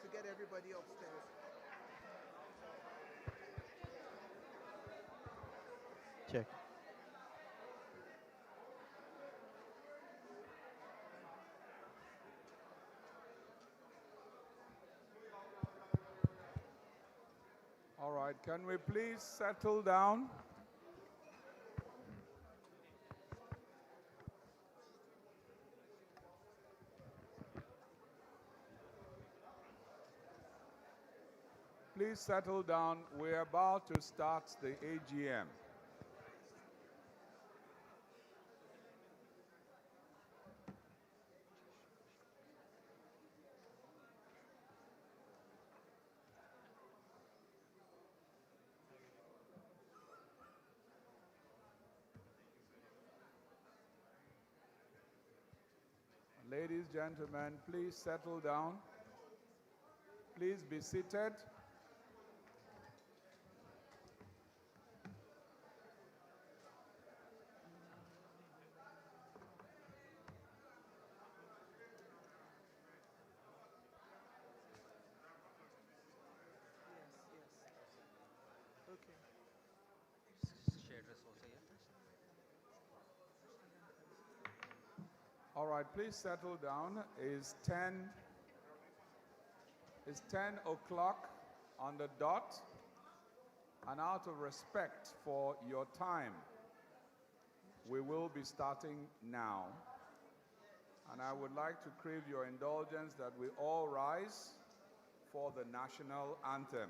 to get everybody upstairs. Check. All right, can we please settle down? Please settle down. We're about to start the AGM. Ladies, gentlemen, please settle down. Please be seated. Okay. All right, please settle down. It's 10 o'clock on the dot, and out of respect for your time, we will be starting now. And I would like to crave your indulgence that we all rise for the national anthem.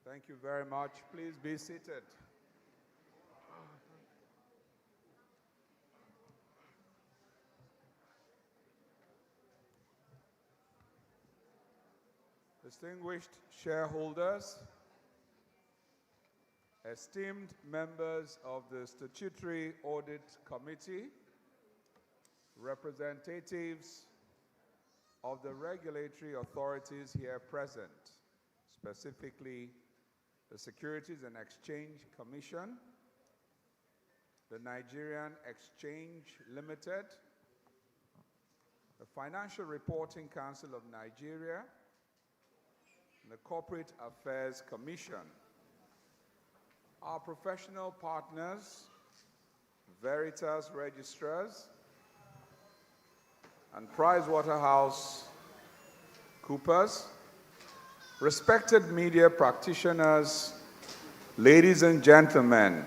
Thank you very much. Please be seated. Distinguished shareholders, esteemed members of the Statutory Audit Committee, representatives of the regulatory authorities here present, specifically the Securities and Exchange Commission, the Nigerian Exchange Limited, the Financial Reporting Council of Nigeria, and the Corporate Affairs Commission. Our professional partners, Veritas Registrars, and PricewaterhouseCoopers, respected media practitioners, ladies and gentlemen,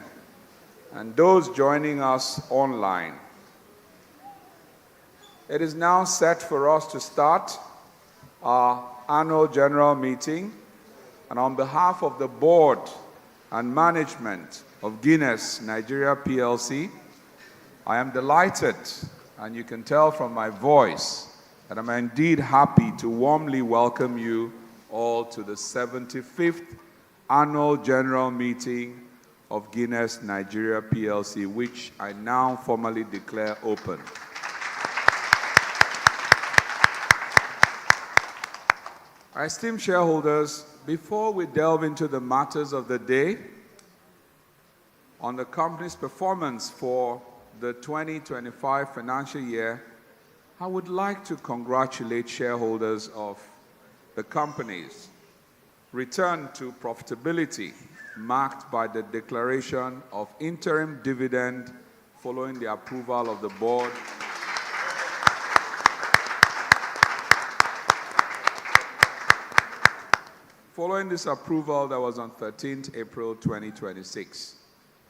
and those joining us online. It is now set for us to start our annual general meeting, and on behalf of the board and management of Guinness Nigeria PLC, I am delighted, and you can tell from my voice, that I'm indeed happy to warmly welcome you all to the 75th Annual General Meeting of Guinness Nigeria PLC, which I now formally declare open. Esteemed shareholders, before we delve into the matters of the day on the company's performance for the 2025 financial year, I would like to congratulate shareholders of the company's return to profitability, marked by the declaration of interim dividend following the approval of the board Following this approval that was on 13th April 2026,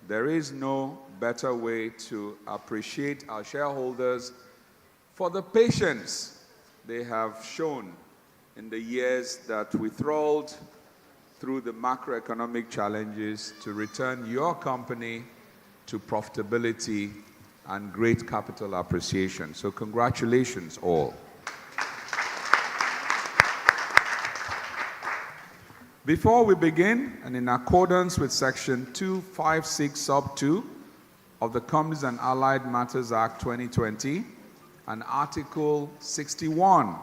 there is no better way to appreciate our shareholders for the patience they have shown in the years that we trawled through the macroeconomic challenges to return your company to profitability and great capital appreciation. So congratulations all. Before we begin, and in accordance with Section 256 Sub 2 of the Companies and Allied Matters Act 2020 and Article 61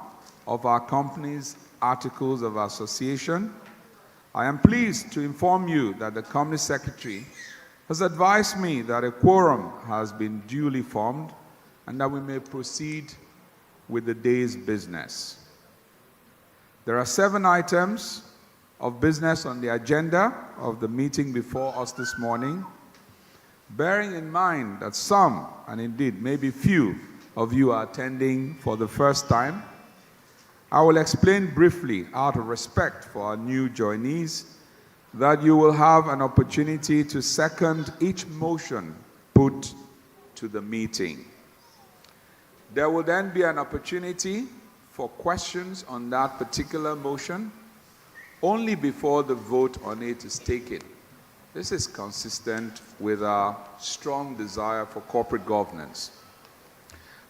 of our company's Articles of Association, I am pleased to inform you that the Company Secretary has advised me that a quorum has been duly formed and that we may proceed with the day's business. There are 7 items of business on the agenda of the meeting before us this morning. Bearing in mind that some, and indeed maybe few, of you are attending for the first time, I will explain briefly, out of respect for our new joinees, that you will have an opportunity to second each motion put to the meeting. There will then be an opportunity for questions on that particular motion only before the vote on it is taken. This is consistent with our strong desire for corporate governance.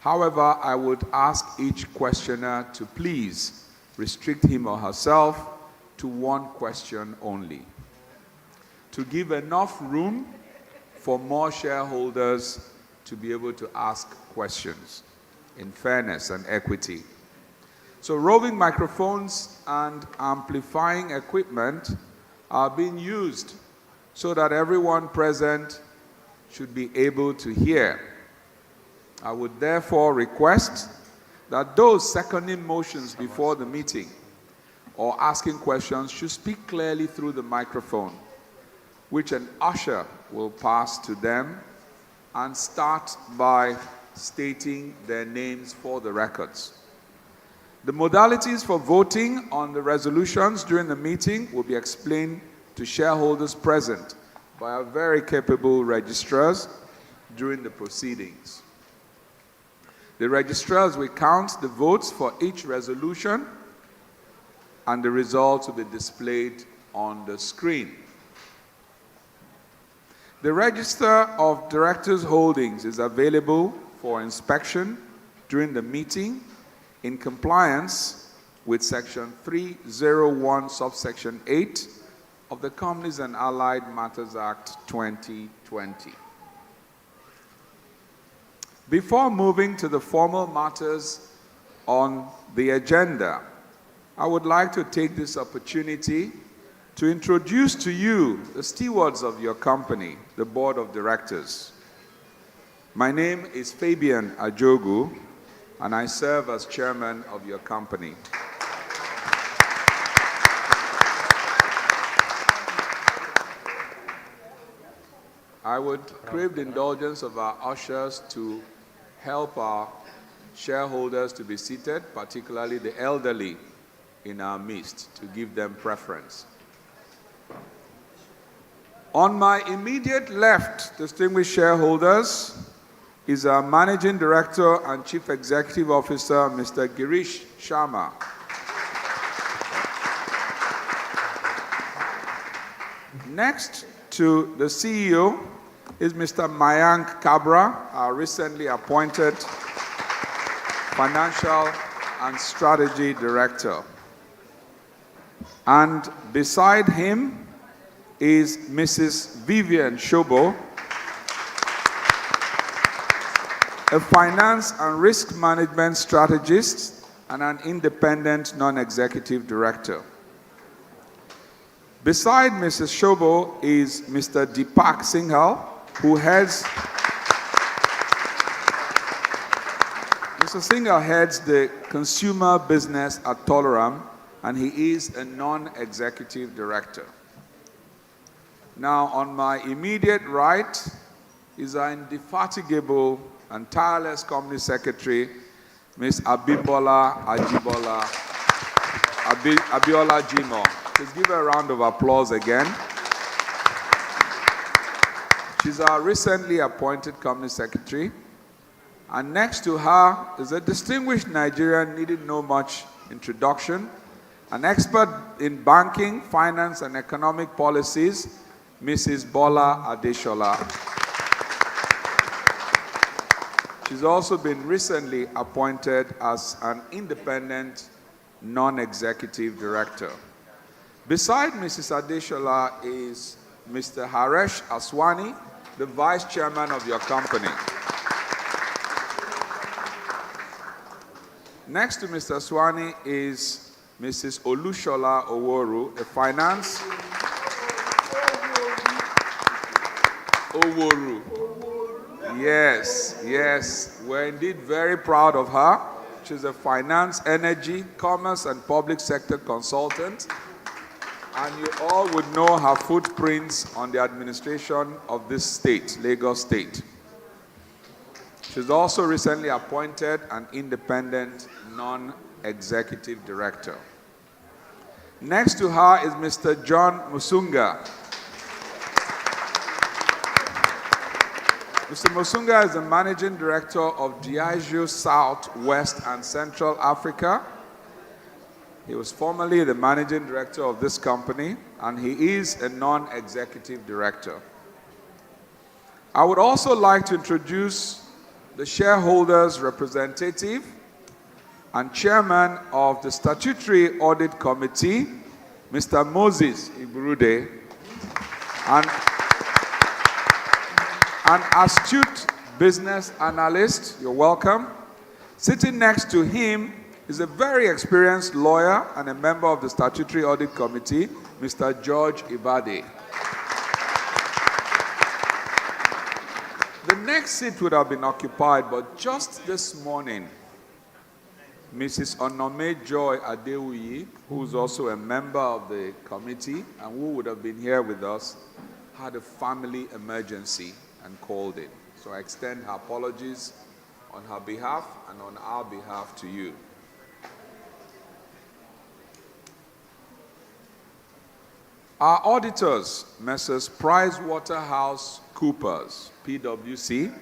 However, I would ask each questioner to please restrict him or herself to one question only, to give enough room for more shareholders to be able to ask questions in fairness and equity. So roving microphones and amplifying equipment are being used so that everyone present should be able to hear. I would therefore request that those seconding motions before the meeting or asking questions should speak clearly through the microphone, which an usher will pass to them, and start by stating their names for the records. The modalities for voting on the resolutions during the meeting will be explained to shareholders present by our very capable registrars during the proceedings. The registrars will count the votes for each resolution, and the results will be displayed on the screen. The Register of Directors' Holdings is available for inspection during the meeting in compliance with Section 301, subsection 8 of the Companies and Allied Matters Act 2020. Before moving to the formal matters on the agenda, I would like to take this opportunity to introduce to you the stewards of your company, the Board of Directors. My name is Fabian Ajogu, and I serve as chairman of your company. I would crave the indulgence of our ushers to help our shareholders to be seated, particularly the elderly in our midst, to give them preference. On my immediate left, distinguished shareholders, is our Managing Director and Chief Executive Officer, Mr. Girish Sharma. Next to the CEO is Mr. Mayank Kabra, our recently appointed Financial and Strategy Director. And beside him is Mrs. Vivian Shobo, a finance and risk management strategist and an independent non-executive director. Beside Mrs. Shobo is Mr. Deepak Singhal, who heads Mr. Singhal heads the consumer business at Toleram, and he is a non-executive director. Now, on my immediate right is our indefatigable and tireless company secretary, Ms. Abiola Jimo. Please give her a round of applause again. She's our recently appointed company secretary. And next to her is a distinguished Nigerian needing no much introduction, an expert in banking, finance, and economic policies, Mrs. Bola Adeshola. She's also been recently appointed as an independent non-executive director. Beside Mrs. Adeshola is Mr. Haresh Aswani, the vice chairman of your company. Next to Mr. Aswani is Mrs. Olushola Oworu, a finance... Oworu. Yes, we're indeed very proud of her. She's a finance, energy, commerce, and public sector consultant. And you all would know her footprints on the administration of this state, Lagos State. She's also recently appointed an independent non-executive director. Next to her is Mr. John Musunga. Mr. Musunga is the managing director of Diageo South, West, and Central Africa. He was formerly the managing director of this company, and he is a non-executive director. I would also like to introduce the shareholders' representative and chairman of the Statutory Audit Committee, Mr. Moses Iburude, and an astute business analyst. You're welcome. Sitting next to him is a very experienced lawyer and a member of the Statutory Audit Committee, Mr. George Ibade. The next seat would have been occupied, but just this morning, Mrs. Onome Joy Adewuyi, who is also a member of the committee and who would have been here with us, had a family emergency and called in. So I extend her apologies on her behalf and on our behalf to you. Our auditors, Messrs. PricewaterhouseCoopers, PwC,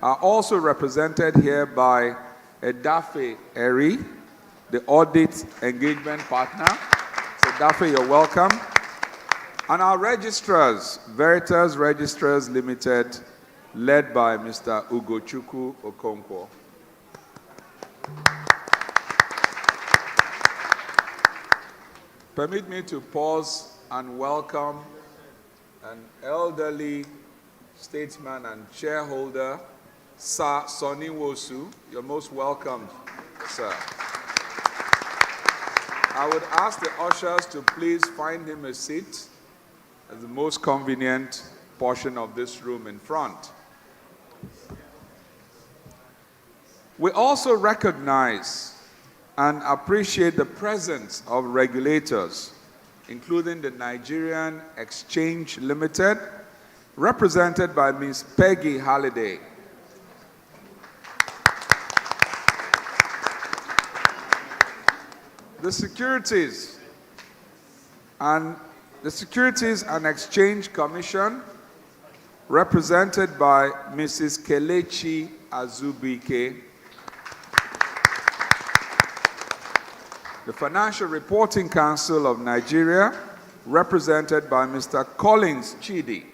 are also represented here by Edafe Eri, the audit engagement partner. So Edafe, you're welcome. And our registrars, Veritas Registrars Limited, led by Mr. Ugochukwu Okonkwo. Permit me to pause and welcome an elderly statesman and shareholder, Sir Sonny Wosu. You're most welcome, sir. I would ask the ushers to please find him a seat at the most convenient portion of this room in front. We also recognize and appreciate the presence of regulators, including the Nigerian Exchange Limited, represented by Ms. Peggy Halliday. The Securities and Exchange Commission, represented by Mrs. Kelechi Azubike. The Financial Reporting Council of Nigeria, represented by Mr. Collins Chidi.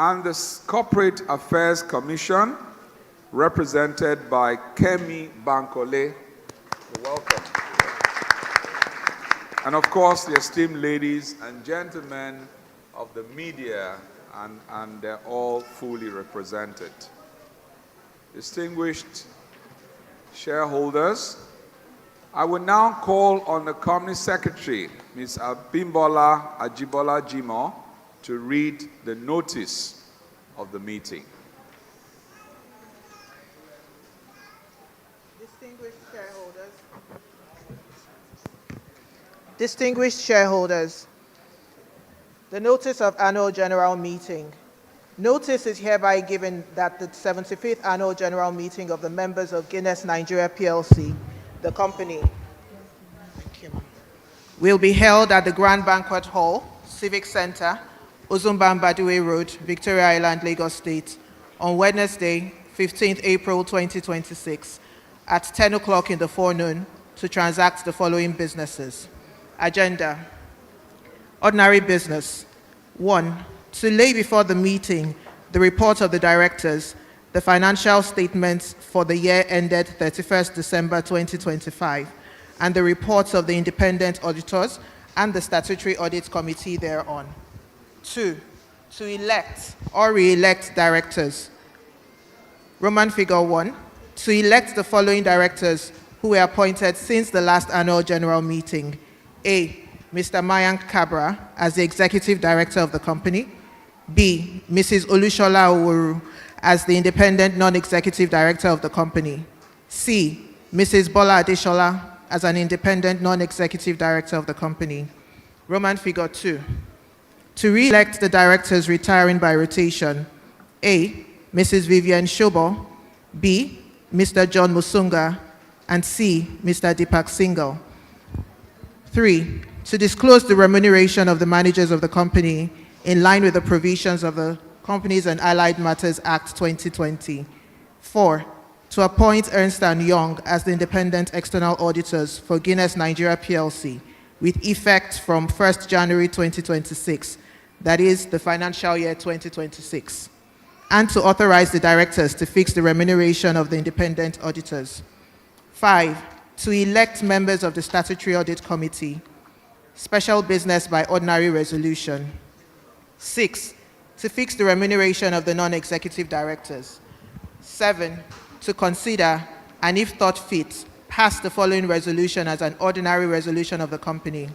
and the Corporate Affairs Commission, represented by Kemi Bankole. You're welcome. And of course, the esteemed ladies and gentlemen of the media, and they're all fully represented. Distinguished shareholders, I will now call on the Company Secretary, Ms. Abimbola Ajibola Jimo, to read the notice of the meeting. Distinguished shareholders, the notice of annual general meeting. Notice is hereby given that the 75th annual general meeting of the members of Guinness Nigeria PLC, the company, will be held at the Grand Banquet Hall, Civic Center, Ozumbambadiwe Road, Victoria Island, Lagos State, on Wednesday, 15th April 2026, at 10 o'clock in the forenoon, to transact the following businesses. Agenda. Ordinary business. 1. To lay before the meeting the report of the directors, the financial statements for the year ended 31st December 2025, and the reports of the independent auditors and the statutory audit committee thereon. 2. To elect or re-elect directors. Roman figure 1. To elect the following directors who were appointed since the last annual general meeting. A. Mr. Mayank Kabra as the Executive Director of the company. B. Mrs. Olushola Oworu as the Independent Non-Executive Director of the company. C. Mrs. Bola Adeshola as an Independent Non-Executive Director of the company. Roman figure 2. To re-elect the directors retiring by rotation. A. Mrs. Vivian Shobo. B. Mr. John Musunga. And C. Mr. Deepak Singhal. 3. To disclose the remuneration of the managers of the company in line with the provisions of the Companies and Allied Matters Act 2020. 4. To appoint Ernst & Young as the independent external auditors for Guinness Nigeria PLC with effect from 1st January 2026, that is the financial year 2026, and to authorize the directors to fix the remuneration of the independent auditors. 5. To elect members of the Statutory Audit Committee. Special business by ordinary resolution. 6. To fix the remuneration of the non-executive directors. 7. To consider, and if thought fit, pass the following resolution as an ordinary resolution of the company.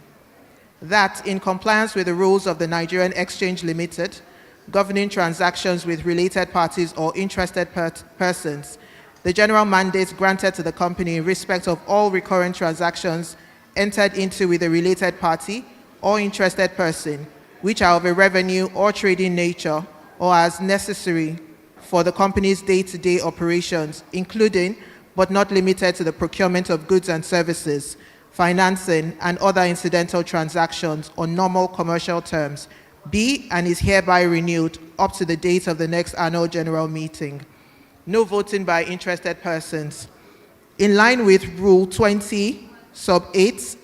That, in compliance with the rules of the Nigerian Exchange Limited, governing transactions with related parties or interested persons, the general mandate granted to the company in respect of all recurrent transactions entered into with a related party or interested person, which are of a revenue or trading nature or as necessary for the company's day-to-day operations, including but not limited to the procurement of goods and services, financing, and other incidental transactions on normal commercial terms, be and is hereby renewed up to the date of the next annual general meeting. No voting by interested persons. In line with Rule 20, Sub 8,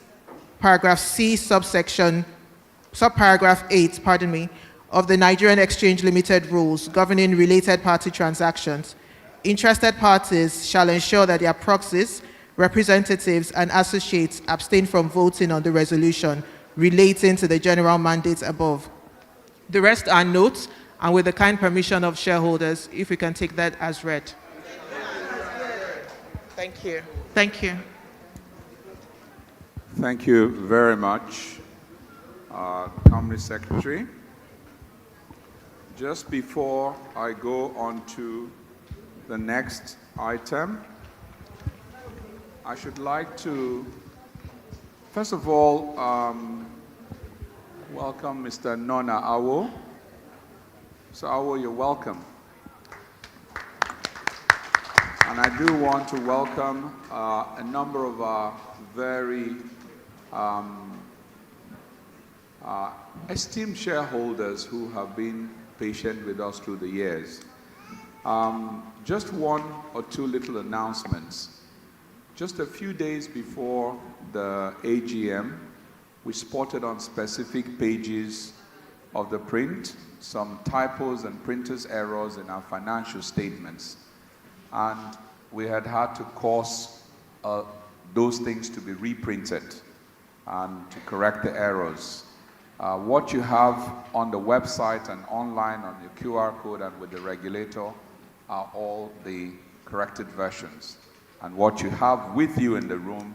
Paragraph C, Subparagraph 8, of the Nigerian Exchange Limited Rules governing related party transactions, interested parties shall ensure that their proxies, representatives, and associates abstain from voting on the resolution relating to the general mandates above. The rest are notes, and with the kind permission of shareholders, if we can take that as read. Thank you. Thank you. Thank you very much, Company Secretary. Just before I go on to the next item, I should like to, first of all, welcome Mr. Nona Awo. So Awo, you're welcome. And I do want to welcome a number of our very esteemed shareholders who have been patient with us through the years. Just one or two little announcements. Just a few days before the AGM, we spotted on specific pages of the print, some typos and printers errors in our financial statements. And we had to cause those things to be reprinted and to correct the errors. What you have on the website and online on your QR code and with the regulator are all the corrected versions. And what you have with you in the room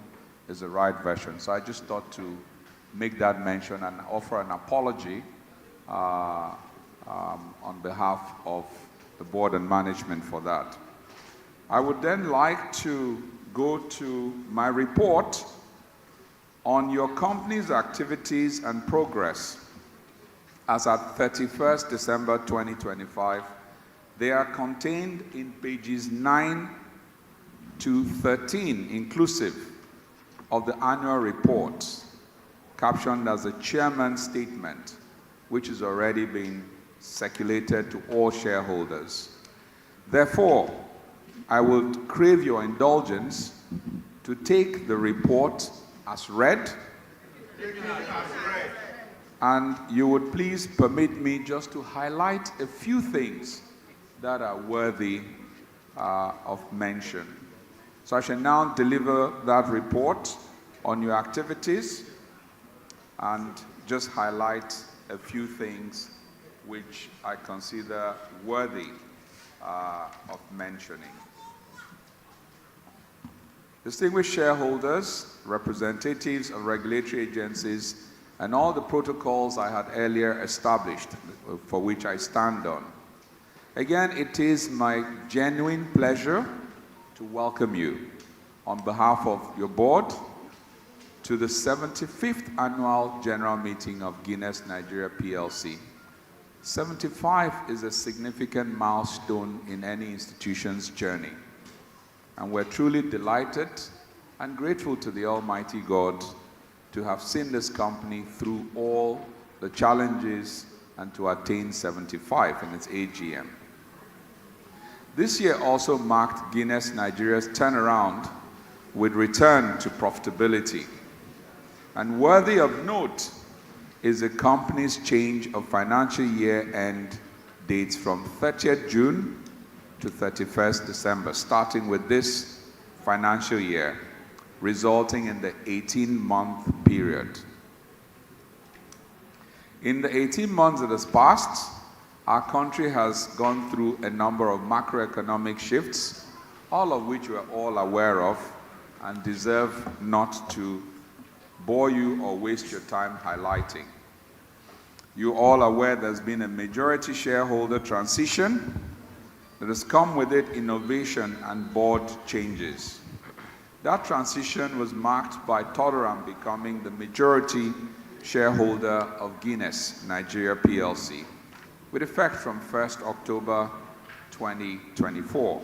is the right version. So I just thought to make that mention and offer an apology on behalf of the board and management for that. I would then like to go to my report on your company's activities and progress. As at 31st December 2025, they are contained in pages 9 to 13, inclusive of the annual report, captioned as a chairman's statement, which has already been circulated to all shareholders. Therefore, I will crave your indulgence to take the report as read, and you would please permit me just to highlight a few things that are worthy of mention. So I shall now deliver that report on your activities and just highlight a few things which I consider worthy of mentioning. Distinguished shareholders, representatives of regulatory agencies, and all the protocols I had earlier established, for which I stand on. Again, it is my genuine pleasure to welcome you on behalf of your board to the 75th Annual General Meeting of Guinness Nigeria PLC. 75 is a significant milestone in any institution's journey, and we're truly delighted and grateful to the Almighty God to have seen this company through all the challenges and to attain 75 in its AGM. This year also marked Guinness Nigeria's turnaround with return to profitability. And worthy of note is the company's change of financial year end dates from 30th June to 31st December, starting with this financial year, resulting in the 18-month period. In the 18 months that has passed, our country has gone through a number of macroeconomic shifts, all of which we're all aware of and deserve not to bore you or waste your time highlighting. You're all aware there's been a majority shareholder transition that has come with it innovation and board changes. That transition was marked by Todoram becoming the majority shareholder of Guinness Nigeria PLC, with effect from 1st October 2024.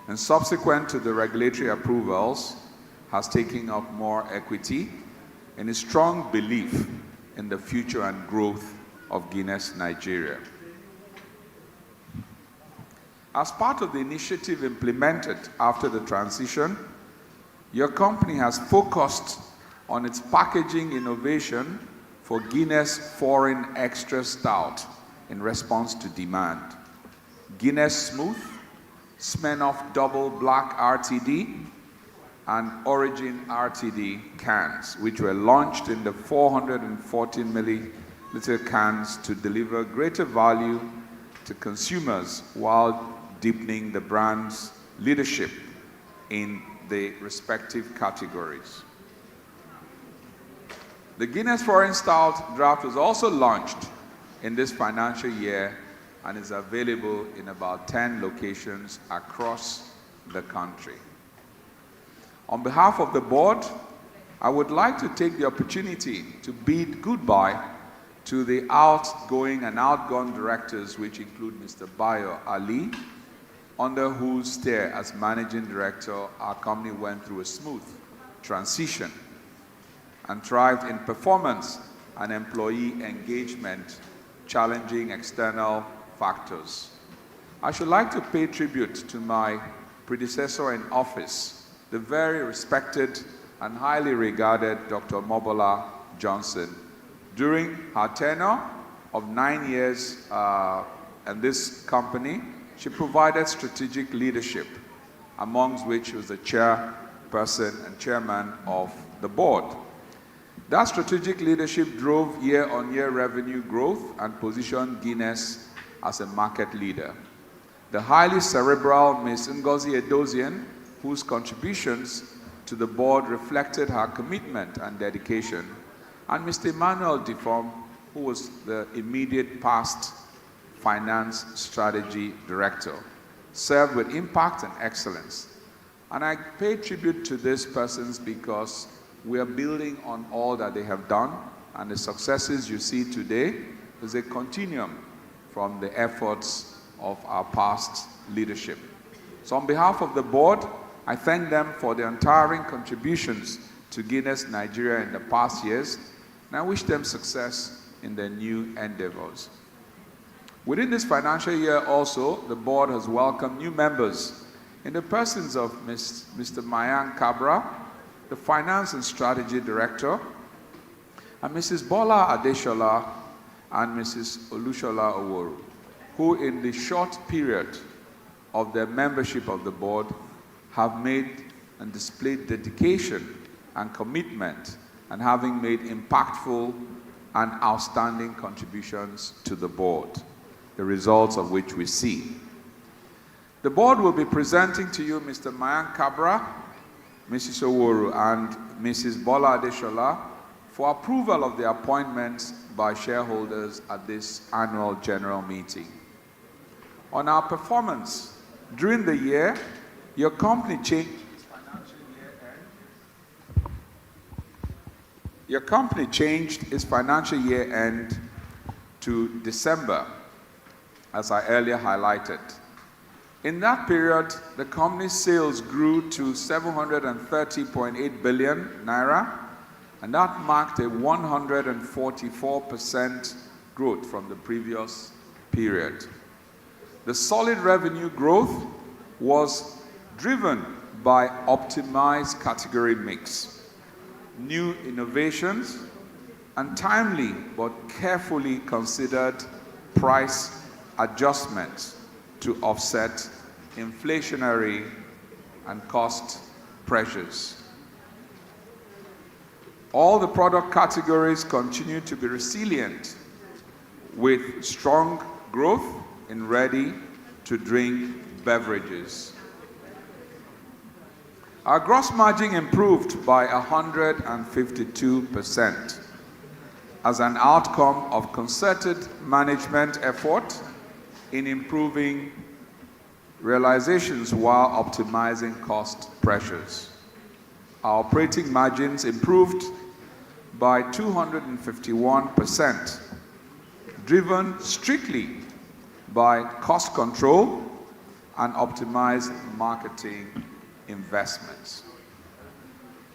And subsequent to the regulatory approvals, has taken up more equity in a strong belief in the future and growth of Guinness Nigeria. As part of the initiative implemented after the transition, your company has focused on its packaging innovation for Guinness Foreign Extra Stout in response to demand. Guinness Smooth, Smirnoff Double Black RTD, and Origin RTD cans, which were launched in the 440 milliliter cans to deliver greater value to consumers while deepening the brand's leadership in the respective categories. The Guinness Foreign Stout draft was also launched in this financial year and is available in about 10 locations across the country. On behalf of the board, I would like to take the opportunity to bid goodbye to the outgoing and outgone directors, which include Mr. Bayo Ali, under whose steer as managing director our company went through a smooth transition and thrived in performance and employee engagement, challenging external factors. I should like to pay tribute to my predecessor in office, the very respected and highly regarded Dr. Mobola Johnson. During her tenure, of 9 years in this company, she provided strategic leadership, amongst which she was the chairperson and chairman of the board. That strategic leadership drove year-on-year revenue growth and positioned Guinness as a market leader. The highly cerebral Ms. Ngozi Edozian, whose contributions to the board reflected her commitment and dedication, and Mr. Emmanuel Difom, who was the immediate past finance strategy director, served with impact and excellence. And I pay tribute to these persons because we are building on all that they have done, and the successes you see today is a continuum from the efforts of our past leadership. So on behalf of the board, I thank them for their untiring contributions to Guinness Nigeria in the past years, and I wish them success in their new endeavors. Within this financial year also, the board has welcomed new members in the persons of Mr. Mayan Kabra, the Finance and Strategy Director, and Mrs. Bola Adeshola and Mrs. Olushola Oworu, who in the short period of their membership of the board have made and displayed dedication and commitment, and having made impactful and outstanding contributions to the board, the results of which we see. The board will be presenting to you Mr. Mayan Kabra, Mrs. Oworu, and Mrs. Bola Adeshola for approval of the appointments by shareholders at this annual general meeting. On our performance during the year, your company changed its financial year-end. Your company changed its financial year-end to December, as I earlier highlighted. In that period, the company's sales grew to 730.8 billion naira, and that marked a 144% growth from the previous period. The solid revenue growth was driven by optimized category mix, new innovations, and timely but carefully considered price adjustments to offset inflationary and cost pressures. All the product categories continue to be resilient, with strong growth in ready-to-drink beverages. Our gross margin improved by 152% as an outcome of concerted management effort in improving realizations while optimizing cost pressures. Our operating margins improved by 251%, driven strictly by cost control and optimized marketing investments.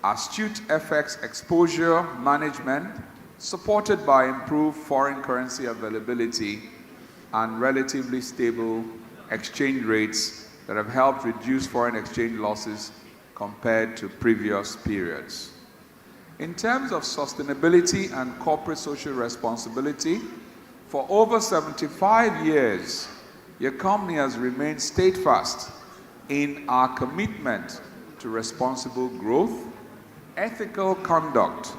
Astute FX exposure management, supported by improved foreign currency availability and relatively stable exchange rates that have helped reduce foreign exchange losses compared to previous periods. In terms of sustainability and corporate social responsibility, for over 75 years, your company has remained steadfast in our commitment to responsible growth, ethical conduct,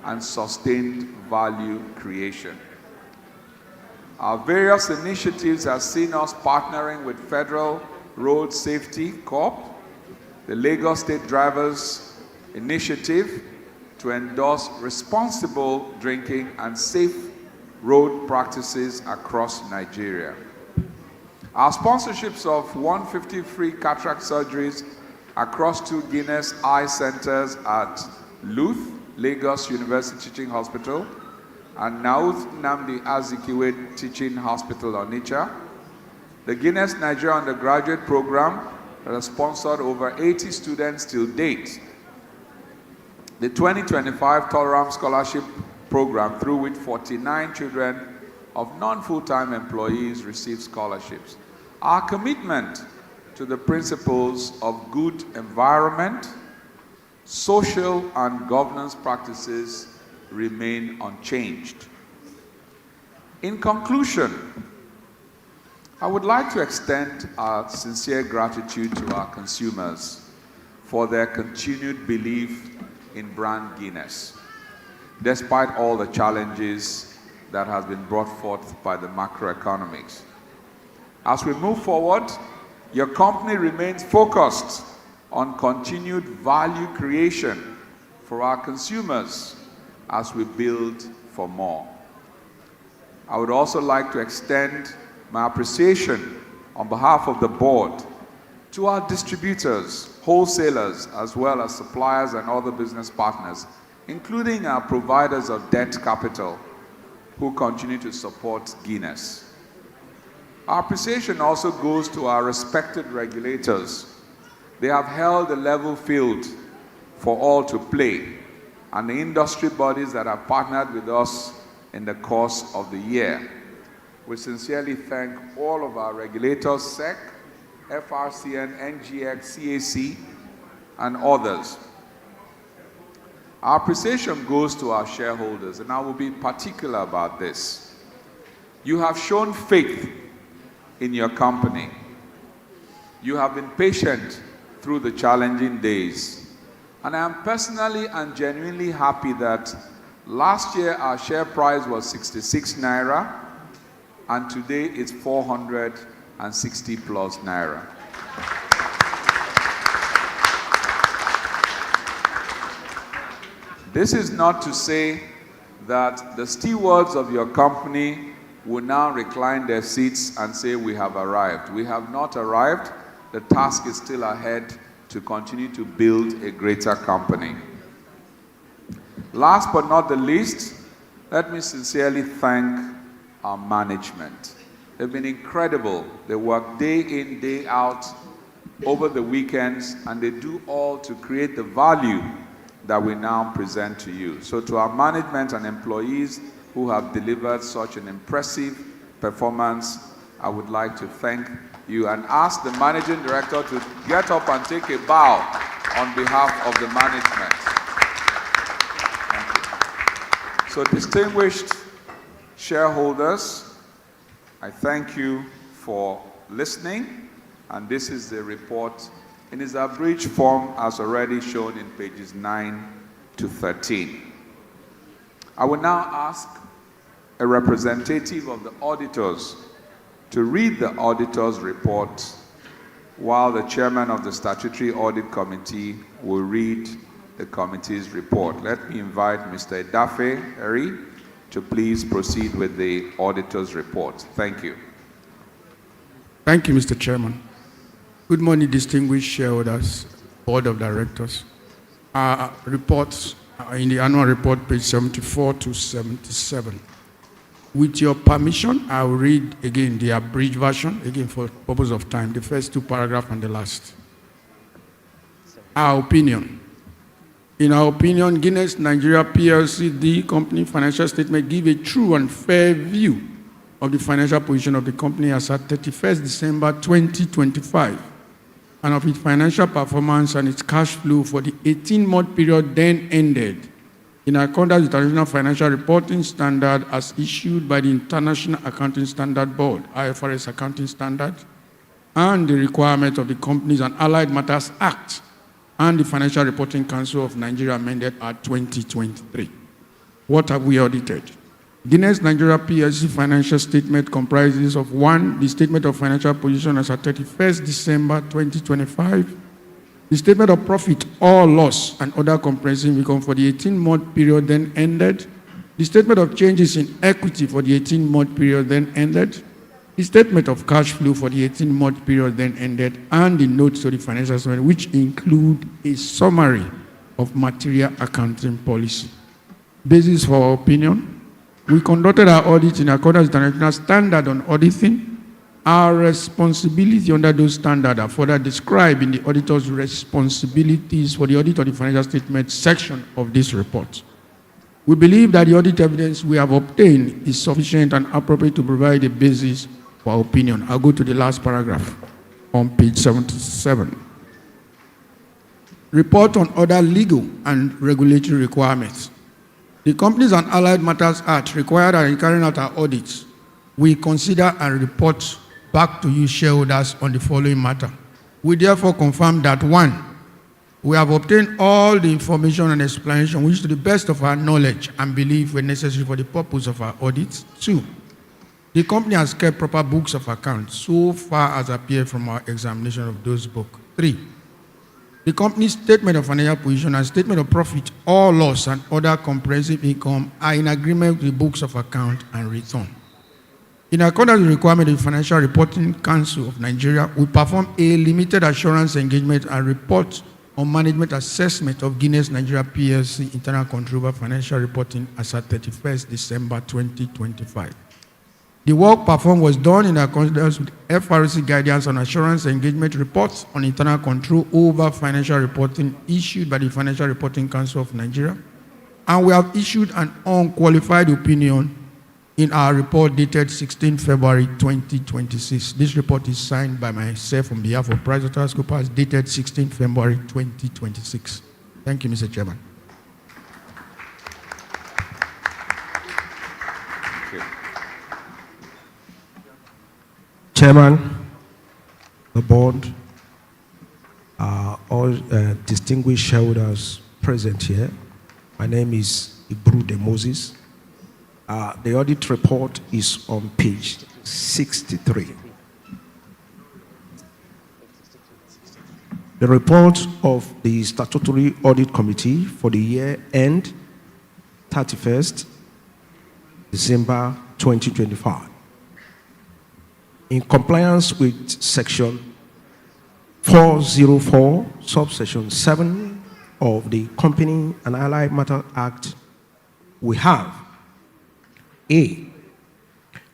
and sustained value creation. Our various initiatives have seen us partnering with Federal Road Safety Corp, the Lagos State Drivers Initiative, to endorse responsible drinking and safe road practices across Nigeria. Our sponsorships of 150 free cataract surgeries across 2 Guinness eye centers at Luth, Lagos University Teaching Hospital, and Nauth Nnamdi Azikiwe Teaching Hospital, Onitsha. The Guinness Nigeria undergraduate program that has sponsored over 80 students till date. The 2025 Toleram Scholarship Program, through which 49 children of non-full-time employees receive scholarships. Our commitment to the principles of good environment, social and governance practices remain unchanged. In conclusion, I would like to extend our sincere gratitude to our consumers for their continued belief in brand Guinness, despite all the challenges that have been brought forth by the macroeconomics. As we move forward, your company remains focused on continued value creation for our consumers as we build for more. I would also like to extend my appreciation on behalf of the board to our distributors, wholesalers, as well as suppliers and other business partners, including our providers of debt capital, who continue to support Guinness. Our appreciation also goes to our respected regulators. They have held a level field for all to play, and the industry bodies that have partnered with us in the course of the year. We sincerely thank all of our regulators, SEC, FRCN, NGX, CAC, and others. Our appreciation goes to our shareholders, and I will be particular about this. You have shown faith in your company. You have been patient through the challenging days. And I am personally and genuinely happy that last year our share price was 66 Naira, and today it's 460 plus Naira. This is not to say that the stewards of your company will now recline their seats and say, we have arrived. We have not arrived. The task is still ahead to continue to build a greater company. Last but not the least, let me sincerely thank our management. They've been incredible. They work day in, day out, over the weekends, and they do all to create the value that we now present to you. So to our management and employees who have delivered such an impressive performance, I would like to thank you and ask the managing director to get up and take a bow on behalf of the management. Thank you. So distinguished shareholders, I thank you for listening, and this is the report in its abridged form as already shown in pages 9 to 13. I will now ask a representative of the auditors to read the auditor's report, while the chairman of the Statutory Audit Committee will read the committee's report. Let me invite Mr. Edafe Eri to please proceed with the auditor's report. Thank you. Thank you, Mr. Chairman. Good morning, distinguished shareholders, Board of Directors. Our reports are in the annual report, page 74 to 77. With your permission, I will read again the abridged version, again for purpose of time, the first two paragraphs and the last. Our opinion. In our opinion, Guinness Nigeria PLC, the company financial statement, give a true and fair view of the financial position of the company as at 31st December 2025, and of its financial performance and its cash flow for the 18-month period then ended, in accordance with International Financial Reporting Standard as issued by the International Accounting Standard Board, IFRS Accounting Standard, and the requirements of the Companies and Allied Matters Act and the Financial Reporting Council of Nigeria amended Act 2023. What have we audited? Guinness Nigeria PLC financial statement comprises of 1, the statement of financial position as at 31st December 2025, the statement of profit or loss and other comprehensive income for the 18-month period then ended, the statement of changes in equity for the 18-month period then ended, the statement of cash flow for the 18-month period then ended, and the notes to the financial statement, which include a summary of material accounting policy. Basis for our opinion: we conducted our audit in accordance with the international standard on auditing. Our responsibility under those standards are further described in the auditor's responsibilities for the audit of the financial statement section of this report. We believe that the audit evidence we have obtained is sufficient and appropriate to provide a basis for our opinion. I'll go to the last paragraph on page 77. Report on other legal and regulatory requirements. The Companies and Allied Matters Act required that in carrying out our audits, we consider and report back to you shareholders on the following matter. We therefore confirm that 1, we have obtained all the information and explanation which to the best of our knowledge and belief were necessary for the purpose of our audits. 2, the company has kept proper books of accounts so far as appear from our examination of those books. 3, the company's statement of financial position and statement of profit or loss and other comprehensive income are in agreement with the books of account and return. In accordance with the requirement of the Financial Reporting Council of Nigeria, we perform a limited assurance engagement and report on management assessment of Guinness Nigeria PLC internal control over financial reporting as at 31st December 2025. The work performed was done in accordance with FRC guidance on assurance engagement reports on internal control over financial reporting issued by the Financial Reporting Council of Nigeria, and we have issued an unqualified opinion in our report dated 16 February 2026. This report is signed by myself on behalf of PricewaterhouseCoopers dated 16 February 2026. Thank you, Mr. Chairman. Chairman, the board, all distinguished shareholders present here. My name is Ibrude Moses. The audit report is on page 63. The report of the Statutory Audit Committee for the year end 31st December 2025. In compliance with section 404, subsection 7 of the Company and Allied Matter Act, we have A,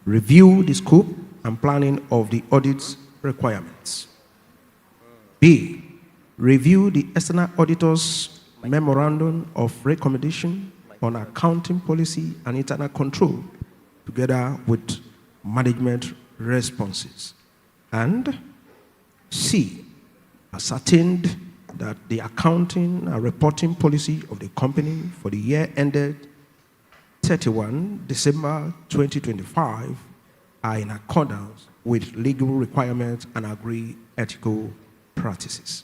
review the scope and planning of the audit requirements. B, review the external auditor's memorandum of recommendation on accounting policy and internal control, together with management responses. And C, ascertained that the accounting and reporting policy of the company for the year ended 31 December 2025 are in accordance with legal requirements and agreed ethical practices.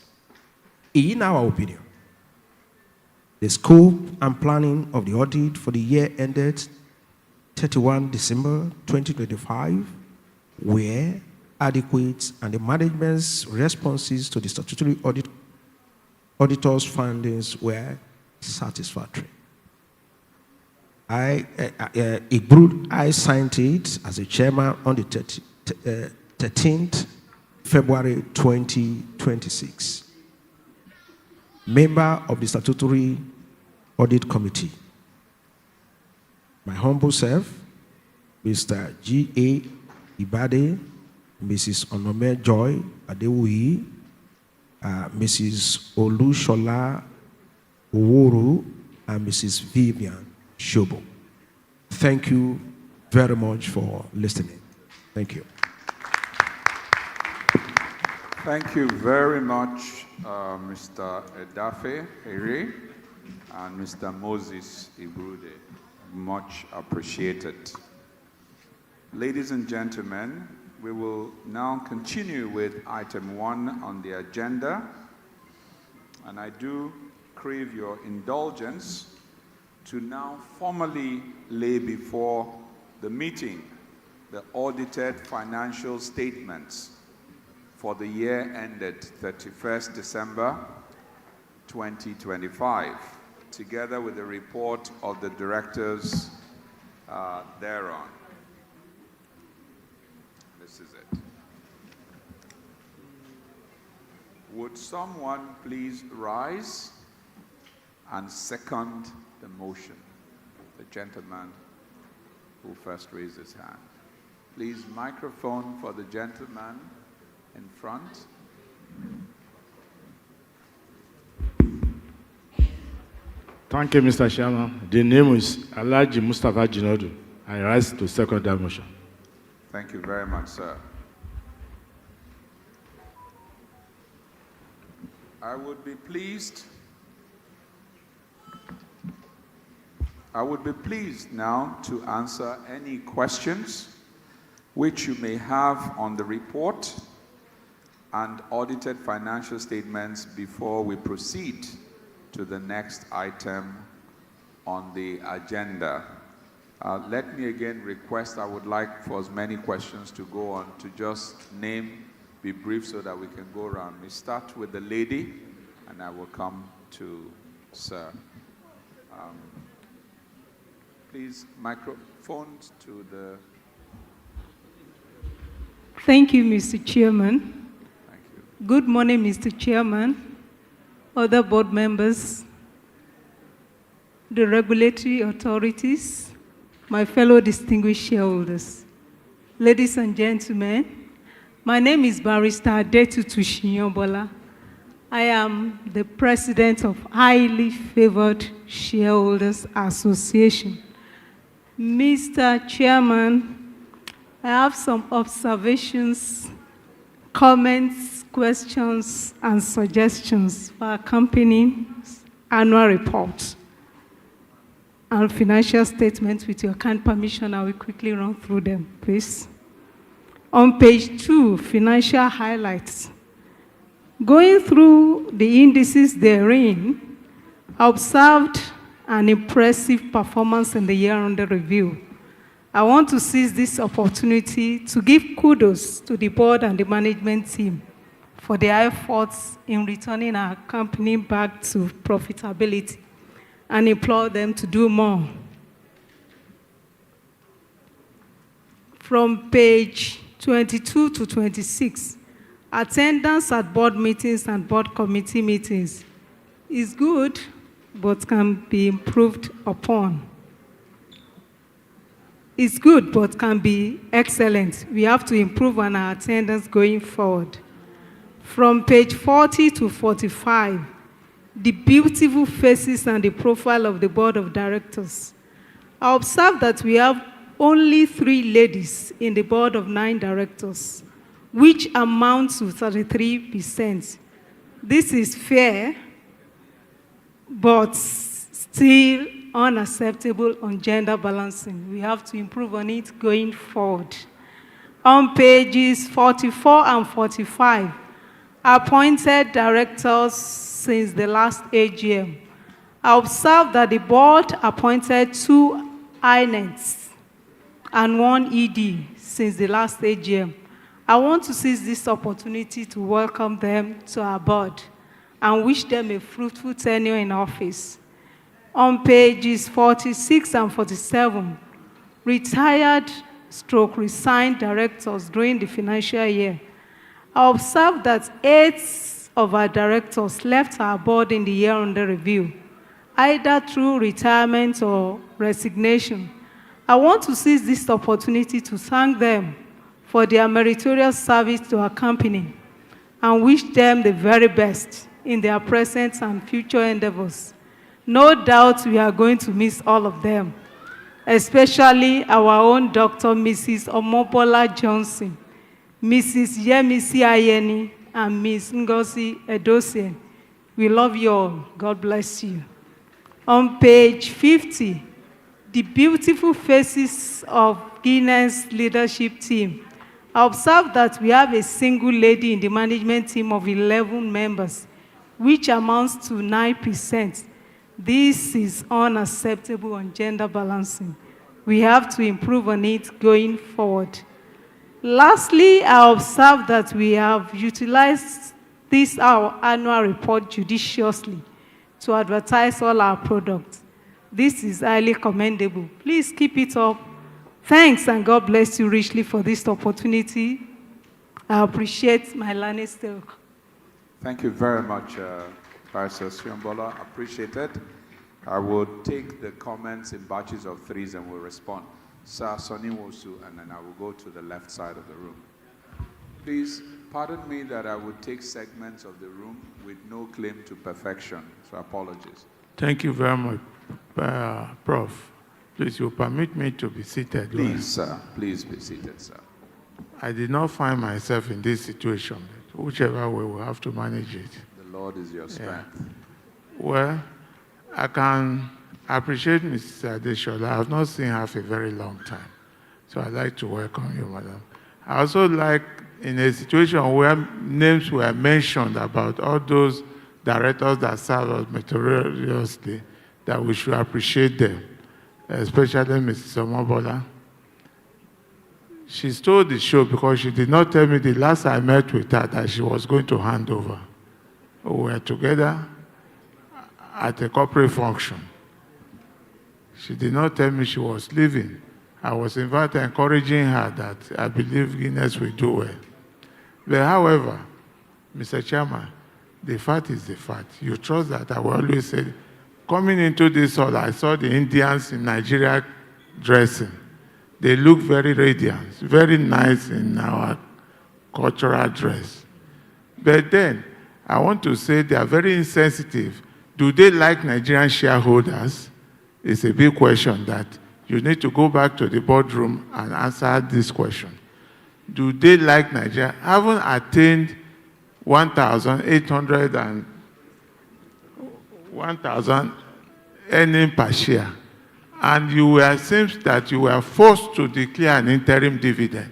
In our opinion, the scope and planning of the audit for the year ended 31 December 2025 were adequate, and the management's responses to the statutory auditor's findings were satisfactory. I signed it as a chairman on the 13th February 2026. Member of the Statutory Audit Committee. My humble self, Mr. G.A. Ibade, Mrs. Onome Joy Adewi, Mrs. Olushola Owuru, and Mrs. Vivian Shobo. Thank you very much for listening. Thank you. Thank you very much, Mr. Edafe Ere and Mr. Moses Ibrude. Much appreciated. Ladies and gentlemen, we will now continue with item 1 on the agenda, and I do crave your indulgence to now formally lay before the meeting the audited financial statements for the year ended 31st December 2025, together with the report of the directors thereon. This is it. Would someone please rise and second the motion? The gentleman who first raised his hand. Please, microphone for the gentleman in front. Thank you, Mr. Chairman. The name is Alhaji Mustafa Jinodu. I rise to second that motion. Thank you very much, sir. I would be pleased now to answer any questions which you may have on the report and audited financial statements before we proceed to the next item on the agenda. Let me again request, I would like for as many questions to go on, to just name, be brief so that we can go around. We start with the lady, and I will come to Sir. Please, microphones to the... Thank you, Mr. Chairman. Thank you. Good morning, Mr. Chairman, other board members, the regulatory authorities, my fellow distinguished shareholders. Ladies and gentlemen, my name is Barrister Adetutu Shinyombola. I am the president of Highly Favored Shareholders Association. Mr. Chairman, I have some observations, comments, questions, and suggestions for accompanying annual report and financial statements. With your kind permission, I will quickly run through them, please. On page 2, financial highlights. Going through the indices therein, I observed an impressive performance in the year under review. I want to seize this opportunity to give kudos to the board and the management team for their efforts in returning our company back to profitability and implore them to do more. From page 22 to 26, attendance at board meetings and board committee meetings is good, but can be improved upon. It's good, but can be excellent. We have to improve on our attendance going forward. From page 40 to 45, the beautiful faces and the profile of the board of directors. I observe that we have only 3 ladies in the board of 9 directors, which amounts to 33%. This is fair, but still unacceptable on gender balancing. We have to improve on it going forward. On pages 44 and 45, appointed directors since the last AGM. I observed that the board appointed 2 INETs and 1 ED since the last AGM. I want to seize this opportunity to welcome them to our board and wish them a fruitful tenure in office. On pages 46 and 47, retired / resigned directors during the financial year. I observed that 8 of our directors left our board in the year under review, either through retirement or resignation. I want to seize this opportunity to thank them for their meritorious service to our company and wish them the very best in their present and future endeavors. No doubt we are going to miss all of them, especially our own Dr. Mrs. Omobola Johnson, Mrs. Yemisi Ayeni, and Ms. Ngozi Edosien. We love you all. God bless you. On page 50, the beautiful faces of Guinness leadership team. I observed that we have a single lady in the management team of 11 members, which amounts to 9%. This is unacceptable on gender balancing. We have to improve on it going forward. Lastly, I observed that we have utilized this our annual report judiciously to advertise all our products. This is highly commendable. Please keep it up. Thanks, and God bless you richly for this opportunity. I appreciate my learning still. Thank you very much, Barrister Shinyombola. Appreciated. I will take the comments in batches of 3s and will respond. Sir Sonny Wosu, and then I will go to the left side of the room. Please, pardon me that I would take segments of the room with no claim to perfection, so apologies. Thank you very much, Prof. Please, you permit me to be seated. Please, sir. Please be seated, sir. I did not find myself in this situation. Whichever way, we'll have to manage it. The Lord is your strength. Yeah. Well, I can appreciate Mrs. Adeshola. I have not seen her for a very long time. So I'd like to welcome you, madam. I also like, in a situation where names were mentioned about all those directors that serve us meticulously, that we should appreciate them, especially Mrs. Omobola. She stole the show because she did not tell me the last I met with her that she was going to hand over. We were together at a corporate function. She did not tell me she was leaving. I was in fact encouraging her that I believe Guinness will do well. But however, Mr. Chairman, the fact is the fact. You trust that I will always say, coming into this hall, I saw the Indians in Nigeria dressing. They look very radiant, very nice in our cultural dress. But then, I want to say they are very insensitive. Do they like Nigerian shareholders? It's a big question that you need to go back to the boardroom and answer this question. Do they like Nigeria? Haven't attained 1,800 and 1,000 earning per share. And it seems that you were forced to declare an interim dividend.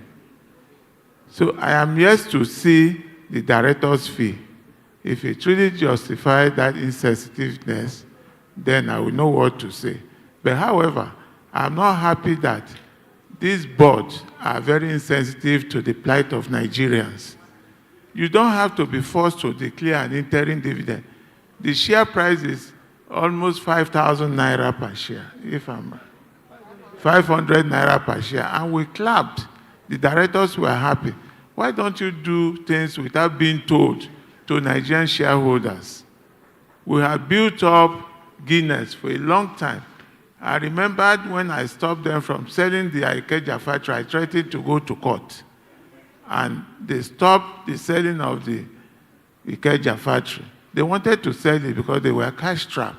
So I am yet to see the director's fee. If it truly justifies that insensitiveness, then I will know what to say. But however, I'm not happy that these boards are very insensitive to the plight of Nigerians. You don't have to be forced to declare an interim dividend. The share price is almost 5,000 naira per share, if I'm right. 500 naira per share, and we clapped. The directors were happy. Why don't you do things without being told to Nigerian shareholders? We have built up Guinness for a long time. I remembered when I stopped them from selling the Ikeja factory, I threatened to go to court. And they stopped the selling of the Ikeja factory. They wanted to sell it because they were cash-strapped.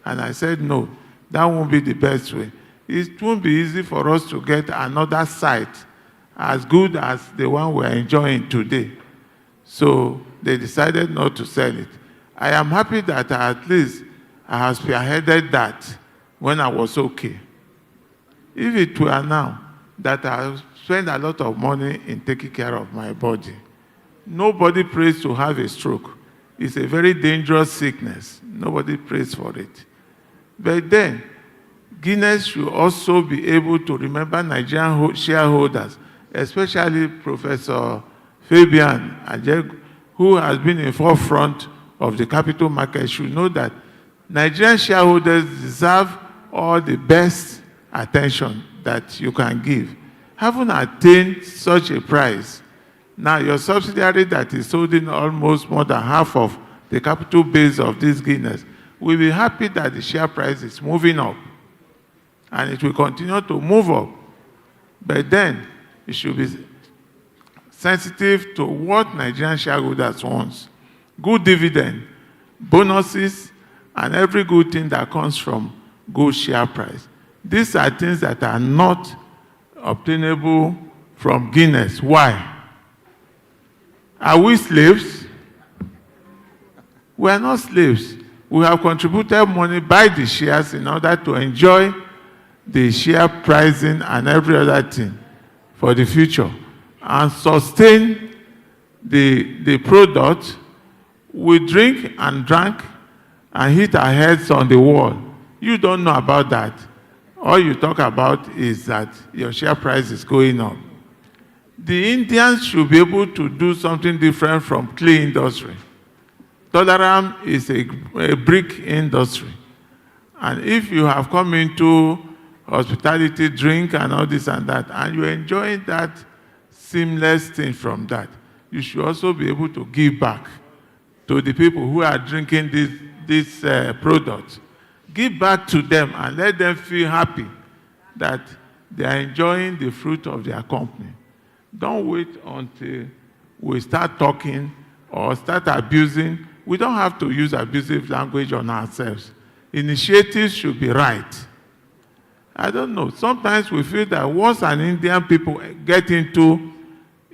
And I said, no, that won't be the best way. It won't be easy for us to get another site as good as the one we're enjoying today. So they decided not to sell it. I am happy that at least I have spearheaded that when I was okay. If it were now that I spend a lot of money in taking care of my body, nobody prays to have a stroke. It's a very dangerous sickness. Nobody prays for it. But then, Guinness should also be able to remember Nigerian shareholders, especially Professor Fabian Ajeg, who has been in forefront of the capital market, should know that Nigerian shareholders deserve all the best attention that you can give. Haven't attained such a price. Now, your subsidiary that is holding almost more than half of the capital base of this Guinness will be happy that the share price is moving up. And it will continue to move up. But then, it should be sensitive to what Nigerian shareholders want. Good dividend, bonuses, and every good thing that comes from good share price. These are things that are not obtainable from Guinness. Why? Are we slaves? We are not slaves. We have contributed money, buy the shares in order to enjoy the share pricing and every other thing for the future and sustain the product. We drink and drank and hit our heads on the wall. You don't know about that. All you talk about is that your share price is going up. The Indians should be able to do something different from clay industry. Tolaram is a brick industry. And if you have come into hospitality, drink, and all this and that, and you're enjoying that seamless thing from that, you should also be able to give back to the people who are drinking this product. Give back to them and let them feel happy that they are enjoying the fruit of their company. Don't wait until we start talking or start abusing. We don't have to use abusive language on ourselves. Initiatives should be right. I don't know. Sometimes we feel that once an Indian people get into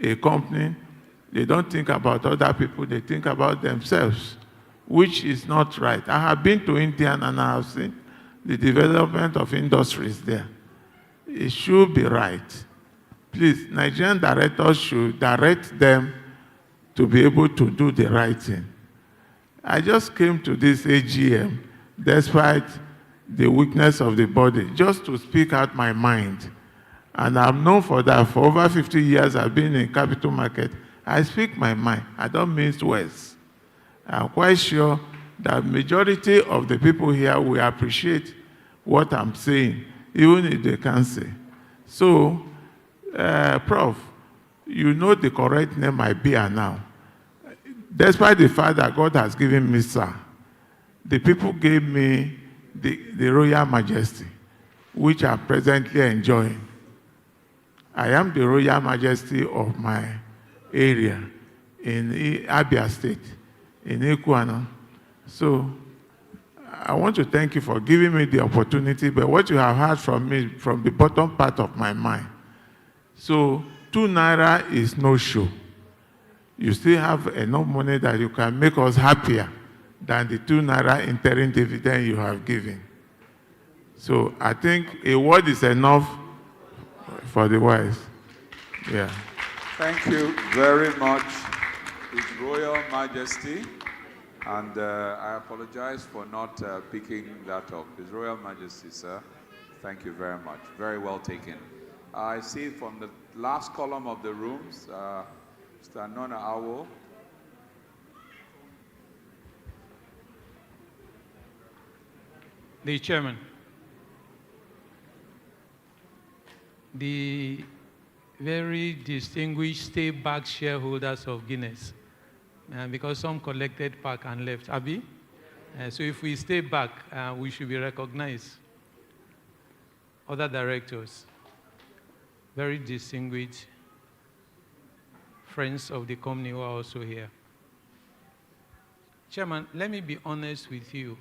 a company, they don't think about other people, they think about themselves, which is not right. I have been to India and I have seen the development of industries there. It should be right. please, Nigerian directors should direct them to be able to do the right thing. I just came to this AGM, despite the weakness of the body, just to speak out my mind. And I'm known for that. For over 50 years, I've been in capital market. I speak my mind. I don't mince words. I'm quite sure that majority of the people here will appreciate what I'm saying, even if they can't say. So, Prof, you know the correct name I bear now. Despite the fact that God has given me sir, the people gave me the Royal Majesty, which I'm presently enjoying. I am the Royal Majesty of my area in Abia State, in Ekuana. So I want to thank you for giving me the opportunity, but what you have heard from me from the bottom part of my mind. So 2 naira is no show. You still have enough money that you can make us happier than the 2 naira interim dividend you have given. So I think a word is enough for the wise. Yeah. Thank you very much, His Royal Majesty. And I apologize for not picking that up. His Royal Majesty, sir, thank you very much. Very well taken. I see from the last column of the rooms, Mr. Nona Awo. The chairman, the very distinguished stay-back shareholders of Guinness, because some collected back and left. Abi? So if we stay back, we should be recognized. Other directors, very distinguished friends of the company who are also here. Chairman, let me be honest with you.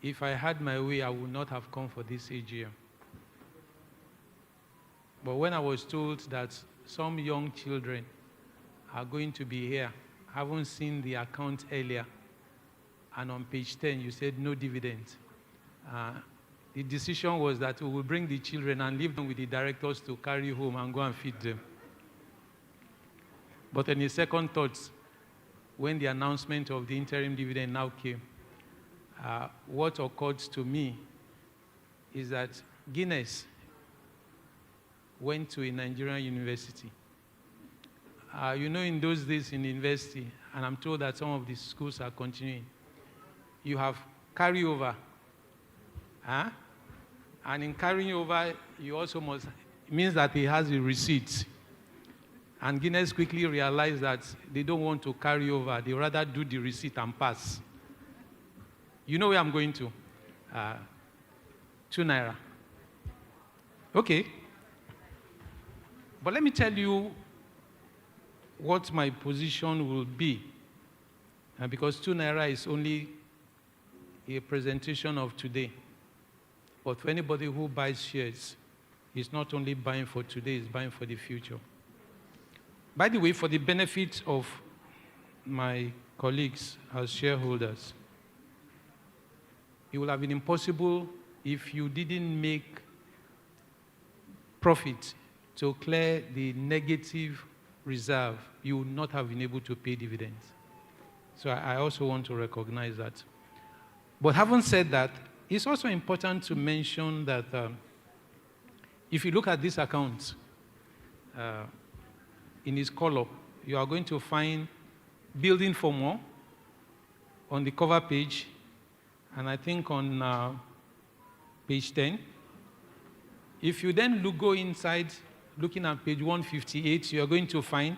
If I had my way, I would not have come for this AGM. But when I was told that some young children are going to be here, I haven't seen the account earlier, and on page 10 you said no dividend. The decision was that we will bring the children and leave them with the directors to carry home and go and feed them. But in the second thoughts, when the announcement of the interim dividend now came, what occurred to me is that Guinness went to a Nigerian university. You know, in those days in the university, and I'm told that some of the schools are continuing, you have carryover. And in carrying over, you also must, it means that he has a receipt. And Guinness quickly realized that they don't want to carry over. They rather do the receipt and pass. You know where I'm going to? 2 naira. Okay. But let me tell you what my position will be. Because 2 naira is only a presentation of today. But for anybody who buys shares, it's not only buying for today, it's buying for the future. By the way, for the benefit of my colleagues as shareholders, it would have been impossible if you didn't make profit to clear the negative reserve. You would not have been able to pay dividends. So I also want to recognize that. But having said that, it's also important to mention that if you look at this account, in its column, you are going to find building for more on the cover page, and I think on page 10. If you then go inside, looking at page 158, you are going to find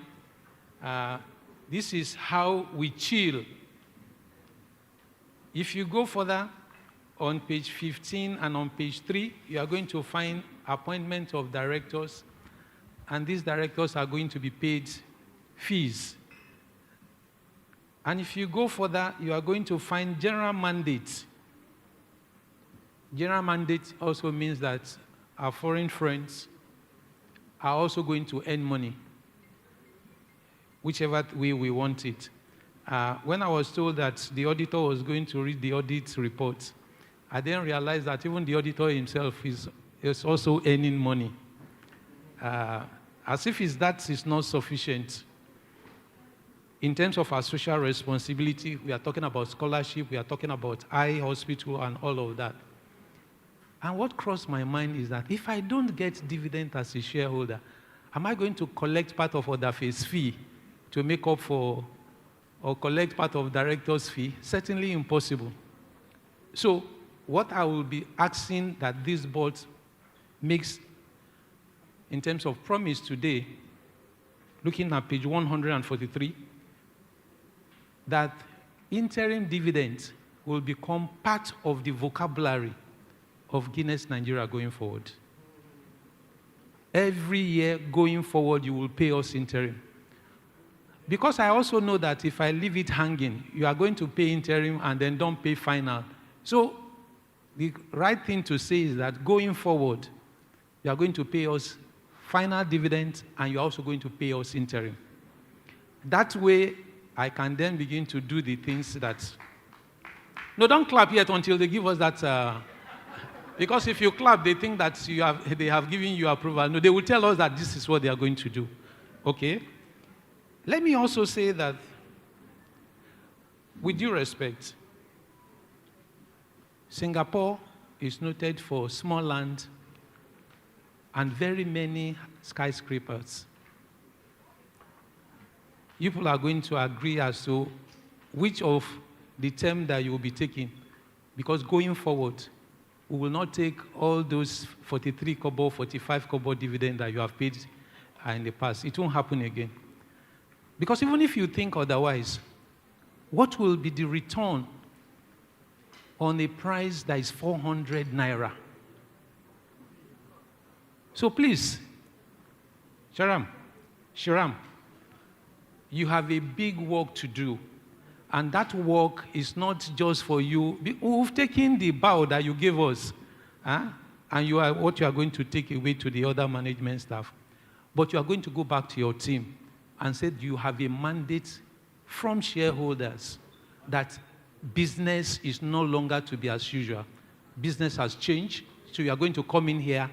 this is how we chill. If you go further, on page 15 and on page 3, you are going to find appointment of directors, and these directors are going to be paid fees. And if you go further, you are going to find general mandates. General mandate also means that our foreign friends are also going to earn money, whichever way we want it. When I was told that the auditor was going to read the audit report, I then realized that even the auditor himself is also earning money. As if that is not sufficient. In terms of our social responsibility, we are talking about scholarship, we are talking about eye hospital and all of that. And what crossed my mind is that if I don't get dividend as a shareholder, am I going to collect part of other phase fee to make up for, or collect part of director's fee? Certainly impossible. So what I will be asking that this board makes in terms of promise today, looking at page 143, that interim dividends will become part of the vocabulary of Guinness Nigeria going forward. Every year going forward, you will pay us interim. Because I also know that if I leave it hanging, you are going to pay interim and then don't pay final. So the right thing to say is that going forward, you are going to pay us final dividend and you're also going to pay us interim. That way, I can then begin to do the things that... No, don't clap yet until they give us that... Because if you clap, they think that they have given you approval. No, they will tell us that this is what they are going to do. Okay? Let me also say that, with due respect, Singapore is noted for small land and very many skyscrapers. You people are going to agree as to which of the term that you will be taking, because going forward, we will not take all those 43 kobo, 45 kobo dividend that you have paid in the past. It won't happen again. Because even if you think otherwise, what will be the return on a price that is 400 naira? So please, Shiram, you have a big work to do. And that work is not just for you. We've taken the bow that you gave us, and what you are going to take away to the other management staff. But you are going to go back to your team and say you have a mandate from shareholders that business is no longer to be as usual. Business has changed, so you are going to come in here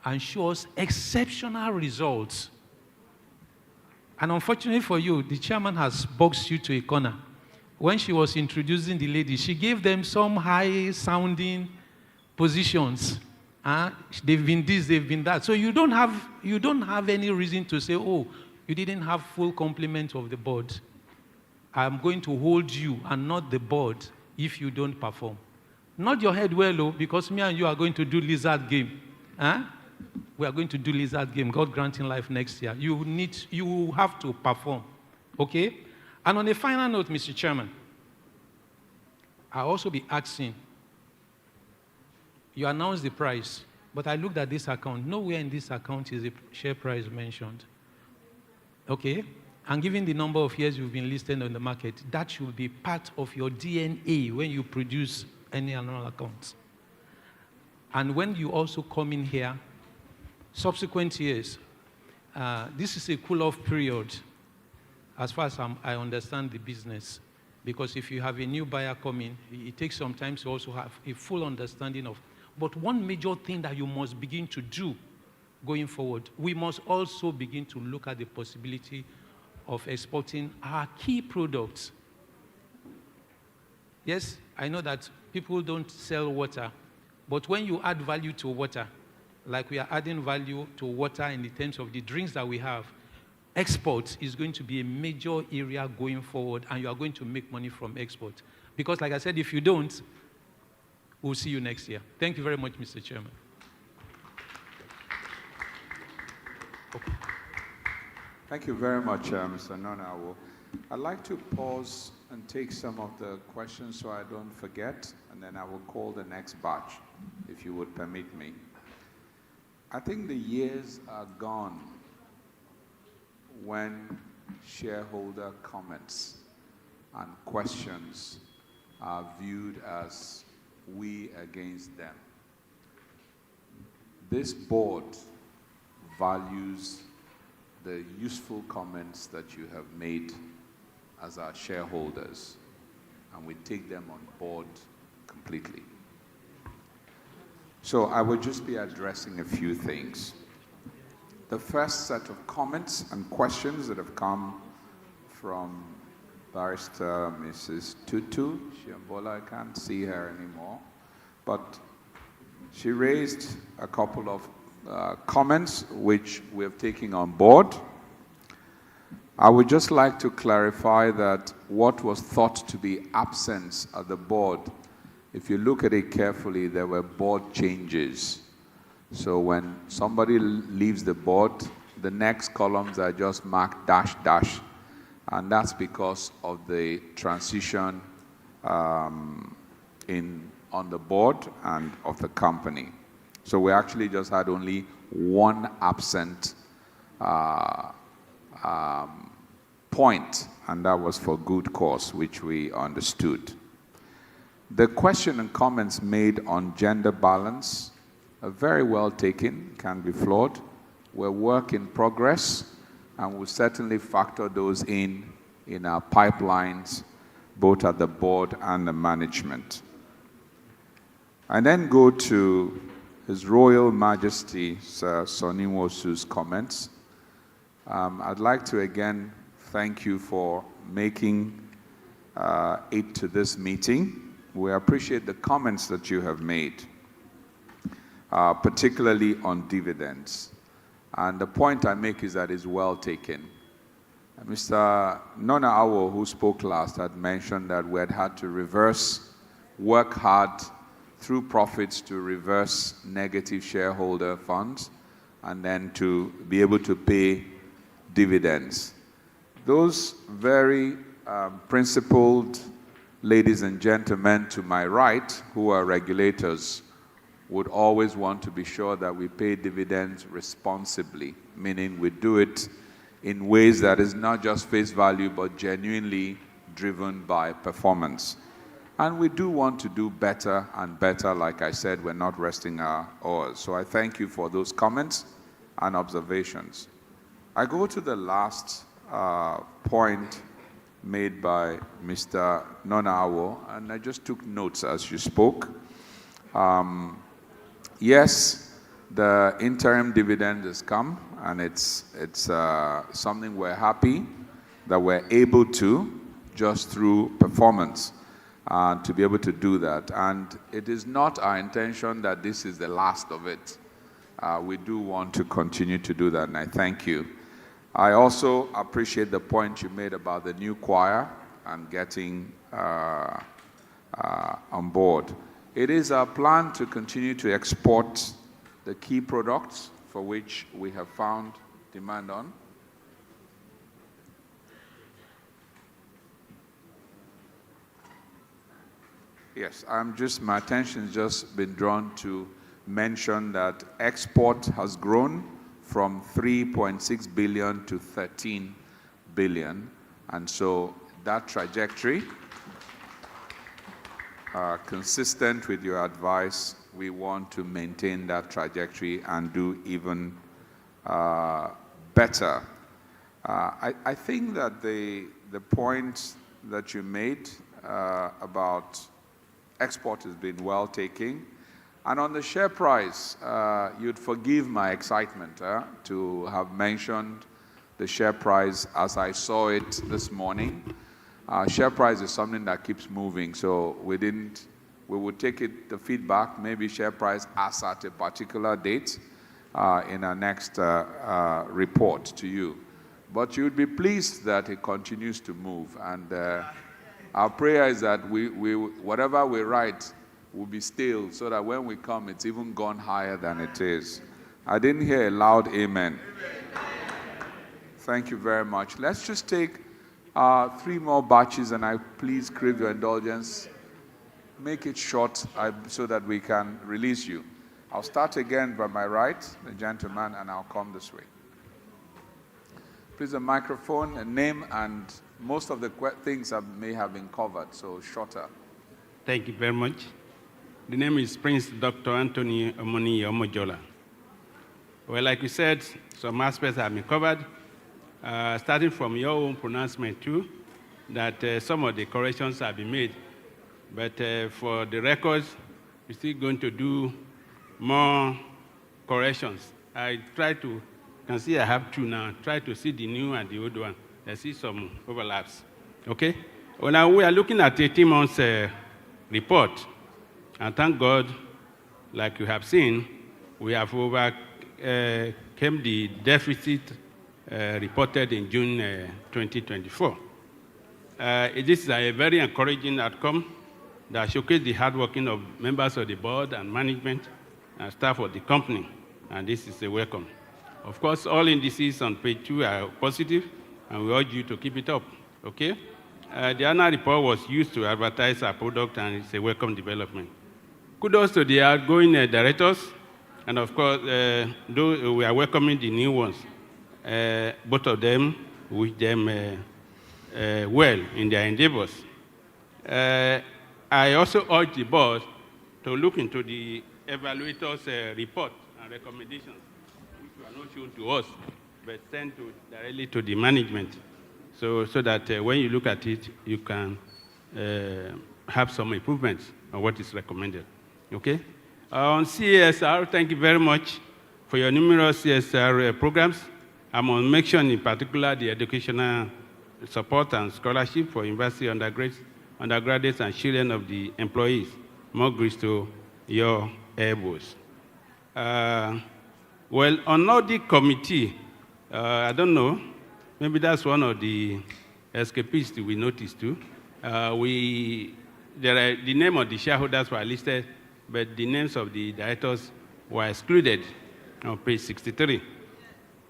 and show us exceptional results. And unfortunately for you, the chairman has boxed you to a corner. When she was introducing the lady, she gave them some high-sounding positions. They've been this, they've been that. So you don't have any reason to say, oh, you didn't have full complement of the board. I'm going to hold you and not the board if you don't perform. Not your head well, though, because me and you are going to do lizard game. We are going to do lizard game, God granting life next year. You have to perform, okay? And on a final note, Mr. Chairman, I'll also be asking, you announced the price, but I looked at this account. Nowhere in this account is the share price mentioned. Okay? And given the number of years you've been listed on the market, that should be part of your DNA when you produce any annual accounts. And when you also come in here, subsequent years, this is a cool-off period as far as I understand the business. Because if you have a new buyer coming, it takes some time to also have a full understanding of. But one major thing that you must begin to do going forward, we must also begin to look at the possibility of exporting our key products. Yes, I know that people don't sell water, but when you add value to water, like we are adding value to water in the terms of the drinks that we have, export is going to be a major area going forward, and you are going to make money from export. Because like I said, if you don't, we'll see you next year. Thank you very much, Mr. Chairman. Okay. Thank you very much, Mr. Nonawo. I'd like to pause and take some of the questions so I don't forget, and then I will call the next batch, if you would permit me. I think the years are gone when shareholder comments and questions are viewed as we against them. This board values the useful comments that you have made as our shareholders, and we take them on board completely. So I will just be addressing a few things. the first set of comments and questions that have come from Barrister Mrs. Tutu Shiambola. I can't see her anymore, but she raised a couple of comments which we have taken on board. I would just like to clarify that what was thought to be absence at the board, if you look at it carefully, there were board changes. So when somebody leaves the board, the next columns are just marked dash dash, and that's because of the transition on the board and of the company. So we actually just had only one absent point, and that was for good cause, which we understood. The question and comments made on gender balance are very well taken, can be flawed. We're work in progress, and we'll certainly factor those in our pipelines, both at the board and the management. I then go to His Royal Majesty Sir Sonny Nwosu's comments. I'd like to again thank you for making it to this meeting. We appreciate the comments that you have made, particularly on dividends. And the point I make is that it's well taken. Mr. Nona Awo, who spoke last, had mentioned that we had had to work hard through profits to reverse negative shareholder funds and then to be able to pay dividends. Those very principled ladies and gentlemen to my right, who are regulators, would always want to be sure that we pay dividends responsibly, meaning we do it in ways that is not just face value, but genuinely driven by performance. And we do want to do better and better. Like I said, we're not resting our oars. So I thank you for those comments and observations. I go to the last point made by Mr. Nona Awo, and I just took notes as you spoke. Yes, the interim dividend has come, and it's something we're happy that we're able to, just through performance, to be able to do that. And it is not our intention that this is the last of it. We do want to continue to do that, and I thank you. I also appreciate the point you made about the new choir and getting on board. It is our plan to continue to export the key products for which we have found demand on. Yes, my attention's just been drawn to mention that export has grown from 3.6 billion to 13 billion. And so that trajectory, consistent with your advice, we want to maintain that trajectory and do even better. I think that the point that you made about export has been well taken. And on the share price, you'd forgive my excitement to have mentioned the share price as I saw it this morning. Share price is something that keeps moving, so we would take the feedback, maybe share price as at a particular date in our next report to you. But you'd be pleased that it continues to move, and our prayer is that whatever we write will be stale, so that when we come, it's even gone higher than it is. I didn't hear a loud amen. Thank you very much. Let's just take 3 more batches, and I please crave your indulgence. Make it short so that we can release you. I'll start again by my right, the gentleman, and I'll come this way. Please, a microphone, a name, and most of the things may have been covered, so shorter. Thank you very much. The name is Prince Dr. Anthony Omoni Omojola. Well, like you said, some aspects have been covered, starting from your own pronouncement too, that some of the corrections have been made. But for the records, we're still going to do more corrections. I try to can see I have two now. Try to see the new and the old one. I see some overlaps. Okay? Well, now we are looking at 18 months report. And thank God, like you have seen, we have overcame the deficit reported in June 2024. This is a very encouraging outcome that showcases the hard working of members of the board and management and staff of the company, and this is a welcome. Of course, all indices on page 2 are positive, and we urge you to keep it up, okay? The annual report was used to advertise our product, and it's a welcome development. Kudos to the outgoing directors, and of course, though we are welcoming the new ones. Both of them, wish them well in their endeavors. I also urge the board to look into the evaluators' report and recommendations, which were not shown to us, but sent directly to the management, so that when you look at it, you can have some improvements on what is recommended. Okay? On CSR, thank you very much for your numerous CSR programs. I'm on mention in particular the educational support and scholarship for university undergraduates and children of the employees. More grace to your elbows. Well, on audit committee, I don't know, maybe that's one of the escapists we noticed too. The name of the shareholders were listed, but the names of the directors were excluded on page 63.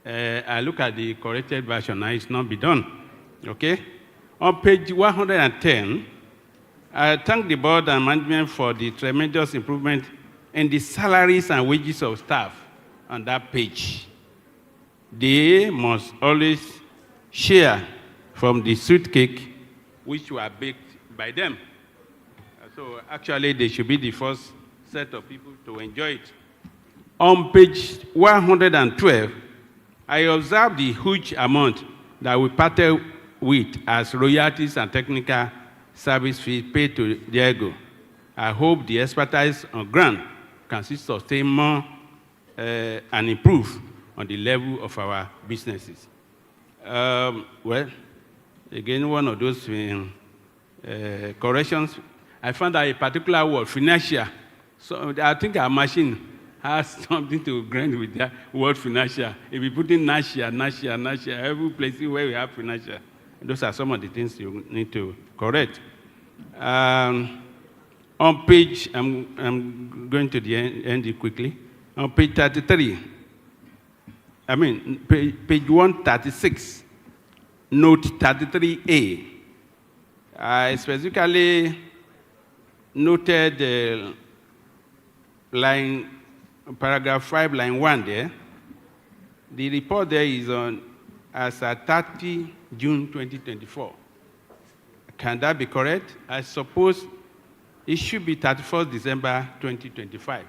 I look at the corrected version, now it's not be done, okay? On page 110, I thank the board and management for the tremendous improvement in the salaries and wages of staff on that page. They must always share from the sweet cake which were baked by them. So actually, they should be the first set of people to enjoy it. On page 112, I observed the huge amount that we parted with as royalties and technical service fees paid to Diego. I hope the expertise on ground can sustain more and improve on the level of our businesses. Well, again, one of those corrections, I found that a particular word, financial, so I think our machine has something to grind with that word financial. If we put in national, every place where we have financial, those are some of the things you need to correct. On page, I'm going to the end quickly. On page 33, page 136, note 33A, I specifically noted paragraph 5, line 1 there. The report there is on as at 30 June 2024. Can that be correct? I suppose it should be 31st December 2025.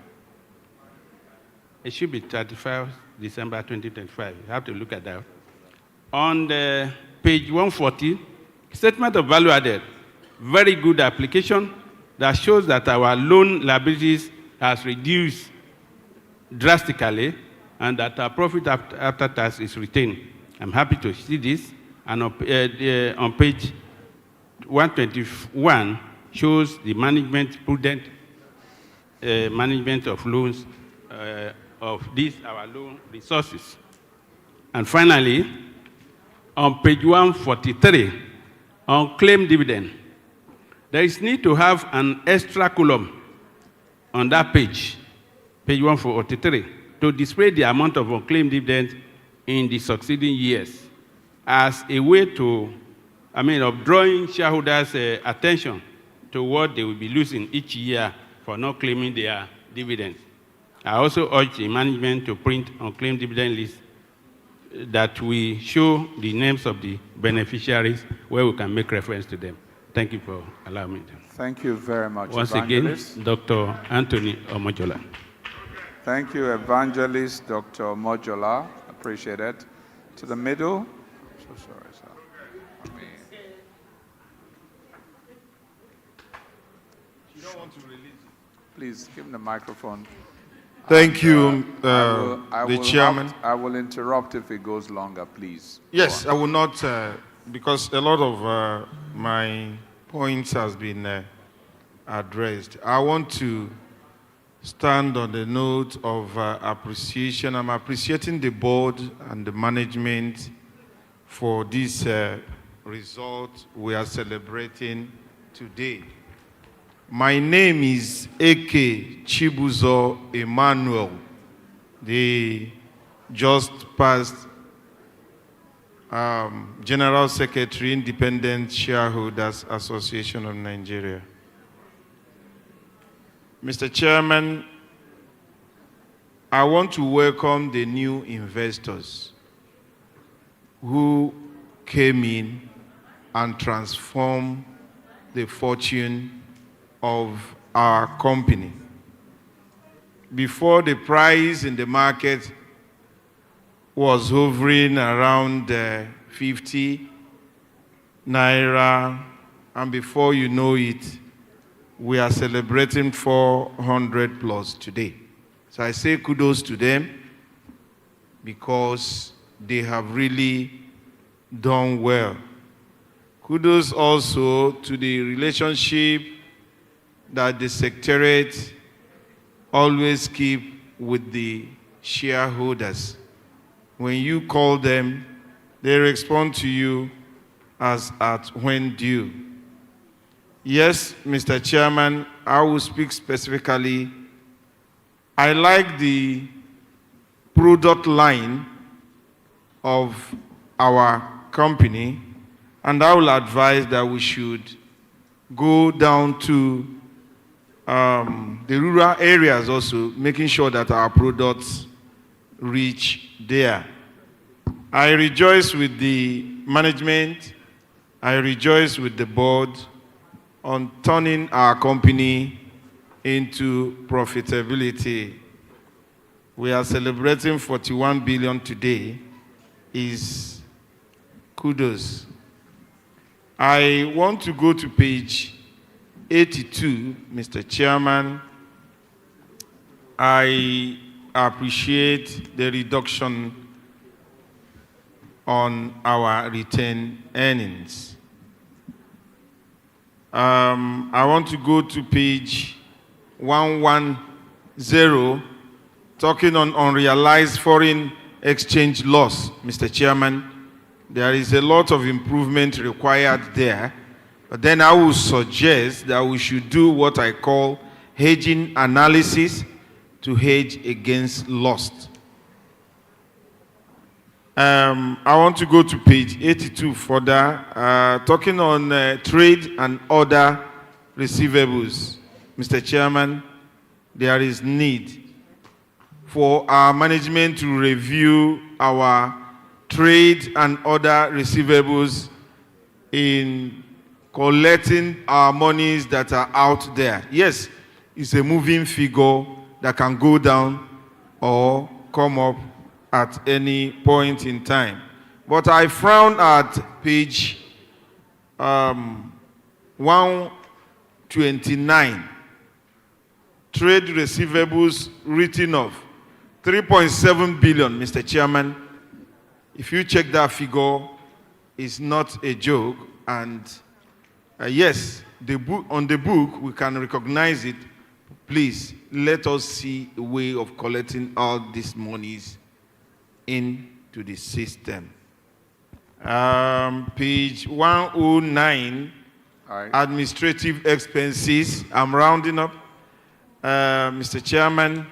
It should be 31st December 2025. You have to look at that. On the page 140, statement of value added. Very good application that shows that our loan liabilities has reduced drastically and that our profit after tax is retained. I'm happy to see this. And on page 121 shows the prudent management of loans of these, our loan resources. And finally, on page 143, on claim dividend, there is need to have an extra column on that page 143, to display the amount of unclaimed dividends in the succeeding years as a way of drawing shareholders' attention to what they will be losing each year for not claiming their dividends. I also urge the management to print unclaimed dividend lists that we show the names of the beneficiaries where we can make reference to them. Thank you for allowing me to. Thank you very much, Once Evangelist. again, Dr. Anthony Omojola. Thank you, Evangelist Dr. Omojola. Appreciate it. To the middle. I'm so sorry, sir. You don't want to release it. Please give him the microphone. Thank you, the chairman. I will interrupt if it goes longer, please. Yes, I will not, because a lot of my points has been addressed. I want to stand on the note of appreciation. I'm appreciating the board and the management for this result we are celebrating today. My name is A.K. Chibuzo Emmanuel, the just passed General Secretary, Independent Shareholders Association of Nigeria. Mr. Chairman, I want to welcome the new investors who came in and transformed the fortune of our company. Before, the price in the market was hovering around 50 naira, and before you know it, we are celebrating 400 plus today. So I say kudos to them because they have really done well. Kudos also to the relationship that the Secretariat always keep with the shareholders. When you call them, they respond to you as at when due. Yes, Mr. Chairman, I will speak specifically. I like the product line of our company, and I will advise that we should go down to the rural areas also, making sure that our products reach there. I rejoice with the management, I rejoice with the board on turning our company into profitability. We are celebrating 41 billion today, is kudos. I want to go to page 82, Mr. Chairman. I appreciate the reduction on our retained earnings. I want to go to page 110, talking on unrealized foreign exchange loss, Mr. Chairman. There is a lot of improvement required there, but then I will suggest that we should do what I call hedging analysis to hedge against loss. I want to go to page 82 further, talking on trade and other receivables. Mr. Chairman, there is need for our management to review our trade and other receivables in collecting our monies that are out there. Yes, it's a moving figure that can go down or come up at any point in time. But I frown at page 129, trade receivables written off, 3.7 billion, Mr. Chairman. If you check that figure, it's not a joke. And yes, on the book, we can recognize it. Please, let us see a way of collecting all these monies into the system. Page 109, administrative expenses. I'm rounding up. Mr. Chairman,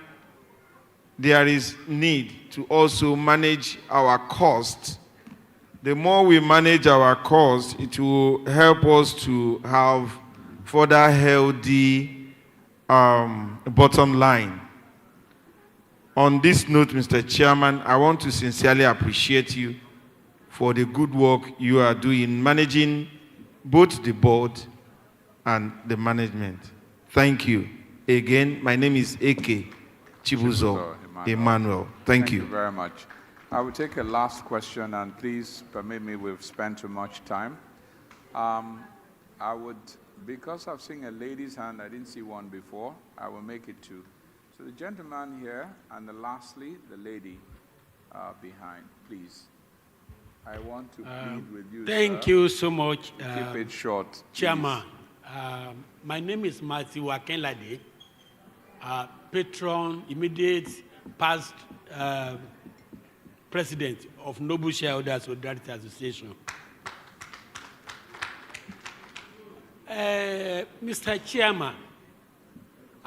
there is need to also manage our costs. The more we manage our costs, it will help us to have further healthy bottom line. On this note, Mr. Chairman, I want to sincerely appreciate you for the good work you are doing managing both the board and the management. Thank you. Again, my name is A.K. Chibuzo Emmanuel. Thank you. Thank you very much. I will take a last question, and please permit me, we've spent too much time. I would, because I've seen a lady's hand, I didn't see one before, I will make it two. So the gentleman here, and lastly, the lady behind, please. I want to plead with you, Thank sir. you so much, Keep it short, Chairman. My name is Matthew Akinlade, patron, immediate past president of Noble Shareholders Solidarity Association. Mr. Chairman,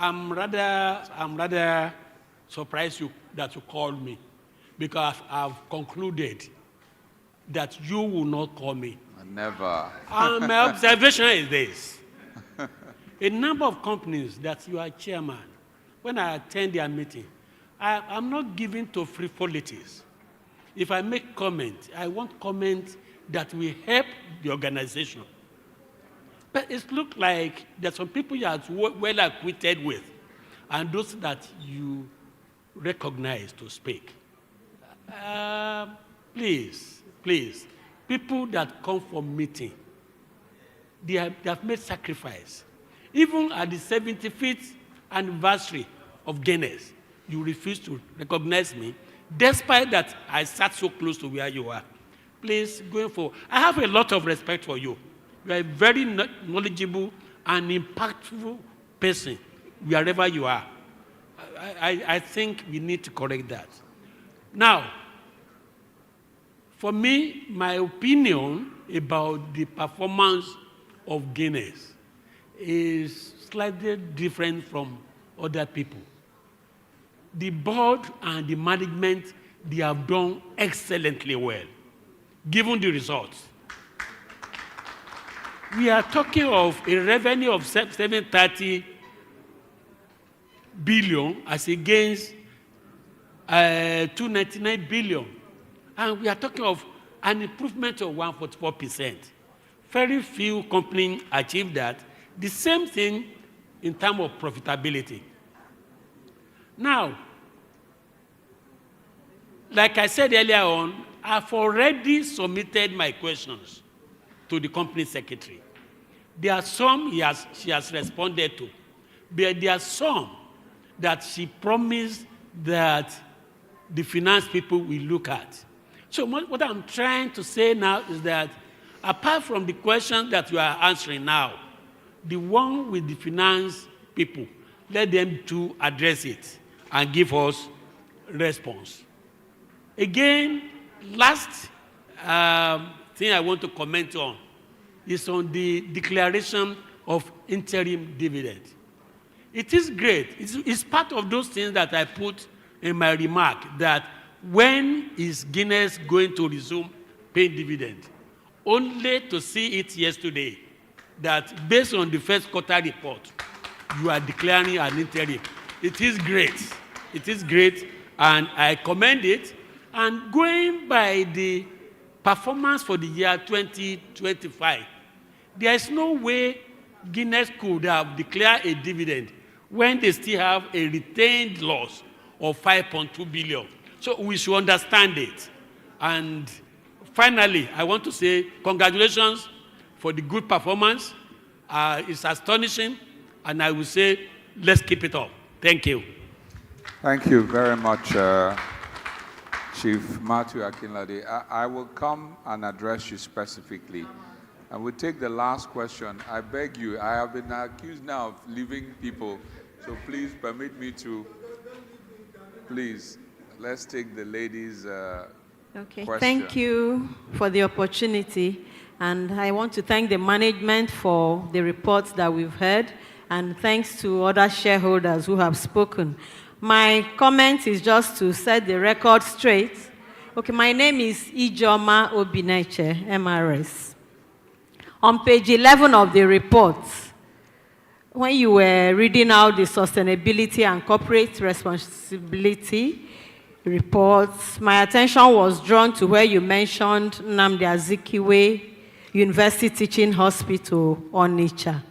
I'm rather surprised that you called me, because I've concluded that you will not call me. Never. And my observation is this. A number of companies that you are chairman, when I attend their meeting, I'm not given to frivolities. If I make comment, I want comment that will help the organization. But it looks like there's some people you are well acquainted with, and those that you recognize to speak. Please, people that come for meeting, they have made sacrifice. Even at the 75th anniversary of Guinness, you refuse to recognize me, despite that I sat so close to where you are. Please, going forward, I have a lot of respect for you. You are a very knowledgeable and impactful person, wherever you are. I think we need to correct that. Now, for me, my opinion about the performance of Guinness is slightly different from other people. The board and the management, they have done excellently well, given the results. We are talking of a revenue of 730 billion as against 299 billion. And we are talking of an improvement of 144%. Very few companies achieve that. The same thing in terms of profitability. Now, like I said earlier on, I've already submitted my questions to the company secretary. There are some she has responded to, but there are some that she promised that the finance people will look at. So what I'm trying to say now is that apart from the questions that you are answering now, the one with the finance people, let them to address it and give us response. Again, last thing I want to comment on is on the declaration of interim dividend. It is great. It's part of those things that I put in my remark, that when is Guinness going to resume paying dividend? Only to see it yesterday that based on the first quarter report, you are declaring an interim. It is great. It is great, and I commend it. And going by the performance for the year 2025, there is no way Guinness could have declared a dividend when they still have a retained loss of 5.2 billion. So we should understand it. And finally, I want to say congratulations for the good performance. It's astonishing, and I will say, let's keep it up. Thank you. Thank you very much, Chief Matthew Akinlade. I will come and address you specifically. And we'll take the last question. I beg you, I have been accused now of leaving people, so please permit me to, please, let's take the lady's question. Thank you for the opportunity. And I want to thank the management for the reports that we've heard, and thanks to other shareholders who have spoken. My comment is just to set the record straight. Okay, my name is Ijoma Obineche, MRS. On page 11 of the report, when you were reading out the sustainability and corporate responsibility reports, my attention was drawn to where you mentioned Nnamdi Azikiwe University Teaching Hospital, Onitsha.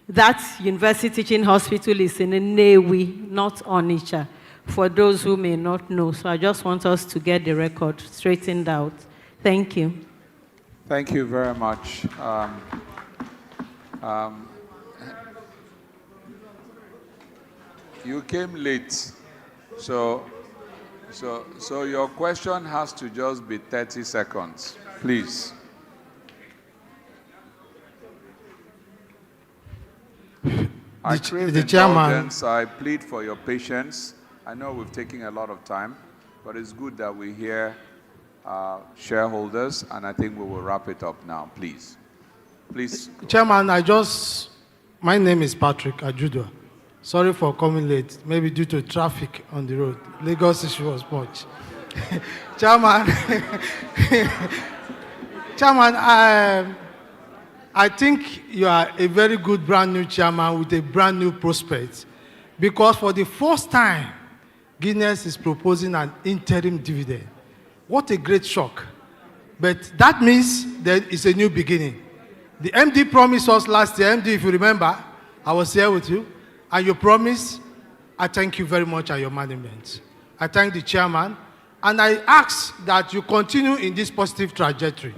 That University Teaching Hospital is in Nnewi, not Onitsha, for those who may not know. So I just want us to get the record straightened out. Thank you. Thank you very much. You came late. So your question has to just be 30 seconds, please. I crave the chairman. indulgence. I plead for your patience. I know we've taken a lot of time, but it's good that we hear shareholders, and I think we will wrap it up now, please. Please. Chairman, my name is Patrick Ajudua. Sorry for coming late, maybe due to traffic on the road. Lagos issue was much. Chairman, Chairman, I think you are a very good brand new chairman with a brand new prospect, because for the first time, Guinness is proposing an interim dividend. What a great shock. But that means there is a new beginning. The MD promised us last year, MD, if you remember, I was here with you, and you promised. I thank you very much and your management. I thank the chairman, and I ask that you continue in this positive trajectory.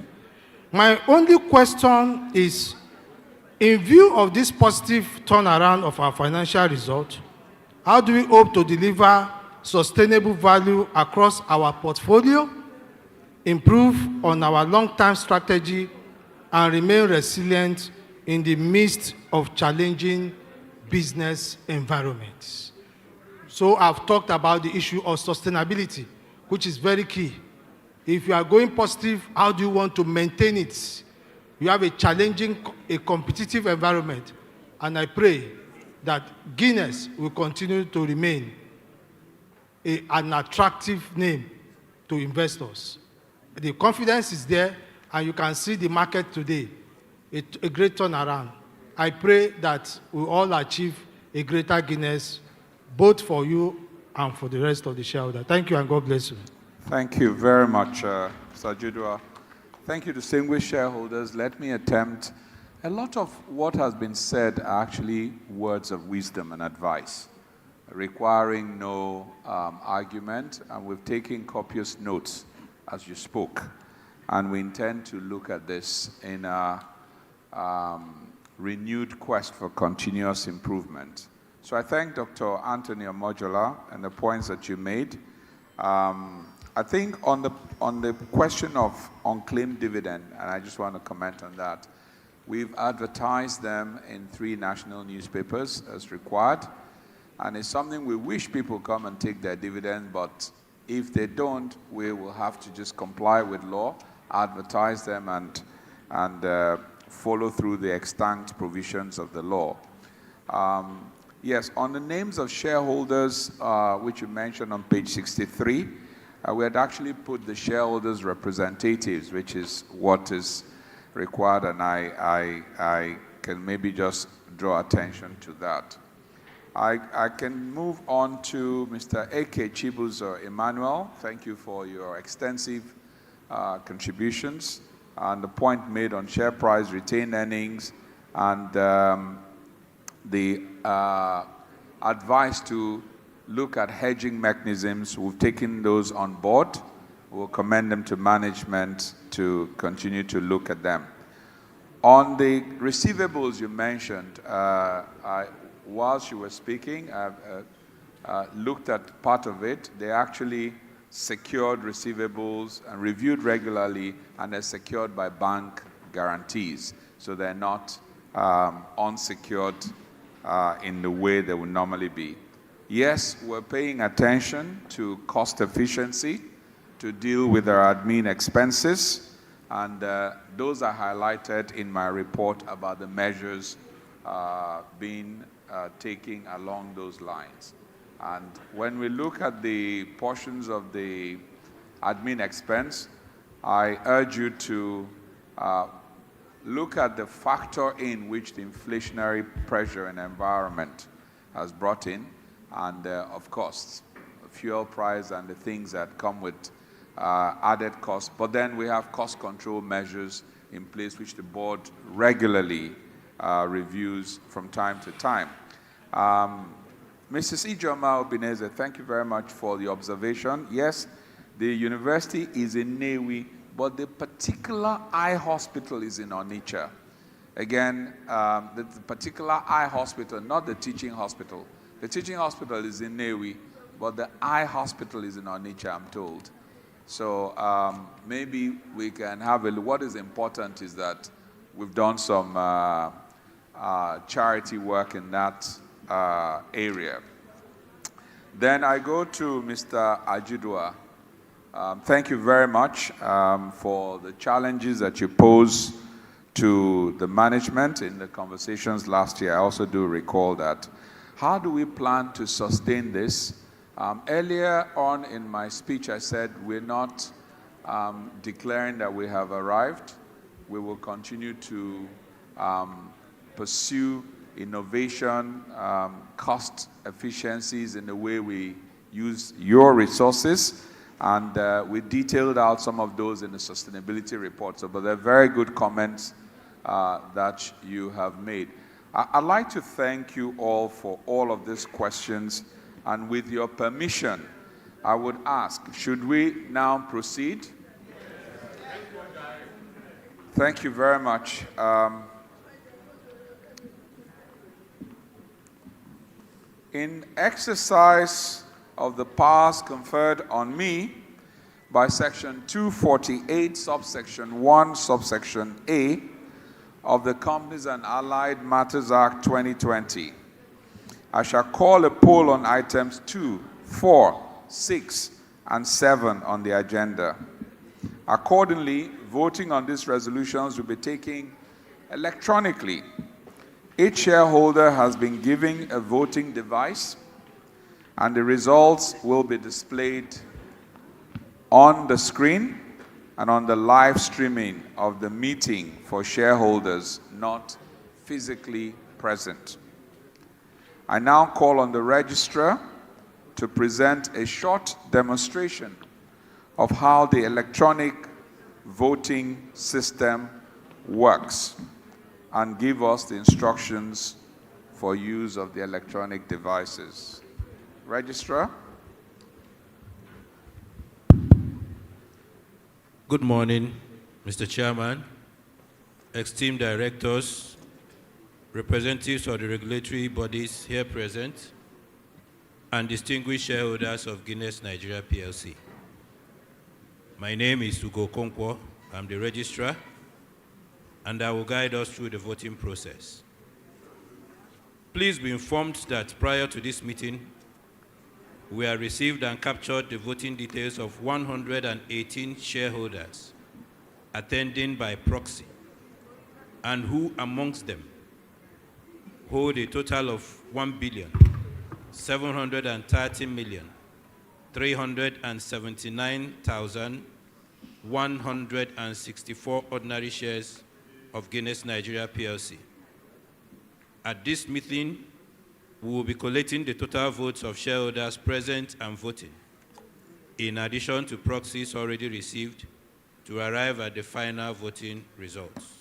My only question is, in view of this positive turnaround of our financial result, how do we hope to deliver sustainable value across our portfolio, improve on our long-term strategy, and remain resilient in the midst of challenging business environments? So I've talked about the issue of sustainability, which is very key. If you are going positive, how do you want to maintain it? You have a challenging, a competitive environment, and I pray that Guinness will continue to remain an attractive name to investors. The confidence is there, and you can see the market today, a great turnaround. I pray that we all achieve a greater Guinness, both for you and for the rest of the shareholders. Thank you, and God bless you. Thank you very much, Mr. Judua. Thank you, distinguished shareholders. Let me attempt. A lot of what has been said are actually words of wisdom and advice, requiring no argument, and we've taken copious notes as you spoke. And we intend to look at this in a renewed quest for continuous improvement. So I thank Dr. Anthony Omojola and the points that you made. I think on the question of unclaimed dividend, and I just want to comment on that, we've advertised them in 3 national newspapers as required, and it's something we wish people come and take their dividend, but if they don't, we will have to just comply with law, advertise them, and follow through the extant provisions of the law. Yes, on the names of shareholders, which you mentioned on page 63, we had actually put the shareholders' representatives, which is what is required, and I can maybe just draw attention to that. I can move on to Mr. Eke Chibuzo Emmanuel. Thank you for your extensive contributions and the point made on share price, retained earnings, and the advice to look at hedging mechanisms. We've taken those on board. We'll commend them to management to continue to look at them. On the receivables you mentioned, whilst you were speaking, I've looked at part of it. They actually secured receivables and reviewed regularly, and they're secured by bank guarantees. So they're not unsecured in the way they would normally be. Yes, we're paying attention to cost efficiency to deal with our admin expenses, and those are highlighted in my report about the measures being taken along those lines. And when we look at the portions of the admin expense, I urge you to look at the factor in which the inflationary pressure and environment has brought in, and of course, fuel price and the things that come with added costs. But then we have cost control measures in place, which the board regularly reviews from time to time. Mrs. Ijoma Obineze, thank you very much for the observation. Yes, the university is in Newi, but the particular eye hospital is in Onitsha. Again, the particular eye hospital, not the teaching hospital. The teaching hospital is in Newi, but the eye hospital is in Onitsha, I'm told. So maybe we can have a look. What is important is that we've done some charity work in that area. Then I go to Mr. Ajidua. Thank you very much for the challenges that you pose to the management in the conversations last year. I also do recall that. How do we plan to sustain this? Earlier on in my speech, I said we're not declaring that we have arrived. We will continue to pursue innovation, cost efficiencies in the way we use your resources. And we detailed out some of those in the sustainability report. But they're very good comments that you have made. I'd like to thank you all for all of these questions. And with your permission, I would ask, should we now proceed? Thank you very much. In exercise of the powers conferred on me by Section 248, subsection 1, subsection A of the Companies and Allied Matters Act 2020, I shall call a poll on items 2, 4, 6, and 7 on the agenda. Accordingly, voting on these resolutions will be taken electronically. Each shareholder has been given a voting device, and the results will be displayed on the screen and on the live streaming of the meeting for shareholders not physically present. I now call on the registrar to present a short demonstration of how the electronic voting system works and give us the instructions for use of the electronic devices. Registrar? Good morning, Mr. Chairman, esteemed directors, representatives of the regulatory bodies here present, and distinguished shareholders of Guinness Nigeria PLC. My name is Ugo Konkwo. I'm the registrar, and I will guide us through the voting process. Please be informed that prior to this meeting, we have received and captured the voting details of 118 shareholders attending by proxy, and who amongst them hold a total of 1,730,379,164 ordinary shares of Guinness Nigeria PLC. At this meeting, we will be collating the total votes of shareholders present and voting, in addition to proxies already received, to arrive at the final voting results.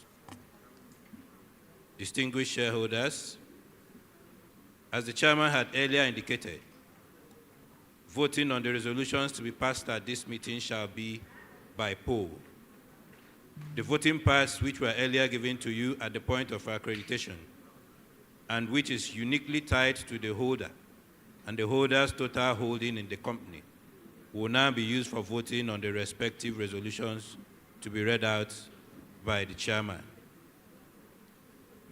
Distinguished shareholders, as the chairman had earlier indicated, voting on the resolutions to be passed at this meeting shall be by poll. The voting pass which were earlier given to you at the point of accreditation, and which is uniquely tied to the holder and the holder's total holding in the company, will now be used for voting on the respective resolutions to be read out by the chairman.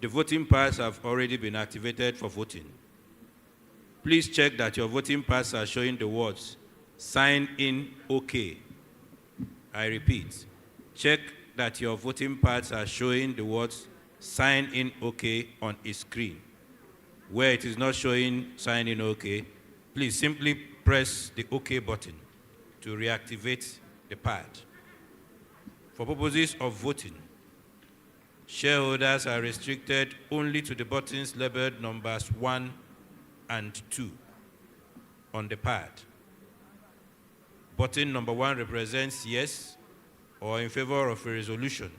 The voting pads have already been activated for voting. Please check that your voting pads are showing the words, "Sign in OK." I repeat, check that your voting pads are showing the words, "Sign in OK" on its screen. Where it is not showing "Sign in OK," please simply press the OK button to reactivate the pad. For purposes of voting, shareholders are restricted only to the buttons labeled numbers 1 and 2 on the pad. Button number 1 represents yes or in favor of a resolution,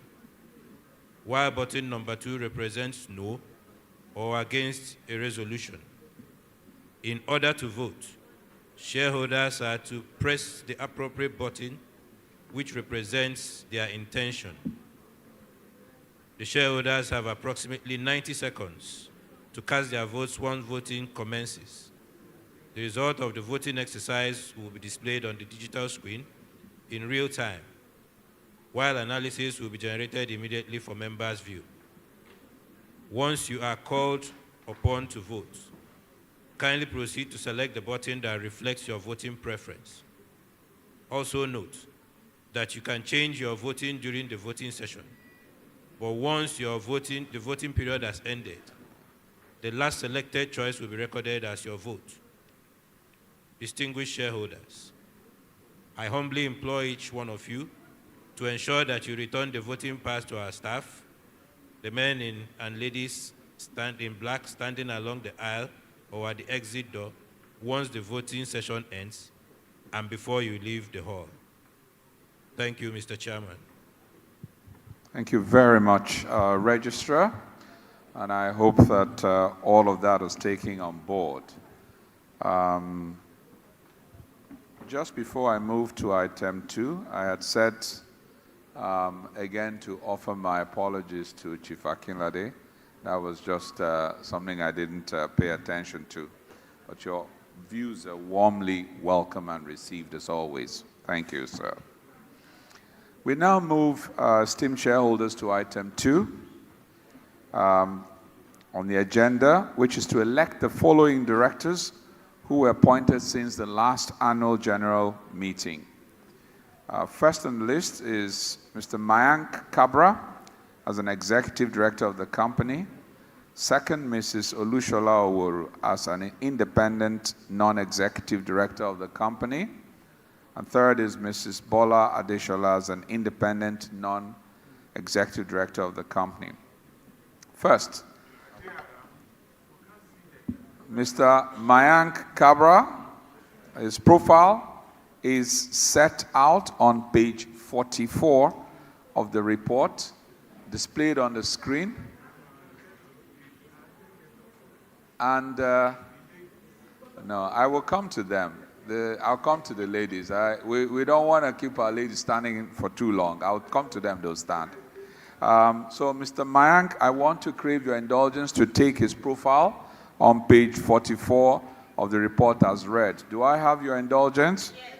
while button number 2 represents no or against a resolution. In order to vote, shareholders are to press the appropriate button which represents their intention. The shareholders have approximately 90 seconds to cast their votes once voting commences, The result of the voting exercise will be displayed on the digital screen in real time, while analysis will be generated immediately for members' view. Once you are called upon to vote, kindly proceed to select the button that reflects your voting preference. Also note that you can change your voting during the voting session, but once the voting period has ended, the last selected choice will be recorded as your vote. Distinguished shareholders, I humbly implore each one of you to ensure that you return the voting pass to our staff, the men and ladies in black standing along the aisle or at the exit door once the voting session ends and before you leave the hall. Thank you, Mr. Chairman. Thank you very much, Registrar, and I hope that all of that is taken on board. Just before I move to item 2, I had said again to offer my apologies to Chief Akinlade. That was just something I didn't pay attention to. But your views are warmly welcome and received as always. Thank you, sir. We now move, esteemed shareholders, to item 2 on the agenda, which is to elect the following directors who were appointed since the last annual general meeting. First on the list is Mr. Mayank Kabra as an executive director of the company. Second, Mrs. Olushola Oworu as an independent non-executive director of the company. And third is Mrs. Bola Adeshola as an independent non-executive director of the company. First, Mr. Mayank Kabra, his profile is set out on page 44 of the report, displayed on the screen. And no, I will come to them. I'll come to the ladies. We don't want to keep our ladies standing for too long. I'll come to them, they'll stand. So, Mr. Mayank, I want to crave your indulgence to take his profile on page 44 of the report as read. Do I have your indulgence? Yes.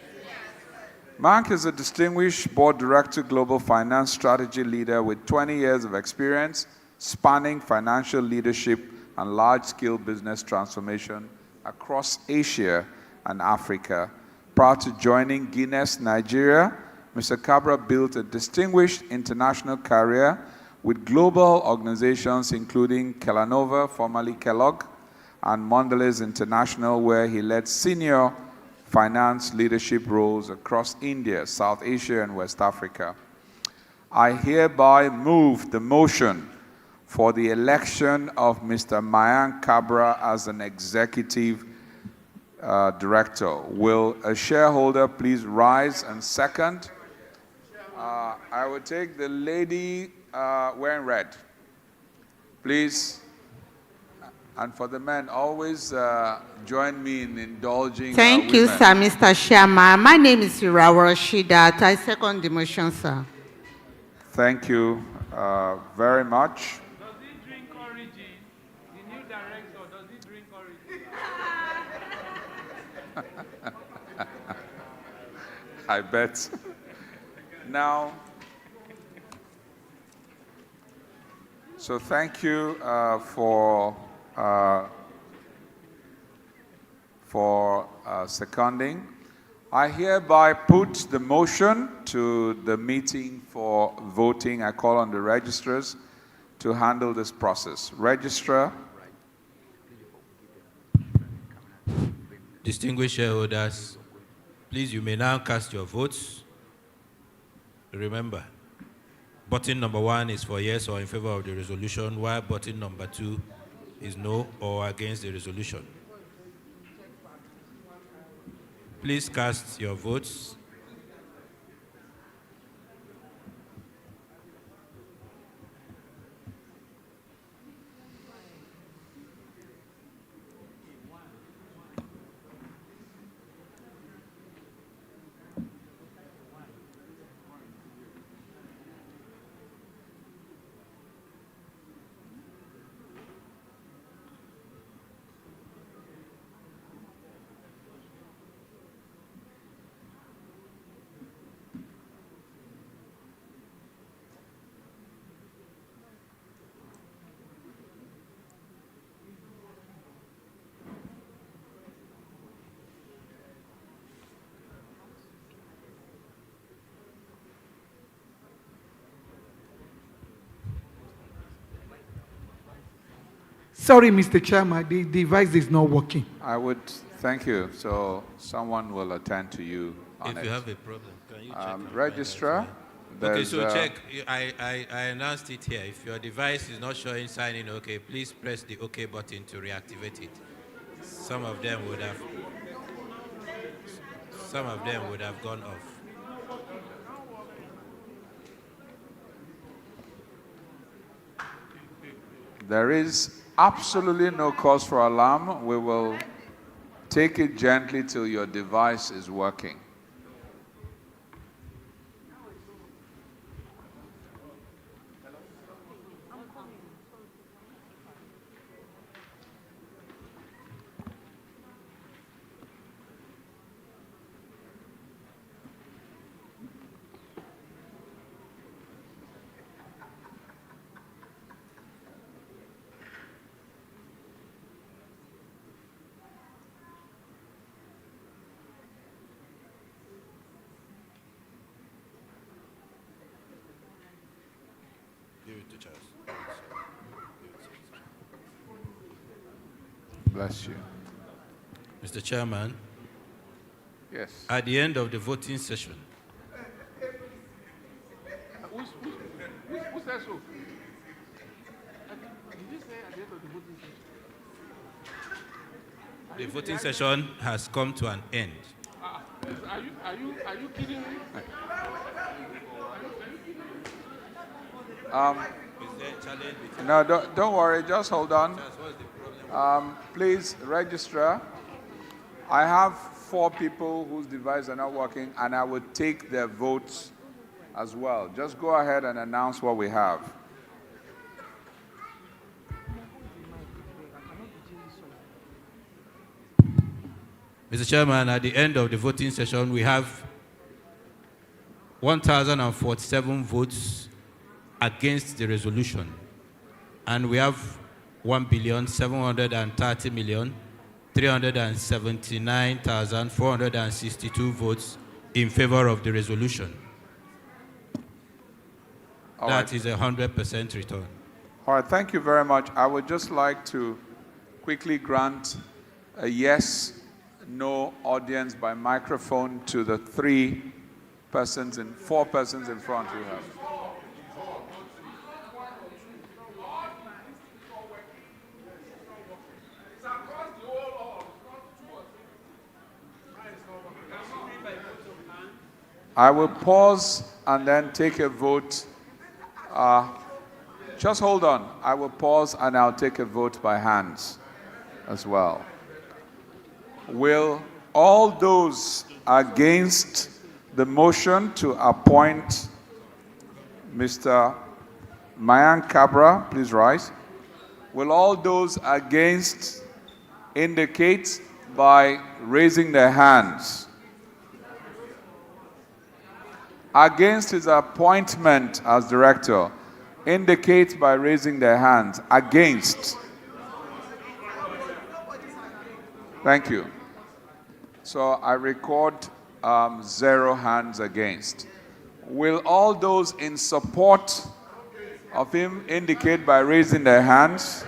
Mayank is a distinguished board director, global finance strategy leader with 20 years of experience spanning financial leadership and large-scale business transformation across Asia and Africa. Prior to joining Guinness Nigeria, Mr. Kabra built a distinguished international career with global organizations including Kellanova, formerly Kellogg, and Mondelez International, where he led senior finance leadership roles across India, South Asia, and West Africa. I hereby move the motion for the election of Mr. Mayank Kabra as an executive director. Will a shareholder please rise and second? I will take the lady wearing red. Please. And for the men, always join me in indulging Thank you, women. sir, Mr. Sharma. My name is Irawa Rashidat. I second the motion, sir. Thank you very much. Does he drink origin? The new director, does he drink origin? I bet. Now, so thank you for seconding. I hereby put the motion to the meeting for voting. I call on the registrars to handle this process. Registrar. Distinguished shareholders, please, you may now cast your votes. Remember, button number 1 is for yes or in favor of the resolution, while button number 2 is no or against the resolution. Please cast your votes. Sorry, Mr. Chairman, the device is not working. I would thank you. So someone will attend to you on If it. you have a problem, can you check? and find out Registrar, why? Okay, there's, so check. I announced it here. If your device is not showing signing OK, please press the OK button to reactivate it. Some of them would have gone off. There is absolutely no cause for alarm. We will take it gently till your device is working. Give it to Charles. Bless you. Mr. Chairman, Yes. at the end of the voting session, Who says so? Did you say at the end of the voting session? the voting session has come to an end. Are you kidding me? No, don't worry. Just hold on. Please, registrar. I have 4 people whose devices are not working, and I would take their votes as well. Just go ahead and announce what we have. Mr. Chairman, at the end of the voting session, we have 1,047 votes against the resolution, and we have 1,730,379,462 votes in favor of the resolution. That is a 100% return. All right, thank you very much. I would just like to quickly grant a yes, no audience by microphone to the 4 persons in front who have. I will pause and then take a vote. Just hold on. I will pause and I'll take a vote by hands as well. Will all those against the motion to appoint Mr. Mayank Cabra, please rise. Will all those against indicate by raising their hands? Against his appointment as director, indicate by raising their hands. Against. Thank you. So I record 0 hands against. Will all those in support of him indicate by raising their hands?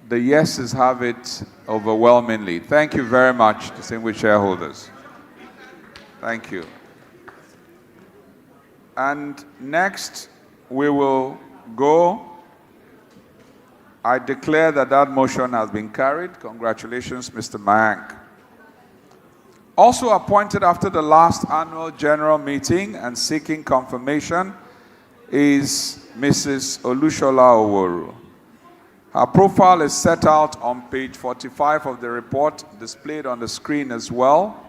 The yeses have it overwhelmingly. Thank you very much, distinguished shareholders. Thank you. And next, we will go. I declare that that motion has been carried. Congratulations, Mr. Mayank. Also appointed after the last annual general meeting and seeking confirmation is Mrs. Olushola Oworu. Her profile is set out on page 45 of the report, displayed on the screen as well.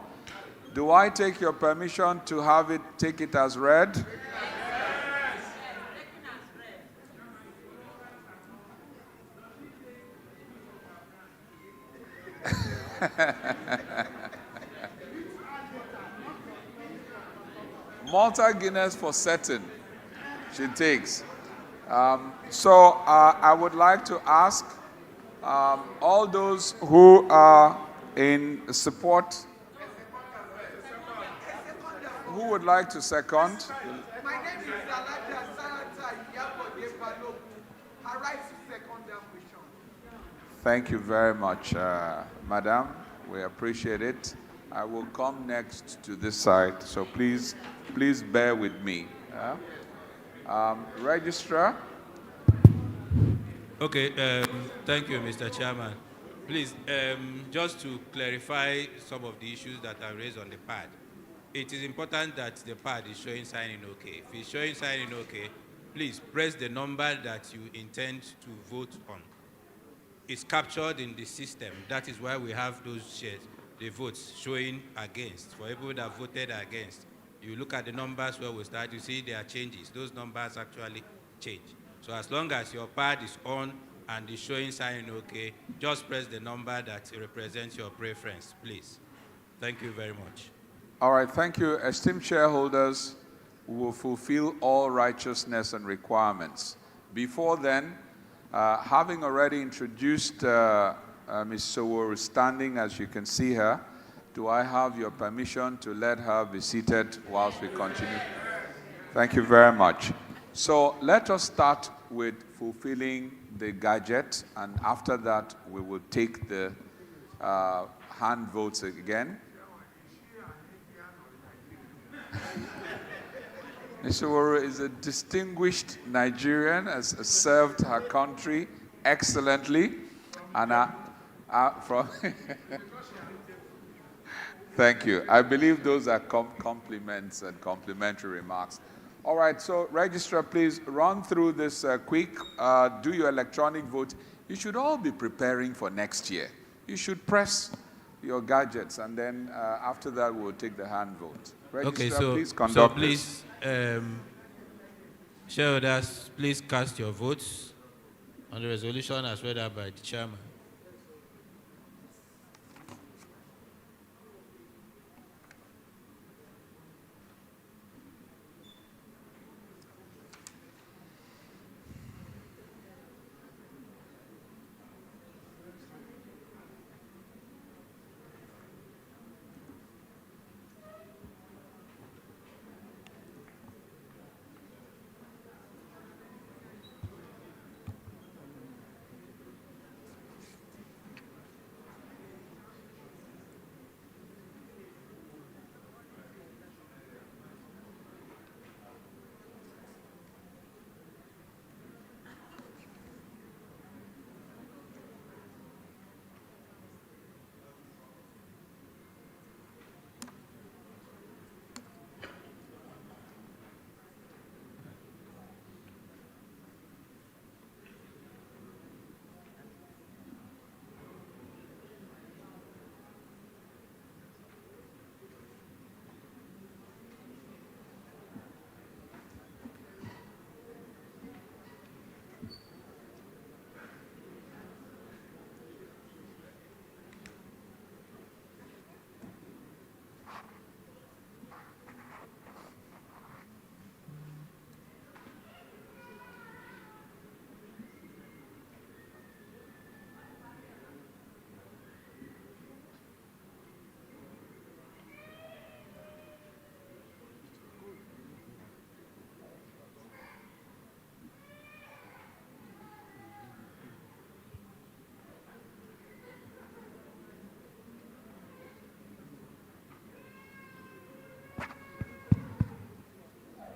Do I take your permission to take it as read? Malta Guinness for certain, she takes. So I would like to ask all those who are in support, who would like to second? My name is Thank you very much, Madam. We appreciate it. I will come next to this side, so please bear with me. Registrar. Okay, thank you, Mr. Chairman. Please, just to clarify some of the issues that are raised on the pad, it is important that the pad is showing signing OK. If it's showing signing OK, please press the number that you intend to vote on. It's captured in the system. That is why we have those shares, the votes showing against. For people that voted against, you look at the numbers where we start, you see there are changes. Those numbers actually change. So as long as your pad is on and is showing sign OK, just press the number that represents your preference, please. Thank you very much. All right, thank you. Esteemed shareholders, we will fulfill all righteousness and requirements. Before then, having already introduced Ms. Sowore standing, as you can see her, do I have your permission to let her be seated whilst we continue? Thank you very much. So let us start with fulfilling the gadget, and after that, we will take the hand votes again. Ms. Sowore is a distinguished Nigerian, has served her country excellently, and from thank you. I believe those are compliments and complimentary remarks. All right, so Registrar, please run through this quick. Do your electronic vote. You should all be preparing for next year. You should press your gadgets, and then after that, we'll take the hand vote. Registrar, Okay, please conduct please, shareholders, please cast your votes on the resolution as read out by the chairman.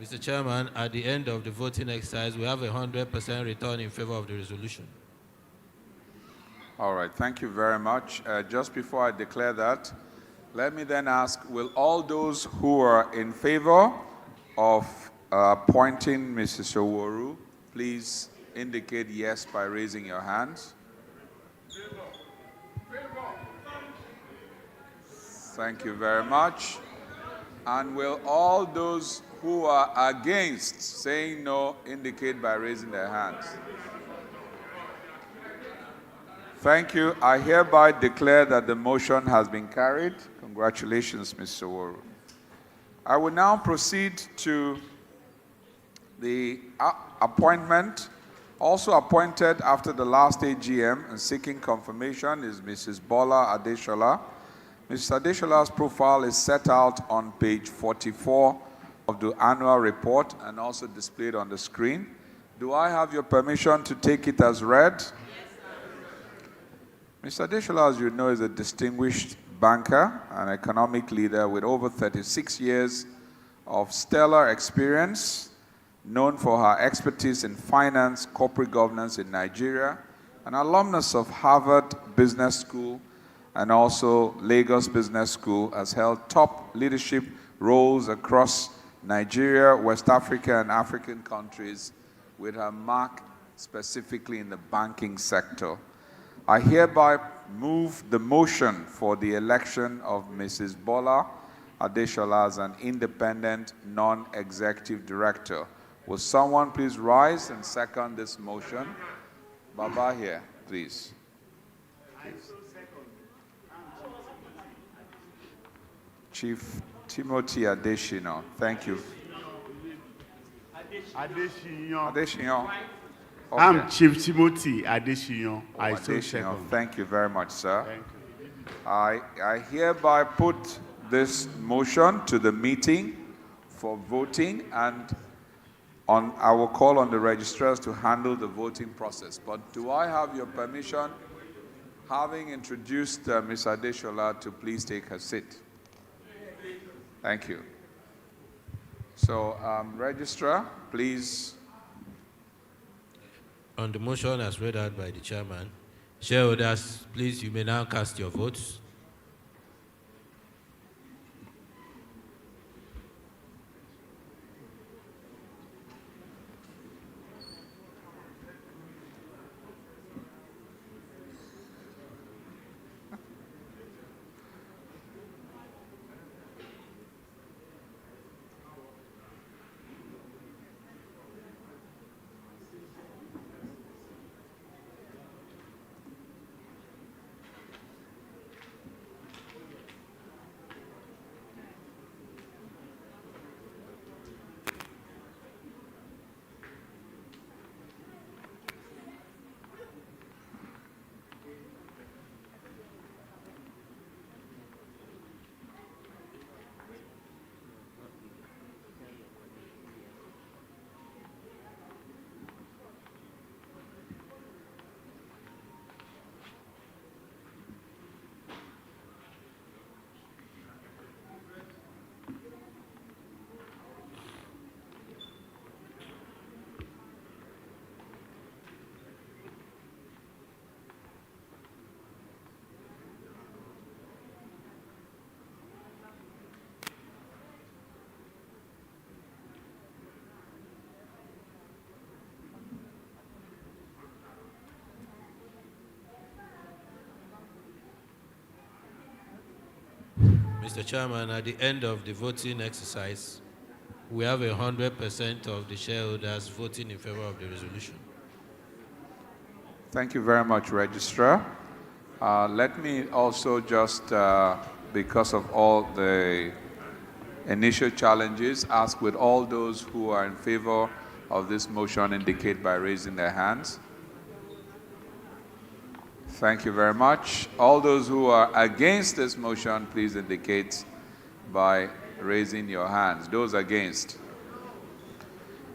Mr. Chairman, at the end of the voting exercise, we have a 100% return in favor of the resolution. All right, thank you very much. Just before I declare that, let me then ask, will all those who are in favor of appointing Mrs. Sowore please indicate yes by raising your hands? Thank you very much. And will all those who are against saying no indicate by raising their hands? Thank you. I hereby declare that the motion has been carried. Congratulations, Ms. Sowore. I will now proceed to the appointment. Also appointed after the last AGM and seeking confirmation is Mrs. Bola Adeshola. Mrs. Adeshola's profile is set out on page 44 of the annual report and also displayed on the screen. Do I have your permission to take it as read? Mr. Adeshola, as you know, is a distinguished banker and economic leader with over 36 years of stellar experience, known for her expertise in finance, corporate governance in Nigeria, an alumnus of Harvard Business School and also Lagos Business School, has held top leadership roles across Nigeria, West Africa, and African countries, with her mark specifically in the banking sector. I hereby move the motion for the election of Mrs. Bola Adeshola as an independent, non-executive director. Will someone please rise and second this motion? Baba here, please. Chief Timothy Adeshino, thank you. Adeshinyo. Okay. I'm Chief Timothy Adeshinyo. I so Adeshinyo, second. thank you very much, sir. Thank you. I hereby put this motion to the meeting for voting, and I will call on the registrars to handle the voting process. But do I have your permission, having introduced Ms. Adeshola, to please take her seat? Thank you. So, registrar, please. On the motion as read out by the chairman, shareholders, please, you may now cast your votes. Mr. Chairman, at the end of the voting exercise, we have 100% of the shareholders voting in favor of the resolution. Thank you very much, Registrar. Let me also just, because of all the initial challenges, ask with all those who are in favor of this motion indicate by raising their hands. Thank you very much. All those who are against this motion, please indicate by raising your hands. Those against.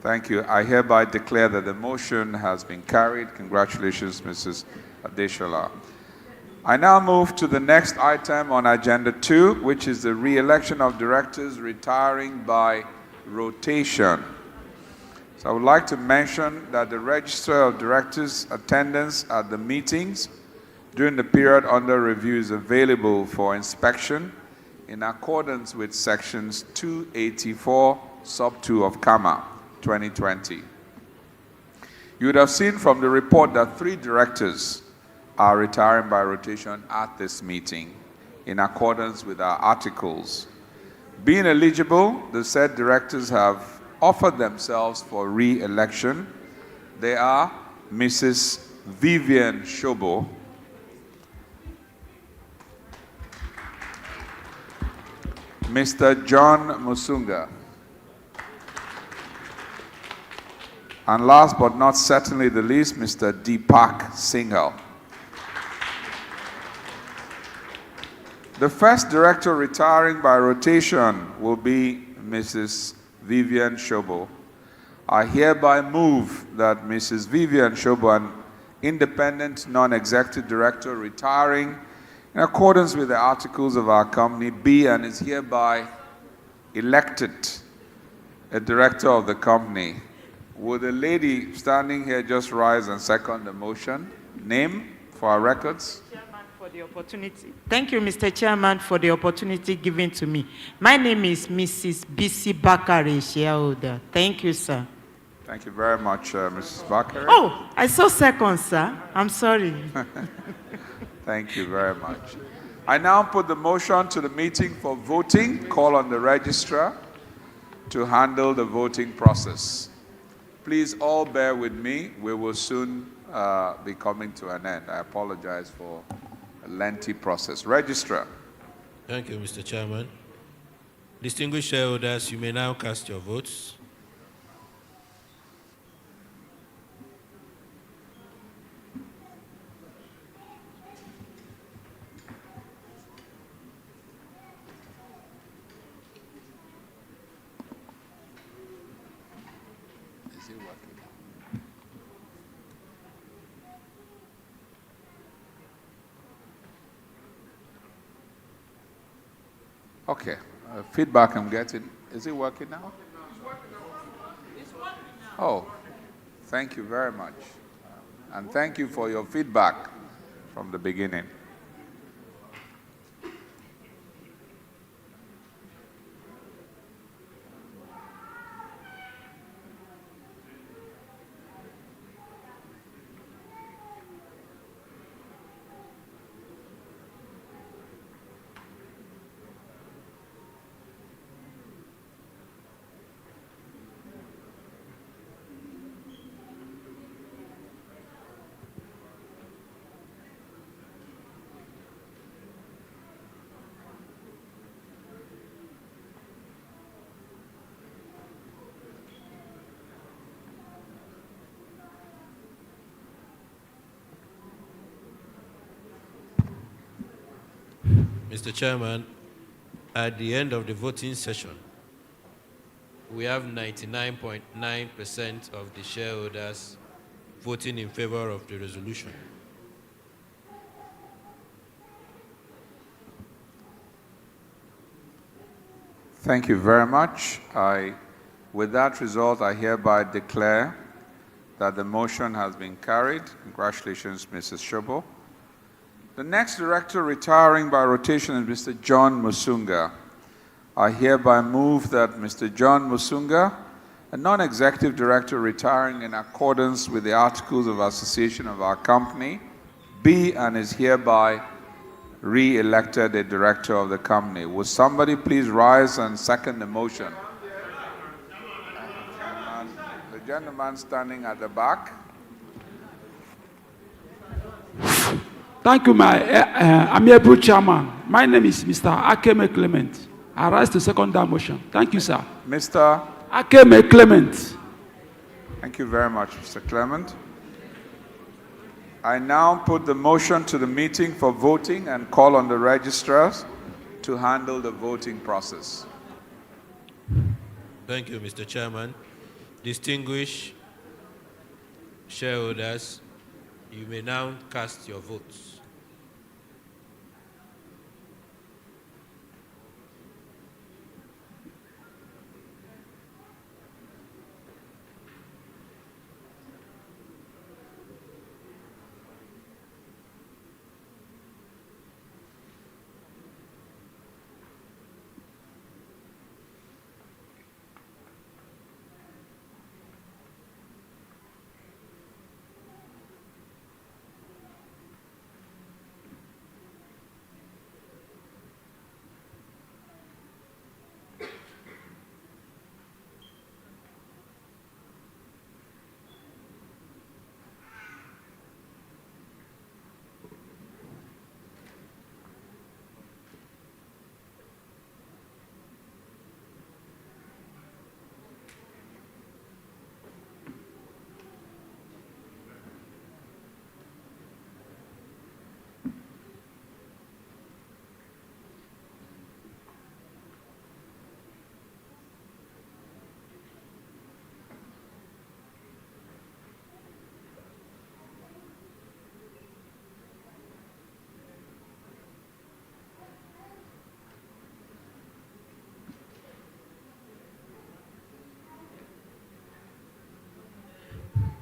Thank you. I hereby declare that the motion has been carried. Congratulations, Mrs. Adeshola. I now move to the next item on Agenda 2, which is the re-election of directors retiring by rotation. So I would like to mention that the Register of Directors' attendance at the meetings during the period under review is available for inspection in accordance with sections 284 sub 2 of CAMA 2020. You would have seen from the report that 3 directors are retiring by rotation at this meeting in accordance with our articles. Being eligible, the said directors have offered themselves for re-election. They are Mrs. Vivian Shobo, Mr. John Musunga, and last but not certainly the least, Mr. Deepak Singhal. The first director retiring by rotation will be Mrs. Vivian Shobo. I hereby move that Mrs. Vivian Shobo, an independent non-executive director retiring in accordance with the articles of our company, be and is hereby elected a director of the company. Would the lady standing here just rise and second the motion? Name for our records. For the opportunity. Thank you, Mr. Chairman, for the opportunity given to me. My name is Mrs. B.C. Bakari, shareholder. Thank you, sir. Thank you very much, Mrs. Bakari. Oh, I saw second, sir. I'm sorry. Thank you very much. I now put the motion to the meeting for voting. Call on the registrar to handle the voting process. Please all bear with me. We will soon be coming to an end. I apologize for a lengthy process. Registrar. Thank you, Mr. Chairman. Distinguished shareholders, you may now cast your votes. Is it working? Okay. Feedback I'm getting. Is it working now? Oh, thank you very much. And thank you for your feedback from the beginning. Mr. Chairman, at the end of the voting session, we have 99.9% of the shareholders voting in favor of the resolution. Thank you very much. With that result, I hereby declare that the motion has been carried. Congratulations, Mrs. Shobo. The next director retiring by rotation is Mr. John Musunga. I hereby move that Mr. John Musunga, a non-executive director retiring in accordance with the articles of association of our company, be and is hereby re-elected a director of the company. Would somebody please rise and second the motion? The gentleman standing at the back. Thank you, my amiable chairman. My name is Mr. Akeme Clement. I rise to second that motion. Thank you, sir. Mr. Akeme Clement. Thank you very much, Mr. Clement. I now put the motion to the meeting for voting and call on the registrars to handle the voting process. Thank you, Mr. Chairman. Distinguished shareholders, you may now cast your votes.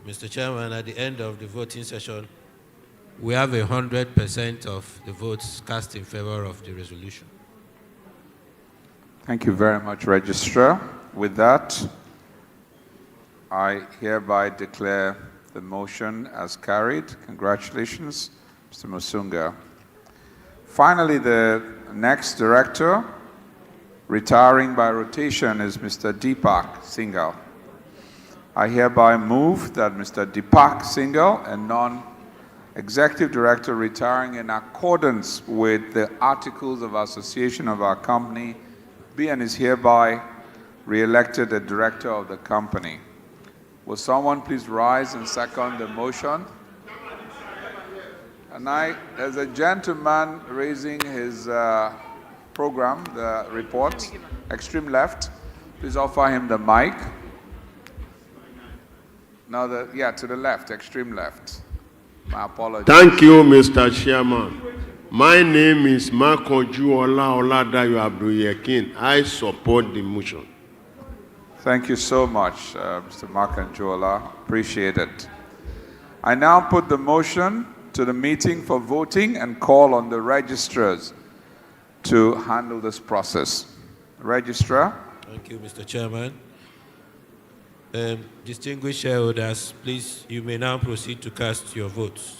Mr. Chairman, at the end of the voting session, we have 100% of the votes cast in favor of the resolution. Thank you very much, Registrar. With that, I hereby declare the motion as carried. Congratulations, Mr. Musunga. Finally, the next director, retiring by rotation, is Mr. Deepak Singhal. I hereby move that Mr. Deepak Singhal, a non-executive director retiring in accordance with the Articles of Association of our company, be and is hereby re-elected a director of the company. Will someone please rise and second the motion? And there's a gentleman raising his program, the report, extreme left. Please offer him the mic. Now, to the left, extreme left. My apologies. Thank you, Mr. Chairman. My name is Makoju Oladayo Abdul-Yakin. I support the motion. Thank you so much, Mr. Makanjuola. Appreciate it. I now put the motion to the meeting for voting and call on the registrars to handle this process. Registrar. Thank you, Mr. Chairman. Distinguished shareholders, please, you may now proceed to cast your votes.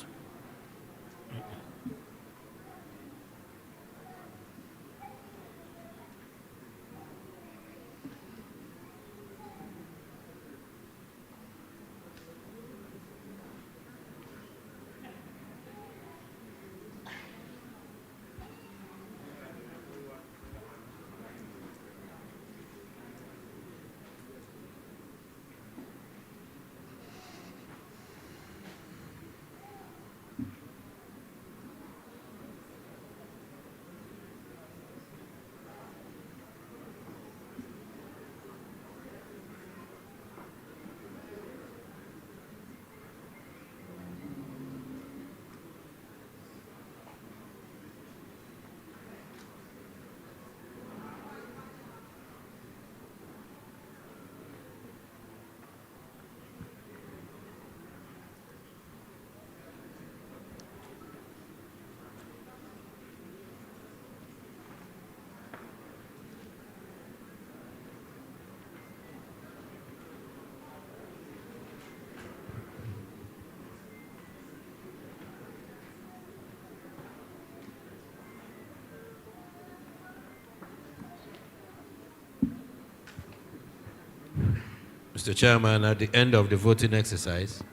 Mr. Chairman, at the end of the voting exercise,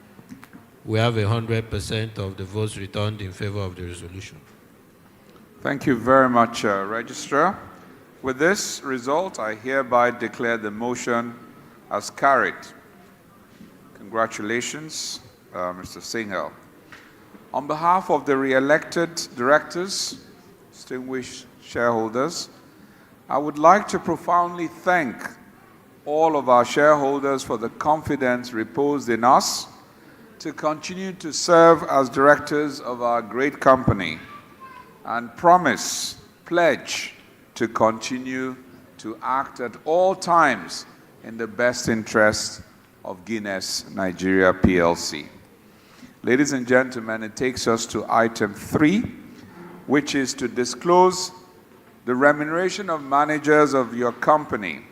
we have 100% of the votes returned in favor of the resolution. Thank you very much, Registrar. With this result, I hereby declare the motion as carried. Congratulations, Mr. Singhal. On behalf of the re-elected directors, distinguished shareholders, I would like to profoundly thank all of our shareholders for the confidence reposed in us to continue to serve as directors of our great company and pledge to continue to act at all times in the best interest of Guinness Nigeria PLC. Ladies and gentlemen, it takes us to item 3, which is to disclose the remuneration of managers of your company.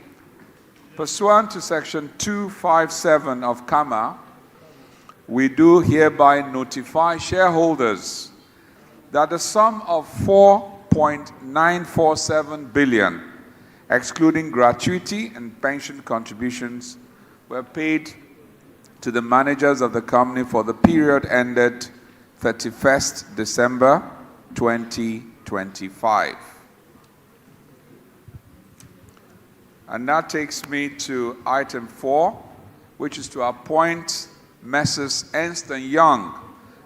Pursuant to Section 257 of CAMA, we do hereby notify shareholders that the sum of 4.947 billion, excluding gratuity and pension contributions, were paid to the managers of the company for the period ended 31st December 2025. And that takes me to item 4, which is to appoint Messrs. Ernst & Young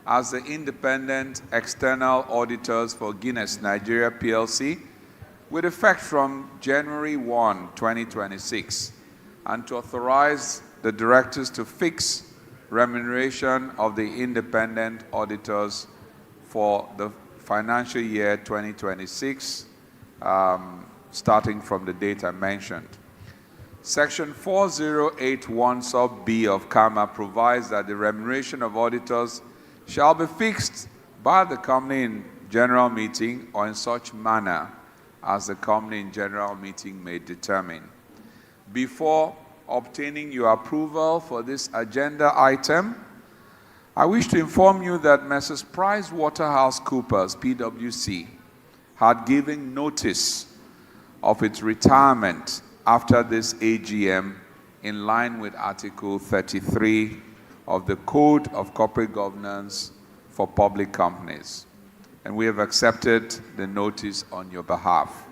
as the independent external auditors for Guinness Nigeria PLC with effect from January 1, 2026, and to authorize the directors to fix remuneration of the independent auditors for the financial year 2026, starting from the date I mentioned. Section 4081 sub B of CAMA provides that the remuneration of auditors shall be fixed by the company in general meeting or in such manner as the company in general meeting may determine. Before obtaining your approval for this agenda item, I wish to inform you that Messrs. PricewaterhouseCoopers, PwC, had given notice of its retirement after this AGM in line with Article 33 of the Code of Corporate Governance for Public Companies, and we have accepted the notice on your behalf.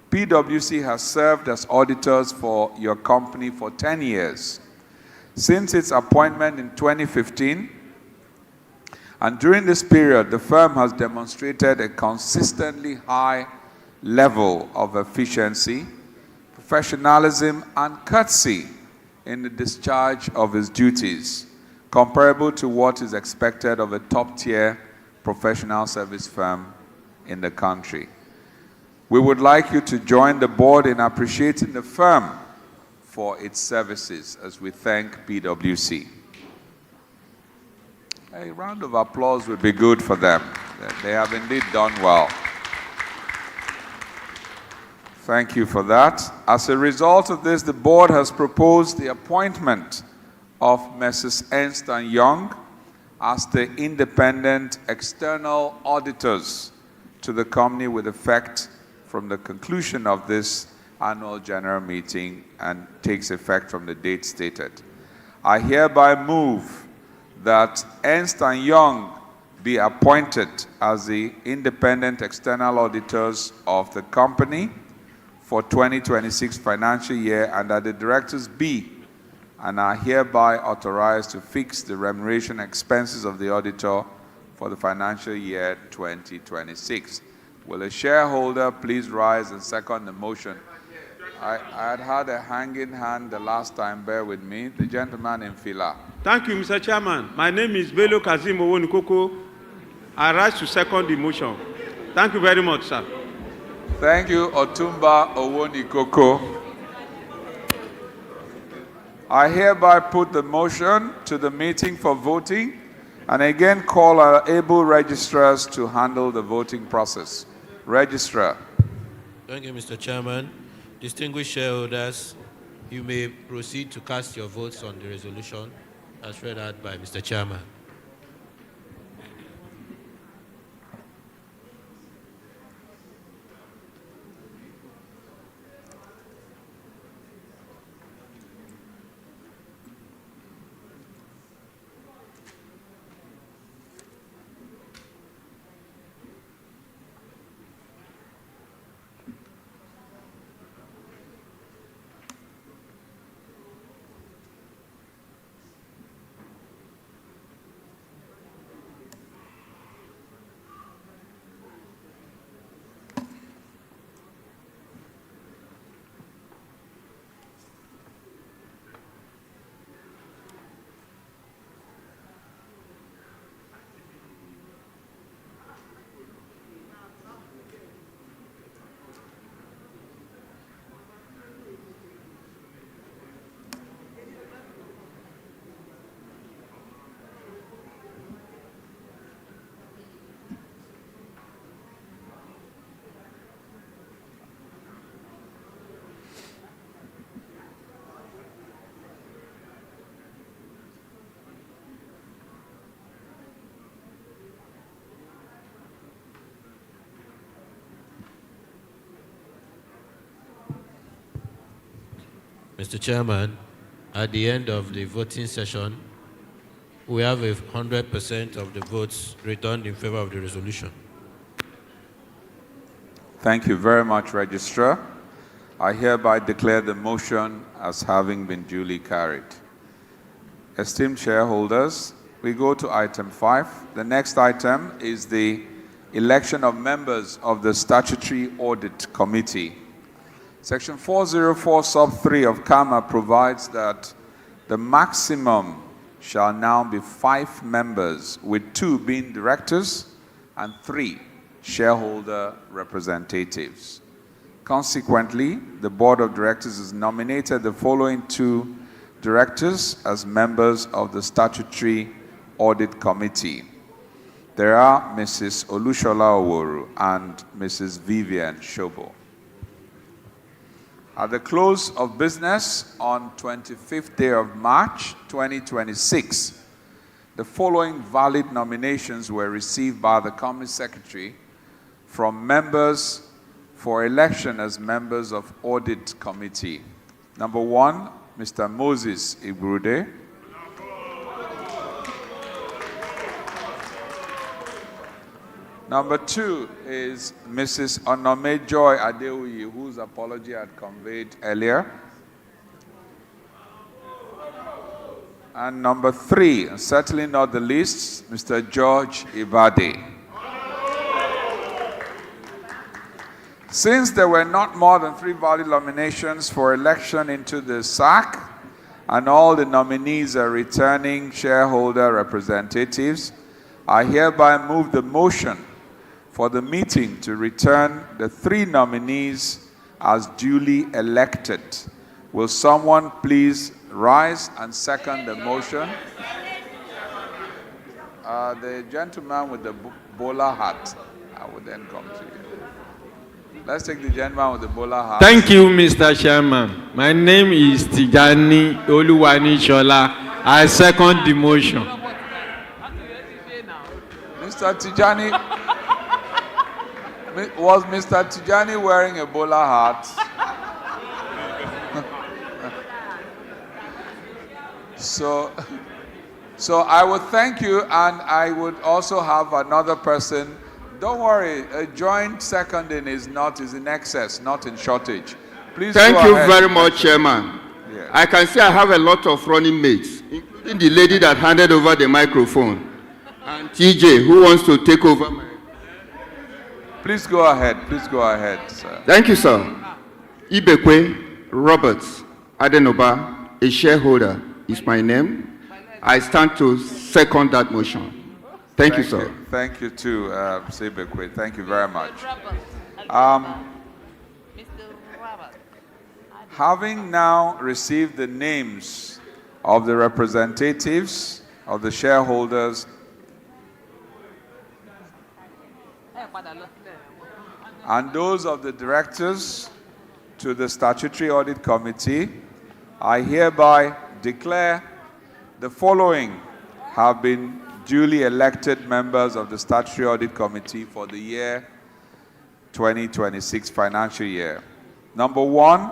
PwC has served as auditors for your company for 10 years. Since its appointment in 2015, and during this period, the firm has demonstrated a consistently high level of efficiency, professionalism, and courtesy in the discharge of its duties, comparable to what is expected of a top-tier professional service firm in the country. We would like you to join the board in appreciating the firm for its services as we thank PwC. A round of applause would be good for them. They have indeed done well. Thank you for that. As a result of this, the board has proposed the appointment of Messrs. Ernst & Young as the independent external auditors to the company with effect from the conclusion of this annual general meeting and takes effect from the date stated. I hereby move that Ernst & Young be appointed as the independent external auditors of the company for 2026 financial year, and that the directors be and are hereby authorized to fix the remuneration expenses of the auditor for the financial year 2026. Will a shareholder please rise and second the motion? I had a hanging hand the last time, bear with me. The gentleman in Fila. Thank you, Mr. Chairman. My name is Bello Kazim Owonikoko. I rise to second the motion. Thank you very much, sir. Thank you, Otumba Owonikoko. I hereby put the motion to the meeting for voting and again call our able registrars to handle the voting process. Registrar. Thank you, Mr. Chairman. Distinguished shareholders, you may proceed to cast your votes on the resolution as read out by Mr. Chairman. Mr. Chairman, at the end of the voting session, we have 100% of the votes returned in favor of the resolution. Thank you very much, Registrar. I hereby declare the motion as having been duly carried. Esteemed shareholders, we go to item 5. The next item is the election of members of the Statutory Audit Committee. Section 404 sub 3 of CAMA provides that the maximum shall now be 5 members, with 2 being directors and 3 shareholder representatives. Consequently, the Board of Directors has nominated the following two directors as members of the Statutory Audit Committee. There are Mrs. Olushola Oworu and Mrs. Vivian Shobo. At the close of business on 25th day of March 2026, the following valid nominations were received by the Company Secretary from members for election as members of Audit Committee. Number 1, Mr. Moses Ibrude. Number 2 is Mrs. Onome Joy Adewuyi, whose apology I had conveyed earlier. And number 3, certainly not the least, Mr. George Ibade. Since there were not more than 3 valid nominations for election into the SAC, and all the nominees are returning shareholder representatives, I hereby move the motion for the meeting to return the 3 nominees as duly elected. Will someone please rise and second the motion? The gentleman with the bowler hat, I will then come to you. Let's take the gentleman with the bowler hat. Thank you, Mr. Chairman. My name is Tijani Oluwani Shola. I second the motion. Mr. Tijani, was Mr. Tijani wearing a bowler hat? So I would thank you, and I would also have another person. Don't worry, a joint seconding is in excess, not in shortage. Please thank go you ahead. very much, Chairman. Yeah. I can see I have a lot of running mates, including the lady that handed over the microphone, and TJ, who wants to take over my... Please go ahead. Please go ahead, sir. Thank you, sir. Ibekwe Roberts Adenoba, a shareholder, is my name. I stand to second that motion. Thank you, sir. Thank you too, Ibekwe. Thank you very much. Having now received the names of the representatives of the shareholders and those of the directors to the Statutory Audit Committee, I hereby declare the following have been duly elected members of the Statutory Audit Committee for the year 2026 financial year. Number 1,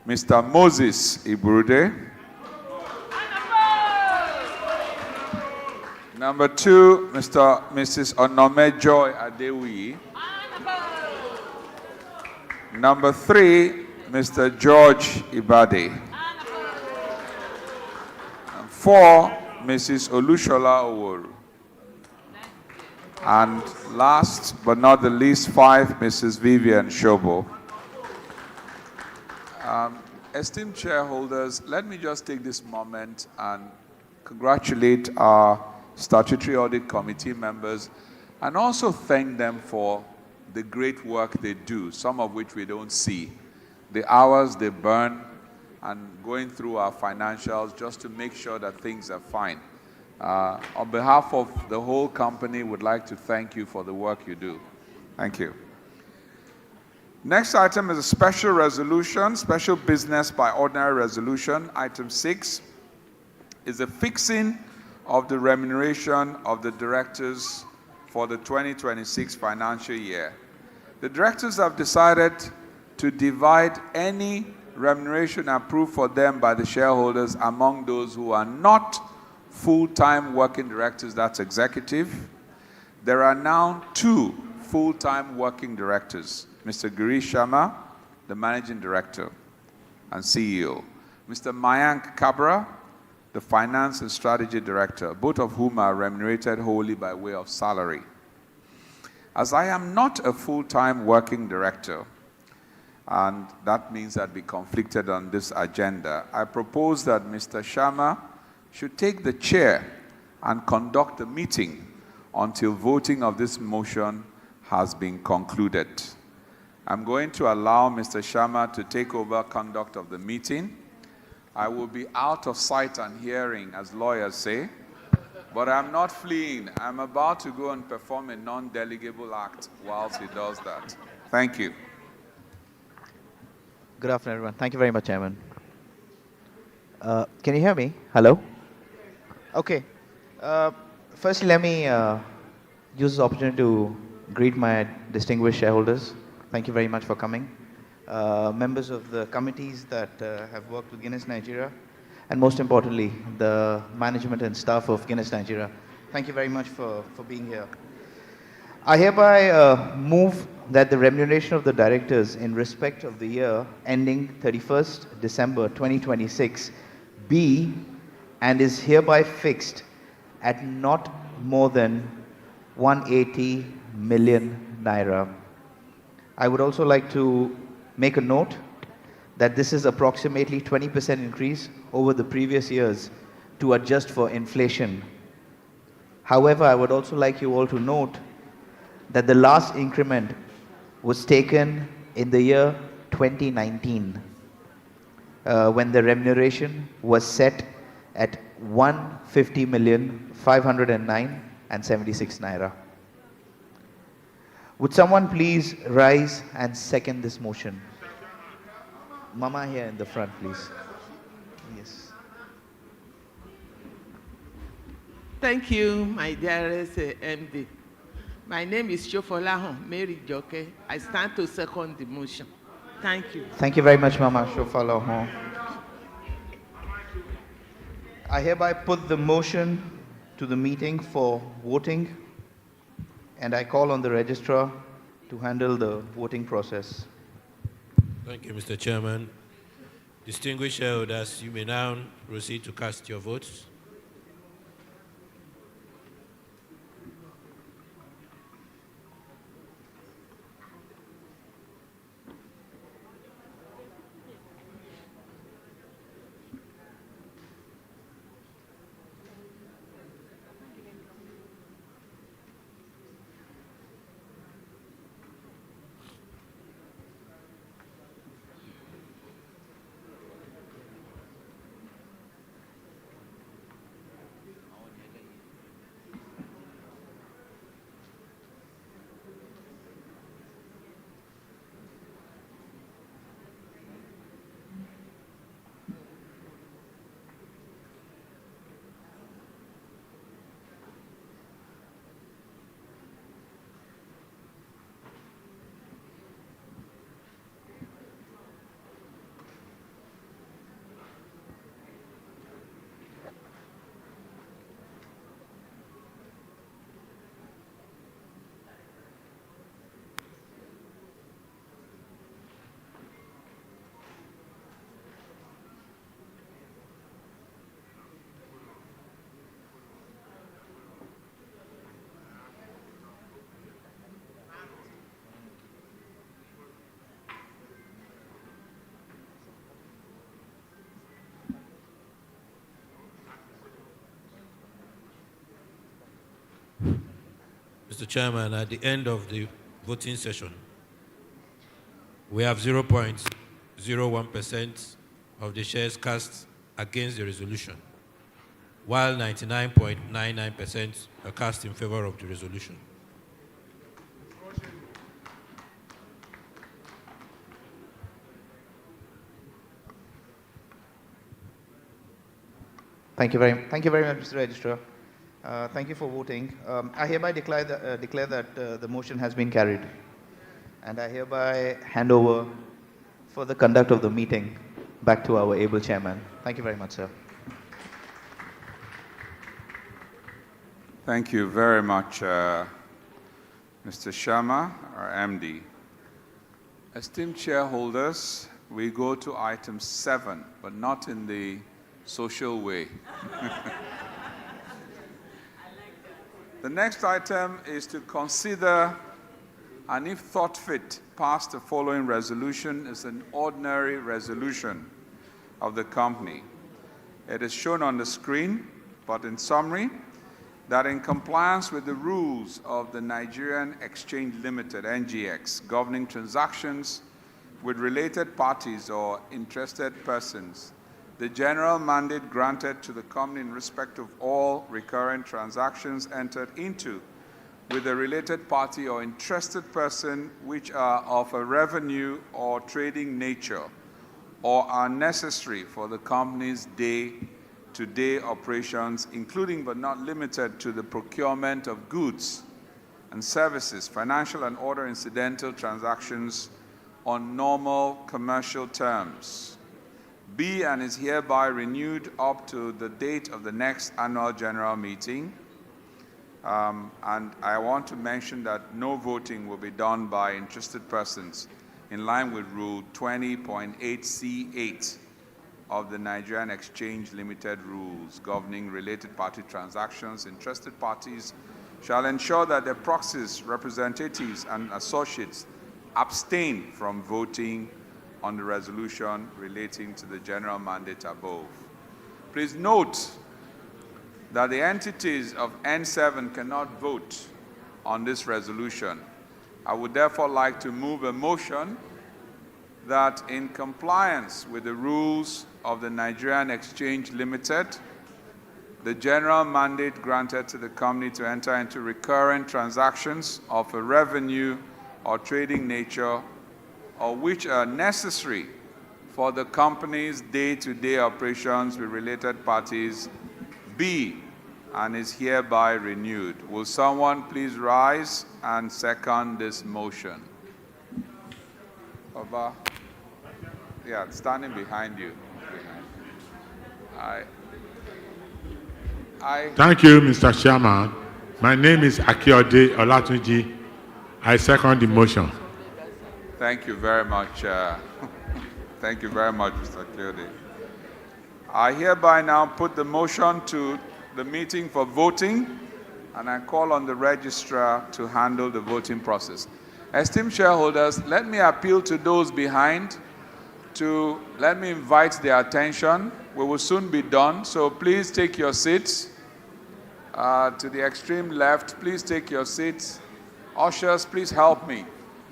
Mr. Moses Ibrude. Number 2, Mrs. Onome Joy Adewuyi. Number 3, Mr. George Ibade. And 4, Mrs. Olushola Oworu. And last but not the least, 5, Mrs. Vivian Shobo. Esteemed shareholders, let me just take this moment and congratulate our Statutory Audit Committee members and also thank them for the great work they do, some of which we don't see. The hours they burn and going through our financials just to make sure that things are fine. On behalf of the whole company, we'd like to thank you for the work you do. Thank you. Next item is a special resolution, special business by ordinary resolution. Item 6 is the fixing of the remuneration of the directors for the 2026 financial year. The directors have decided to divide any remuneration approved for them by the shareholders among those who are not full-time working directors, that's executive. There are now 2 full-time working directors, Mr. Girish Sharma, the Managing Director and CEO, Mr. Mayank Kabra, the Finance and Strategy Director, both of whom are remunerated wholly by way of salary. As I am not a full-time working director, and that means I'd be conflicted on this agenda, I propose that Mr. Sharma should take the chair and conduct the meeting until voting of this motion has been concluded. I'm going to allow Mr. Sharma to take over conduct of the meeting. I will be out of sight and hearing, as lawyers say, but I'm not fleeing. I'm about to go and perform a non-delegable act whilst he does that. Thank you. Good afternoon, everyone. Thank you very much, Chairman. Can you hear me? Hello? Okay. Firstly, let me use this opportunity to greet my distinguished shareholders. Thank you very much for coming. Members of the committees that have worked with Guinness Nigeria, and most importantly, the management and staff of Guinness Nigeria. Thank you very much for being here. I hereby move that the remuneration of the directors in respect of the year ending 31st December 2026 be and is hereby fixed at not more than 180 million naira. I would also like to make a note that this is approximately 20% increase over the previous years to adjust for inflation. However, I would also like you all to note that the last increment was taken in the year 2019 when the remuneration was set at 150,509,76 naira. Would someone please rise and second this motion? Mama here in the front, please. Yes. Thank you, my dearest MD. My name is Shofolahon Mary Joke. I stand to second the motion. Thank you. Thank you very much, Mama Shofala. I hereby put the motion to the meeting for voting, and I call on the registrar to handle the voting process. Thank you, Mr. Chairman. Distinguished shareholders, you may now proceed to cast your votes. Mr. Chairman, at the end of the voting session, we have 0.01% of the shares cast against the resolution, while 99.99% are cast in favor of the resolution. Thank you very much, Mr. Registrar. Thank you for voting. I hereby declare that the motion has been carried. And I hereby hand over for the conduct of the meeting back to our able chairman. Thank you very much, sir. Thank you very much, Mr. Sharma, our MD. Esteemed shareholders, we go to item 7, but not in the social way. The next item is to consider, and if thought fit, pass the following resolution as an ordinary resolution of the company. It is shown on the screen, but in summary, that in compliance with the rules of the Nigerian Exchange Limited, NGX, governing transactions with related parties or interested persons, the general mandate granted to the company in respect of all recurrent transactions entered into with a related party or interested person which are of a revenue or trading nature or are necessary for the company's day-to-day operations, including but not limited to the procurement of goods and services, financial and other incidental transactions on normal commercial terms. Be and is hereby renewed up to the date of the next annual general meeting. And I want to mention that no voting will be done by interested persons in line with Rule 20.8C8 of the Nigerian Exchange Limited rules governing related party transactions. Interested parties shall ensure that their proxies, representatives, and associates abstain from voting on the resolution relating to the general mandate above. Please note that the entities of N7 cannot vote on this resolution. I would therefore like to move a motion that in compliance with the rules of the Nigerian Exchange Limited, the general mandate granted to the company to enter into recurrent transactions of a revenue or trading nature or which are necessary for the company's day-to-day operations with related parties be and is hereby renewed. Will someone please rise and second this motion? Baba? Yeah, standing behind you. Thank you, Mr. Chairman. My name is Akiode Olatunji. I second the motion. Thank you very much. Thank you very much, Mr. Akiode. I hereby now put the motion to the meeting for voting, and I call on the registrar to handle the voting process. Esteemed shareholders, let me appeal to those behind to let me invite their attention. We will soon be done, so please take your seats. To the extreme left, please take your seats. Ushers, please help me.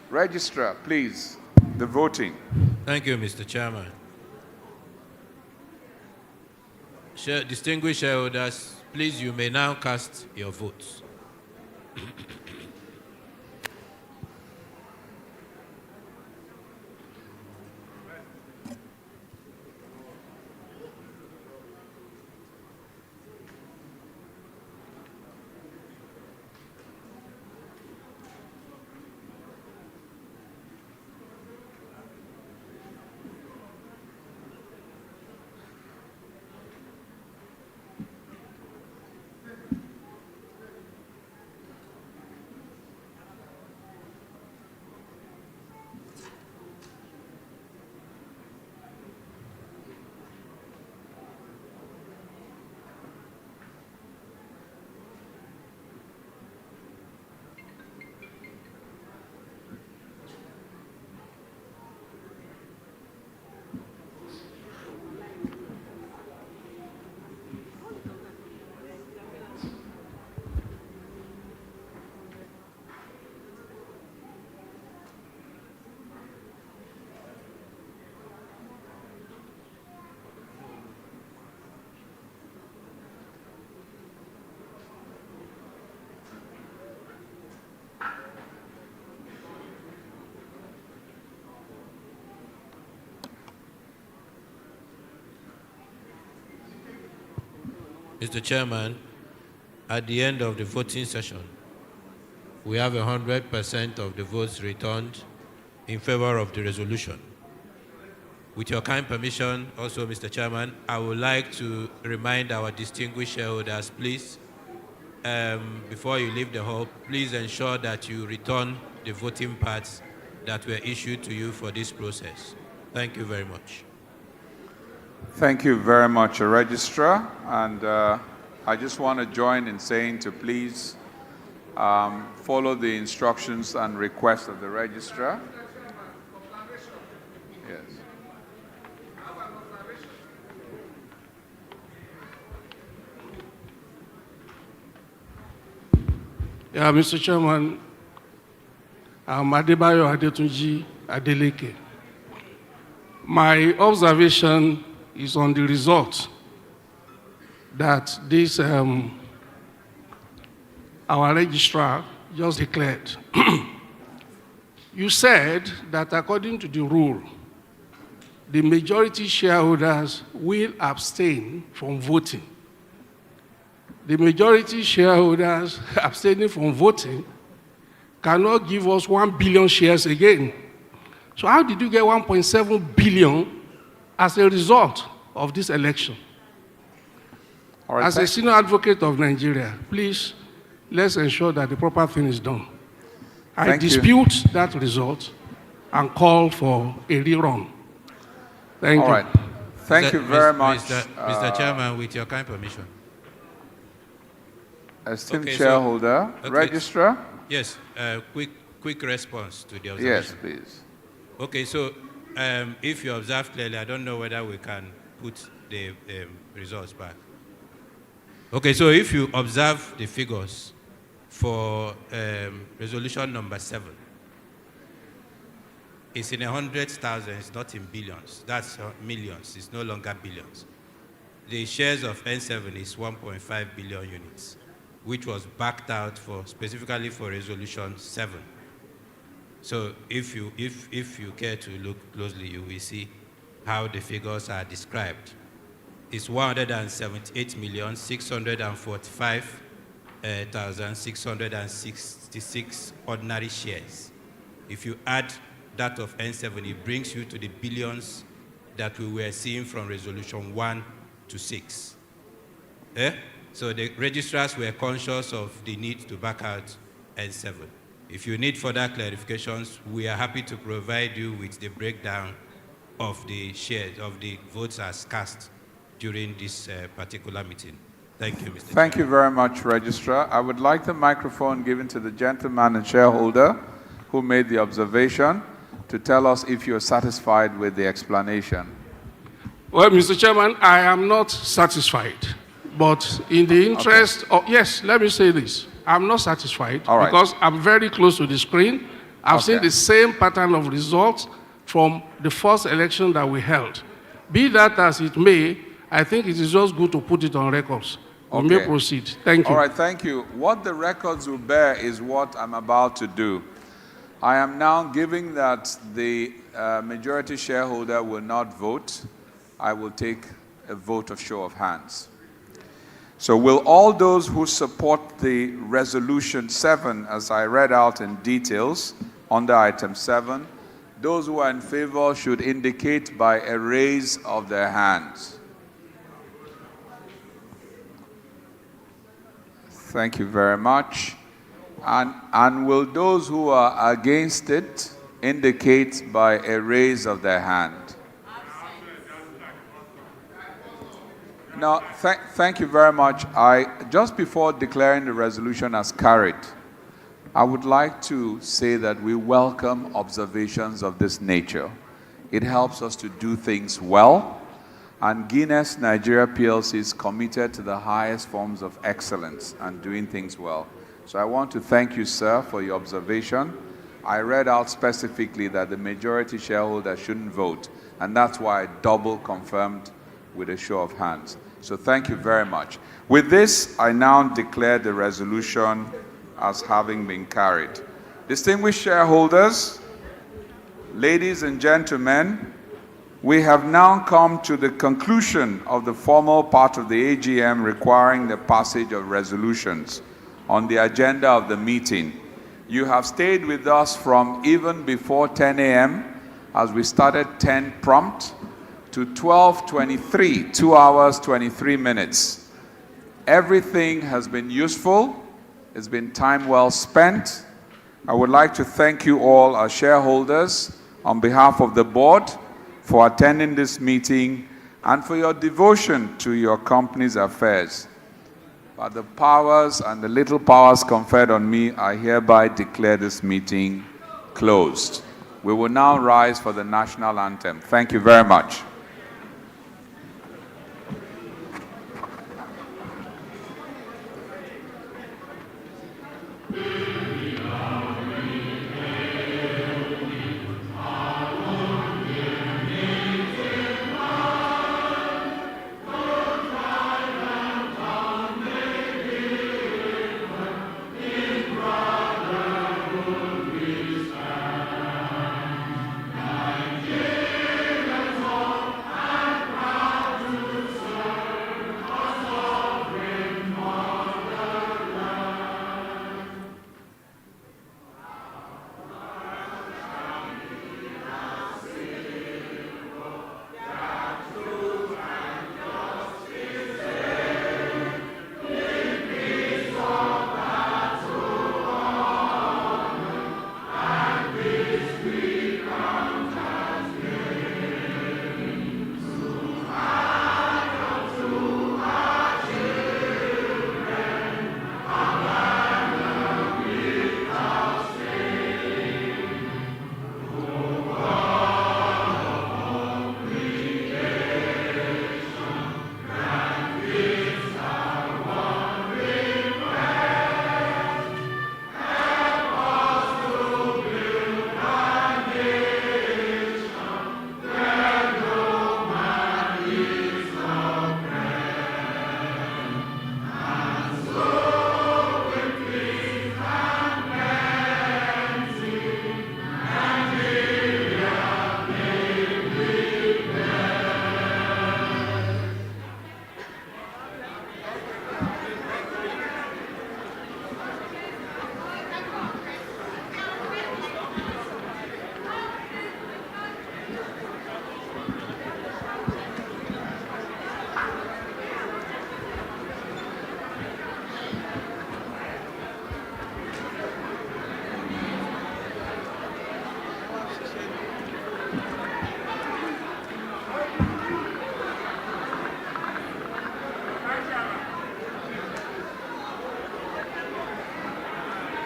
Registrar, please, the voting. Thank you, Mr. Chairman. Distinguished shareholders, please, you may now cast your votes. Mr. Chairman, at the end of the voting session, we have 100% of the votes returned in favor of the resolution. With your kind permission, also, Mr. Chairman, I would like to remind our distinguished shareholders, please, before you leave the hall, please ensure that you return the voting pads that were issued to you for this process. Thank you very much. Thank you very much, Registrar. And I just want to join in saying to please follow the instructions and requests of the Registrar. Yes. Yeah, Mr. Chairman, I'm Adebayo Adetunji Adeleke. My observation is on the result that this, our registrar just declared. You said that according to the rule, the majority shareholders will abstain from voting. The majority shareholders abstaining from voting cannot give us 1 billion shares again. So how did you get 1.7 billion as a result of this election? All right, As a senior advocate of Nigeria, please, let's ensure that the proper thing is done. I Thank you. dispute that result and call for a rerun. Thank you. All right. Thank you very much. Mr. Chairman, with your kind permission. Esteemed Okay, shareholder, okay. registrar? Yes, quick response to the observation. Yes, please. Okay, so if you observe clearly, I don't know whether we can put the results back. Okay, so if you observe the figures for resolution number 7, it's in 100,000, it's not in billions. That's millions, it's no longer billions. The shares of N7 is 1.5 billion units, which was backed out specifically for resolution 7. So if you care to look closely, you will see how the figures are described. It's 178,645,666 ordinary shares. If you add that of N7, it brings you to the billions that we were seeing from resolution 1 to 6. So the registrars were conscious of the need to back out N7. If you need further clarifications, we are happy to provide you with the breakdown of the shares, of the votes as cast during this particular meeting. Thank you, Mr. Thank you very much, Registrar. I would like the microphone given to the gentleman and shareholder who made the observation to tell us if you're satisfied with the explanation. Well, Mr. Chairman, I am not satisfied. But in the interest of, yes, let me say this. I'm not satisfied because I'm very close to the screen. I've seen the same pattern of results from the first election that we held. Be that as it may, I think it is just good to put it on records. We may proceed. Thank you. All right, thank you. What the records will bear is what I'm about to do. I am now giving that the majority shareholder will not vote. I will take a vote of show of hands. So will all those who support the resolution 7, as I read out in details under item 7, those who are in favor should indicate by a raise of their hands. Thank you very much. And will those who are against it indicate by a raise of their hand? Now, thank you very much. Just before declaring the resolution as carried, I would like to say that we welcome observations of this nature. It helps us to do things well, and Guinness Nigeria PLC is committed to the highest forms of excellence and doing things well. So I want to thank you, sir, for your observation. I read out specifically that the majority shareholder shouldn't vote, and that's why I double confirmed with a show of hands. So thank you very much. With this, I now declare the resolution as having been carried. Distinguished shareholders, ladies and gentlemen, we have now come to the conclusion of the formal part of the AGM requiring the passage of resolutions on the agenda of the meeting. You have stayed with us from even before 10 a.m. as we started 10 prompt to 12:23, 2 hours, 23 minutes. Everything has been useful. It's been time well spent. I would like to thank you all, our shareholders, on behalf of the board, for attending this meeting and for your devotion to your company's affairs. By the powers and the little powers conferred on me, I hereby declare this meeting closed. We will now rise for the national anthem. Thank you very much.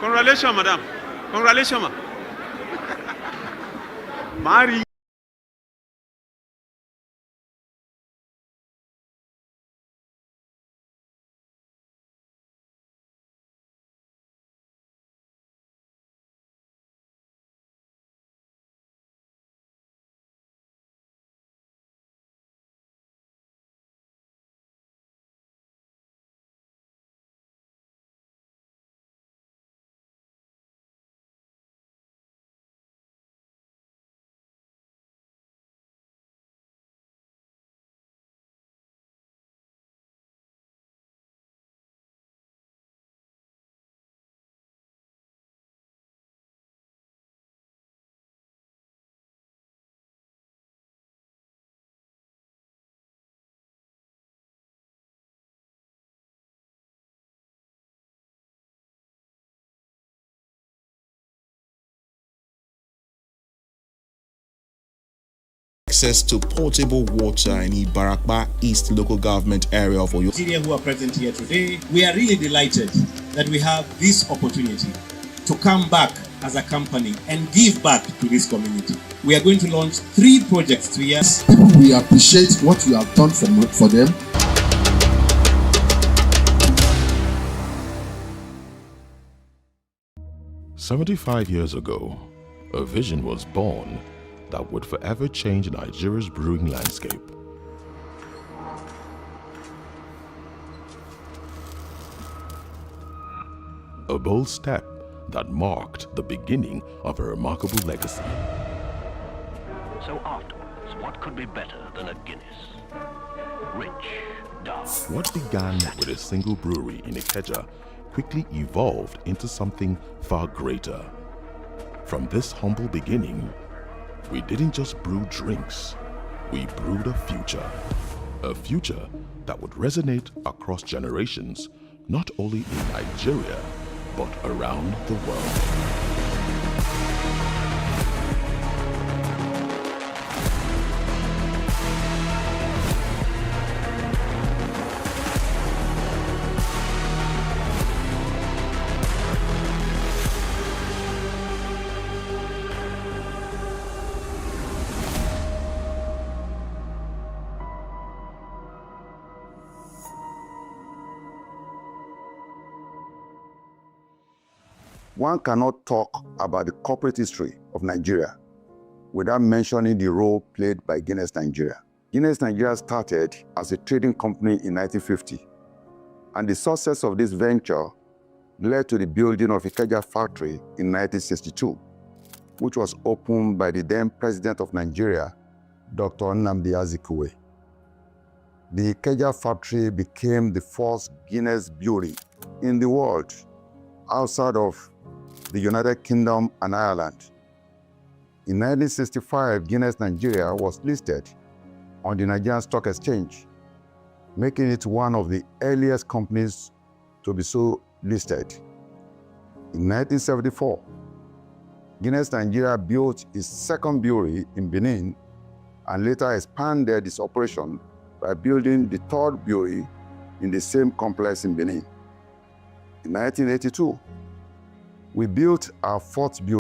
Congratulations, madam. Congratulations, ma. Mari. Access to potable water in Ibarakba East local government area of Oyo. Nigeria who are present here today, we are really delighted that we have this opportunity to come back as a company and give back to this community. We are going to launch 3 projects 3 years. We appreciate what you have done for them. "75 years ago, a vision was born that would forever change Nigeria's brewing landscape. A bold step that marked the beginning of a remarkable legacy. So afterwards, what could be better than a Guinness? Rich, dark. What began with a single brewery in Ikeja quickly evolved into something far greater. From this humble beginning, we didn't just brew drinks, we brewed a future. A future that would resonate across generations, not only in Nigeria, but around the world. One cannot talk about the corporate history of Nigeria without mentioning the role played by Guinness Nigeria. Guinness Nigeria started as a trading company in 1950, and the success of this venture led to the building of Ikeja factory in 1962, which was opened by the then President of Nigeria, Dr. Nnamdi Azikiwe. The Ikeja factory became the first Guinness brewery in the world outside of the United Kingdom and Ireland. In 1965, Guinness Nigeria was listed on the Nigerian Stock Exchange, making it one of the earliest companies to be so listed. In 1974, Guinness Nigeria built its second brewery in Benin and later expanded its operation by building the third brewery in the same complex in Benin. In 1982, we built our fourth brewery